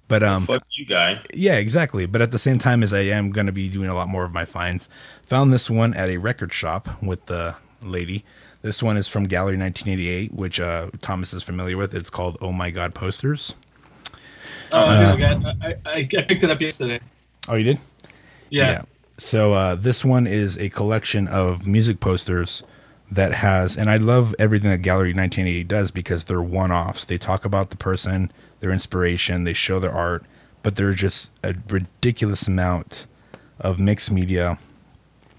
But fuck you, guy. Yeah, exactly. But at the same time, as I am going to be doing a lot more of my finds, found this one at a record shop with the lady. This one is from Gallery 1988, which Thomas is familiar with. It's called Oh My God Posters. I picked it up yesterday. Oh, you did? Yeah. So this one is a collection of music posters that has, and I love everything that Gallery 1988 does, because they're one-offs. They talk about the person, their inspiration, they show their art, but they're just a ridiculous amount of mixed media.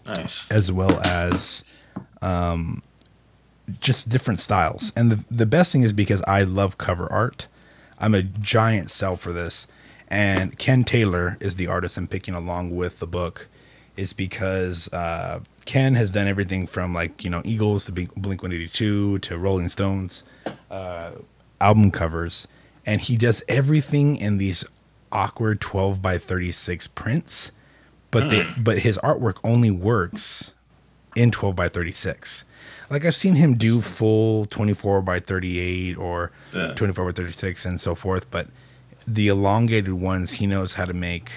Nice. As well as just different styles. And the best thing is, because I love cover art, I'm a giant sell for this. And Ken Taylor is the artist I'm picking along with the book, is because Ken has done everything from like, you know, Eagles to Blink-182 to Rolling Stones album covers, and he does everything in these awkward 12 by 36 prints, but his artwork only works in 12 by 36. Like I've seen him do full 24 by 38 or 24 by 36 and so forth, but the elongated ones, he knows how to make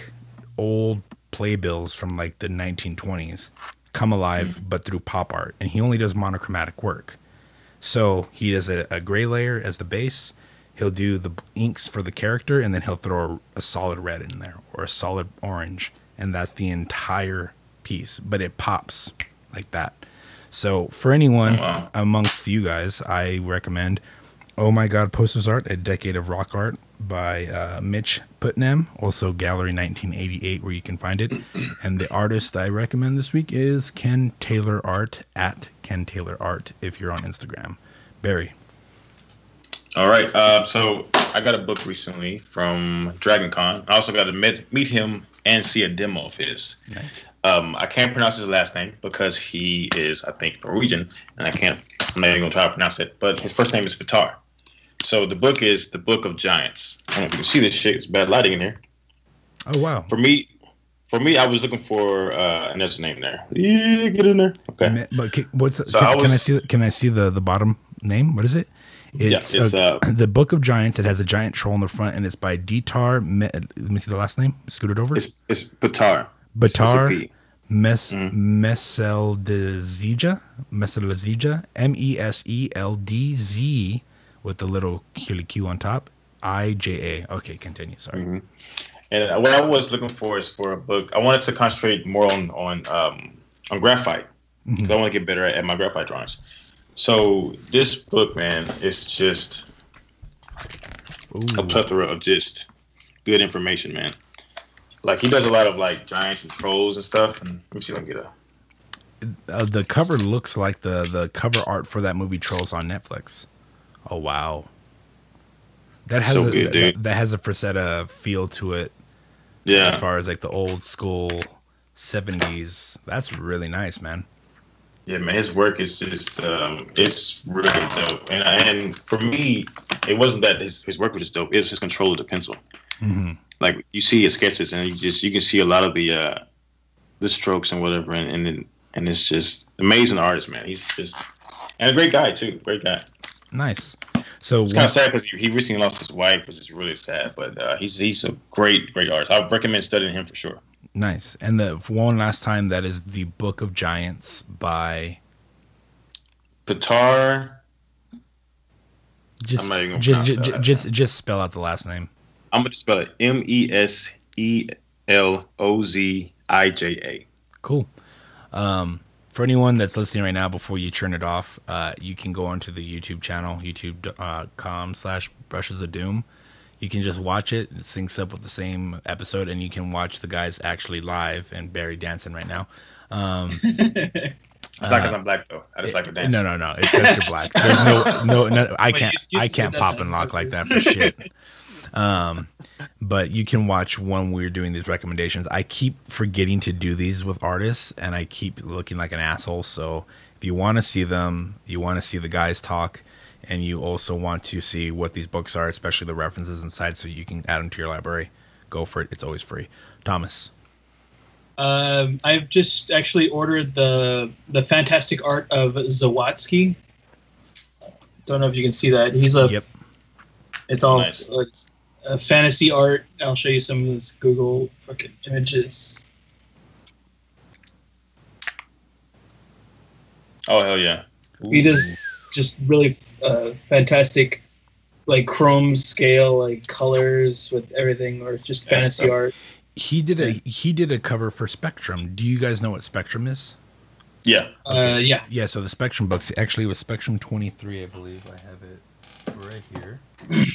old playbills from like the 1920s come alive, but through pop art. And he only does monochromatic work. So he does a gray layer as the base. He'll do the inks for the character, and then he'll throw a solid red in there or a solid orange. And that's the entire piece, but it pops like that. So for anyone amongst you guys, I recommend Oh My God Posters Art, A Decade of Rock Art by Mitch Putnam, also Gallery 1988, where you can find it. And the artist I recommend this week is Ken Taylor Art, at Ken Taylor Art, if you're on Instagram. Barry. All right. So I got a book recently from Dragon Con. I also got to meet him and see a demo of his. Nice. I can't pronounce his last name because he is, I think, Norwegian, and I'm not even going to try to pronounce it, but his first name is Vitar. So the book is The Book of Giants. I don't know if you can see this shit. It's bad lighting in here. Oh, wow. For me, I was looking for, and there's a name there. Yeah, get in there. Okay. But can I see the bottom name? What is it? It's The Book of Giants. It has a giant troll in the front, and it's by Ditar. Let me see the last name. Scoot it over. It's Vitar. Batar Meseldezija, Meseldz, with the little Q on top. IJA. Okay, continue. Sorry. Mm-hmm. And what I was looking for is for a book. I wanted to concentrate more on graphite because I want to get better at my graphite drawings. So this book, man, is just a plethora of just good information, man. Like he does a lot of like giants and trolls and stuff. And let me see if I can get the cover looks like the cover art for that movie Trolls on Netflix. Oh wow, that has that has a Frazetta feel to it. Yeah, as far as like the old school 70s, that's really nice, man. Yeah, man, his work is just it's really dope. And for me, it wasn't that his work was just dope. It was his control of the pencil. Mm-hmm. Like you see his sketches, and you can see a lot of the strokes and whatever, and it's just amazing artist, man. He's just and a great guy too. Great guy. Nice. So it's kind of sad because he recently lost his wife, which is really sad. But he's a great artist. I would recommend studying him for sure. Nice. And for one last time, that is The Book of Giants by Vitar. Just spell out the last name. I'm gonna spell it Meseldozija. Cool. For anyone that's listening right now, before you turn it off, you can go onto the YouTube channel, youtube.com/Brushes of Doom. You can just watch it. It syncs up with the same episode, and you can watch the guys actually live and Barry dancing right now. It's not because I'm black though. I just like to dance. No. It's because you're black. There's no. I can't pop and lock like that for shit. But you can watch when we're doing these recommendations. I keep forgetting to do these with artists, and I keep looking like an asshole. So if you want to see them, you want to see the guys talk, and you also want to see what these books are, especially the references inside, so you can add them to your library, go for it. It's always free. Thomas. I've just actually ordered the fantastic art of Zawadzki. Don't know if you can see that. He's a. Yep. It's all nice. It's fantasy art. I'll show you some of this Google fucking images. Oh hell yeah! Ooh. He does just really fantastic, like chrome scale, like colors with everything, or just fantasy art. He did a cover for Spectrum. Do you guys know what Spectrum is? Yeah. Yeah. Yeah. So the Spectrum books actually was Spectrum 23, I believe. I have it right here.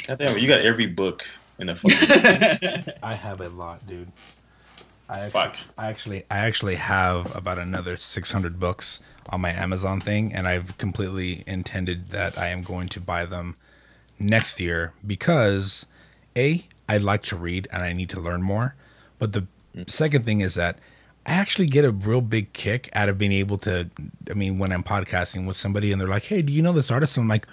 God damn it, you got every book in the fucking I have a lot, dude. I actually have about another 600 books on my Amazon thing, and I've completely intended that I am going to buy them next year because I like to read and I need to learn more. But the second thing is that I actually get a real big kick out of being able to, I mean, when I'm podcasting with somebody and they're like, hey, do you know this artist? And I'm like,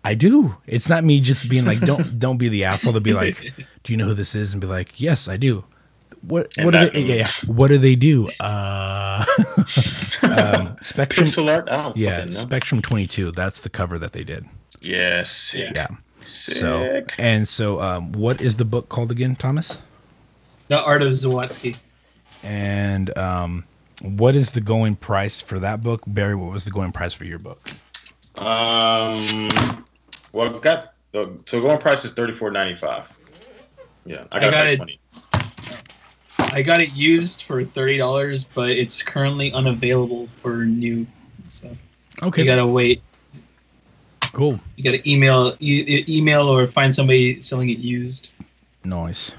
I do. It's not me just being like, don't be the asshole to be like, do you know who this is? And be like, yes, I do. What do they? Yeah. What do they do? Spectrum. Pixel art. Yeah, Spectrum 22. That's the cover that they did. Yes. Yeah. Sick. So, what is the book called again, Thomas? The Art of Zawadzki. And what is the going price for that book, Barry? What was the going price for your book? Well, so going price is $34.95. Yeah, I got it. 20. I got it used for $30, but it's currently unavailable for new. So okay, you gotta wait. Cool. You gotta email or find somebody selling it used. Nice.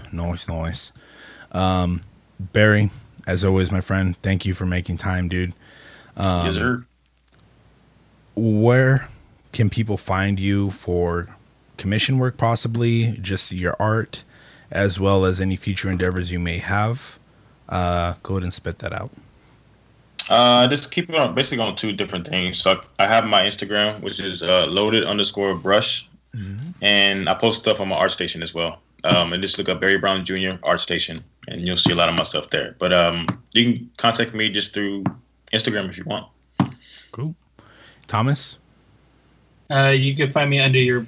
Barry, as always, my friend, thank you for making time, dude. Yes, sir. Where can people find you for commission work, possibly just your art, as well as any future endeavors you may have? Go ahead and spit that out. Just keep it on, basically on two different things. So I have my Instagram, which is loaded_brush, and I post stuff on my art station as well. And just look up Barry Brown Jr. Art Station, and you'll see a lot of my stuff there. But you can contact me just through Instagram if you want. Cool. Thomas? You can find me under your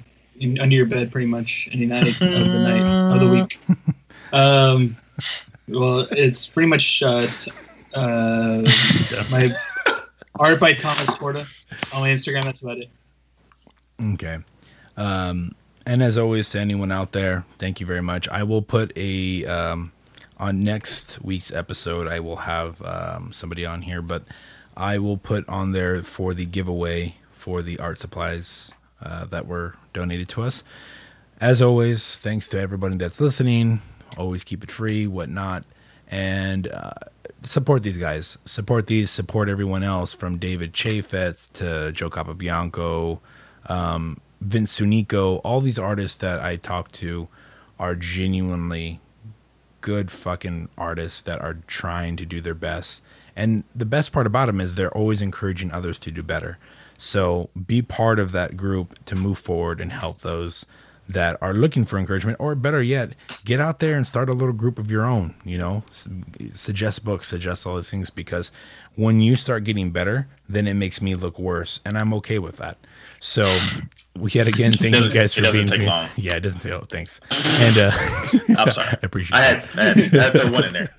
bed pretty much any night of the week. Well, it's pretty much my art by Thomas Corda on my Instagram. That's about it. Okay. And as always, to anyone out there, thank you very much. I will put on next week's episode, I will have somebody on here, but I will put on there for the giveaway for the art supplies that were donated to us. As always, thanks to everybody that's listening. Always keep it free, whatnot. And support these guys. Support everyone else, from David Chafetz to Joe Capobianco, Vince Sunico. All these artists that I talk to are genuinely good fucking artists that are trying to do their best. And the best part about them is they're always encouraging others to do better. So be part of that group to move forward and help those that are looking for encouragement, or better yet, get out there and start a little group of your own, suggest books, suggest all these things, because when you start getting better, then it makes me look worse, and I'm okay with that. So yet again, thank you guys for being here. Long. Yeah, it doesn't take long. Thanks. And I'm sorry. I appreciate it. I had the one in there.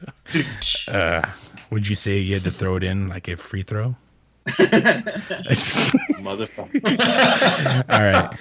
Would you say you had to throw it in like a free throw? Motherfucker. All right.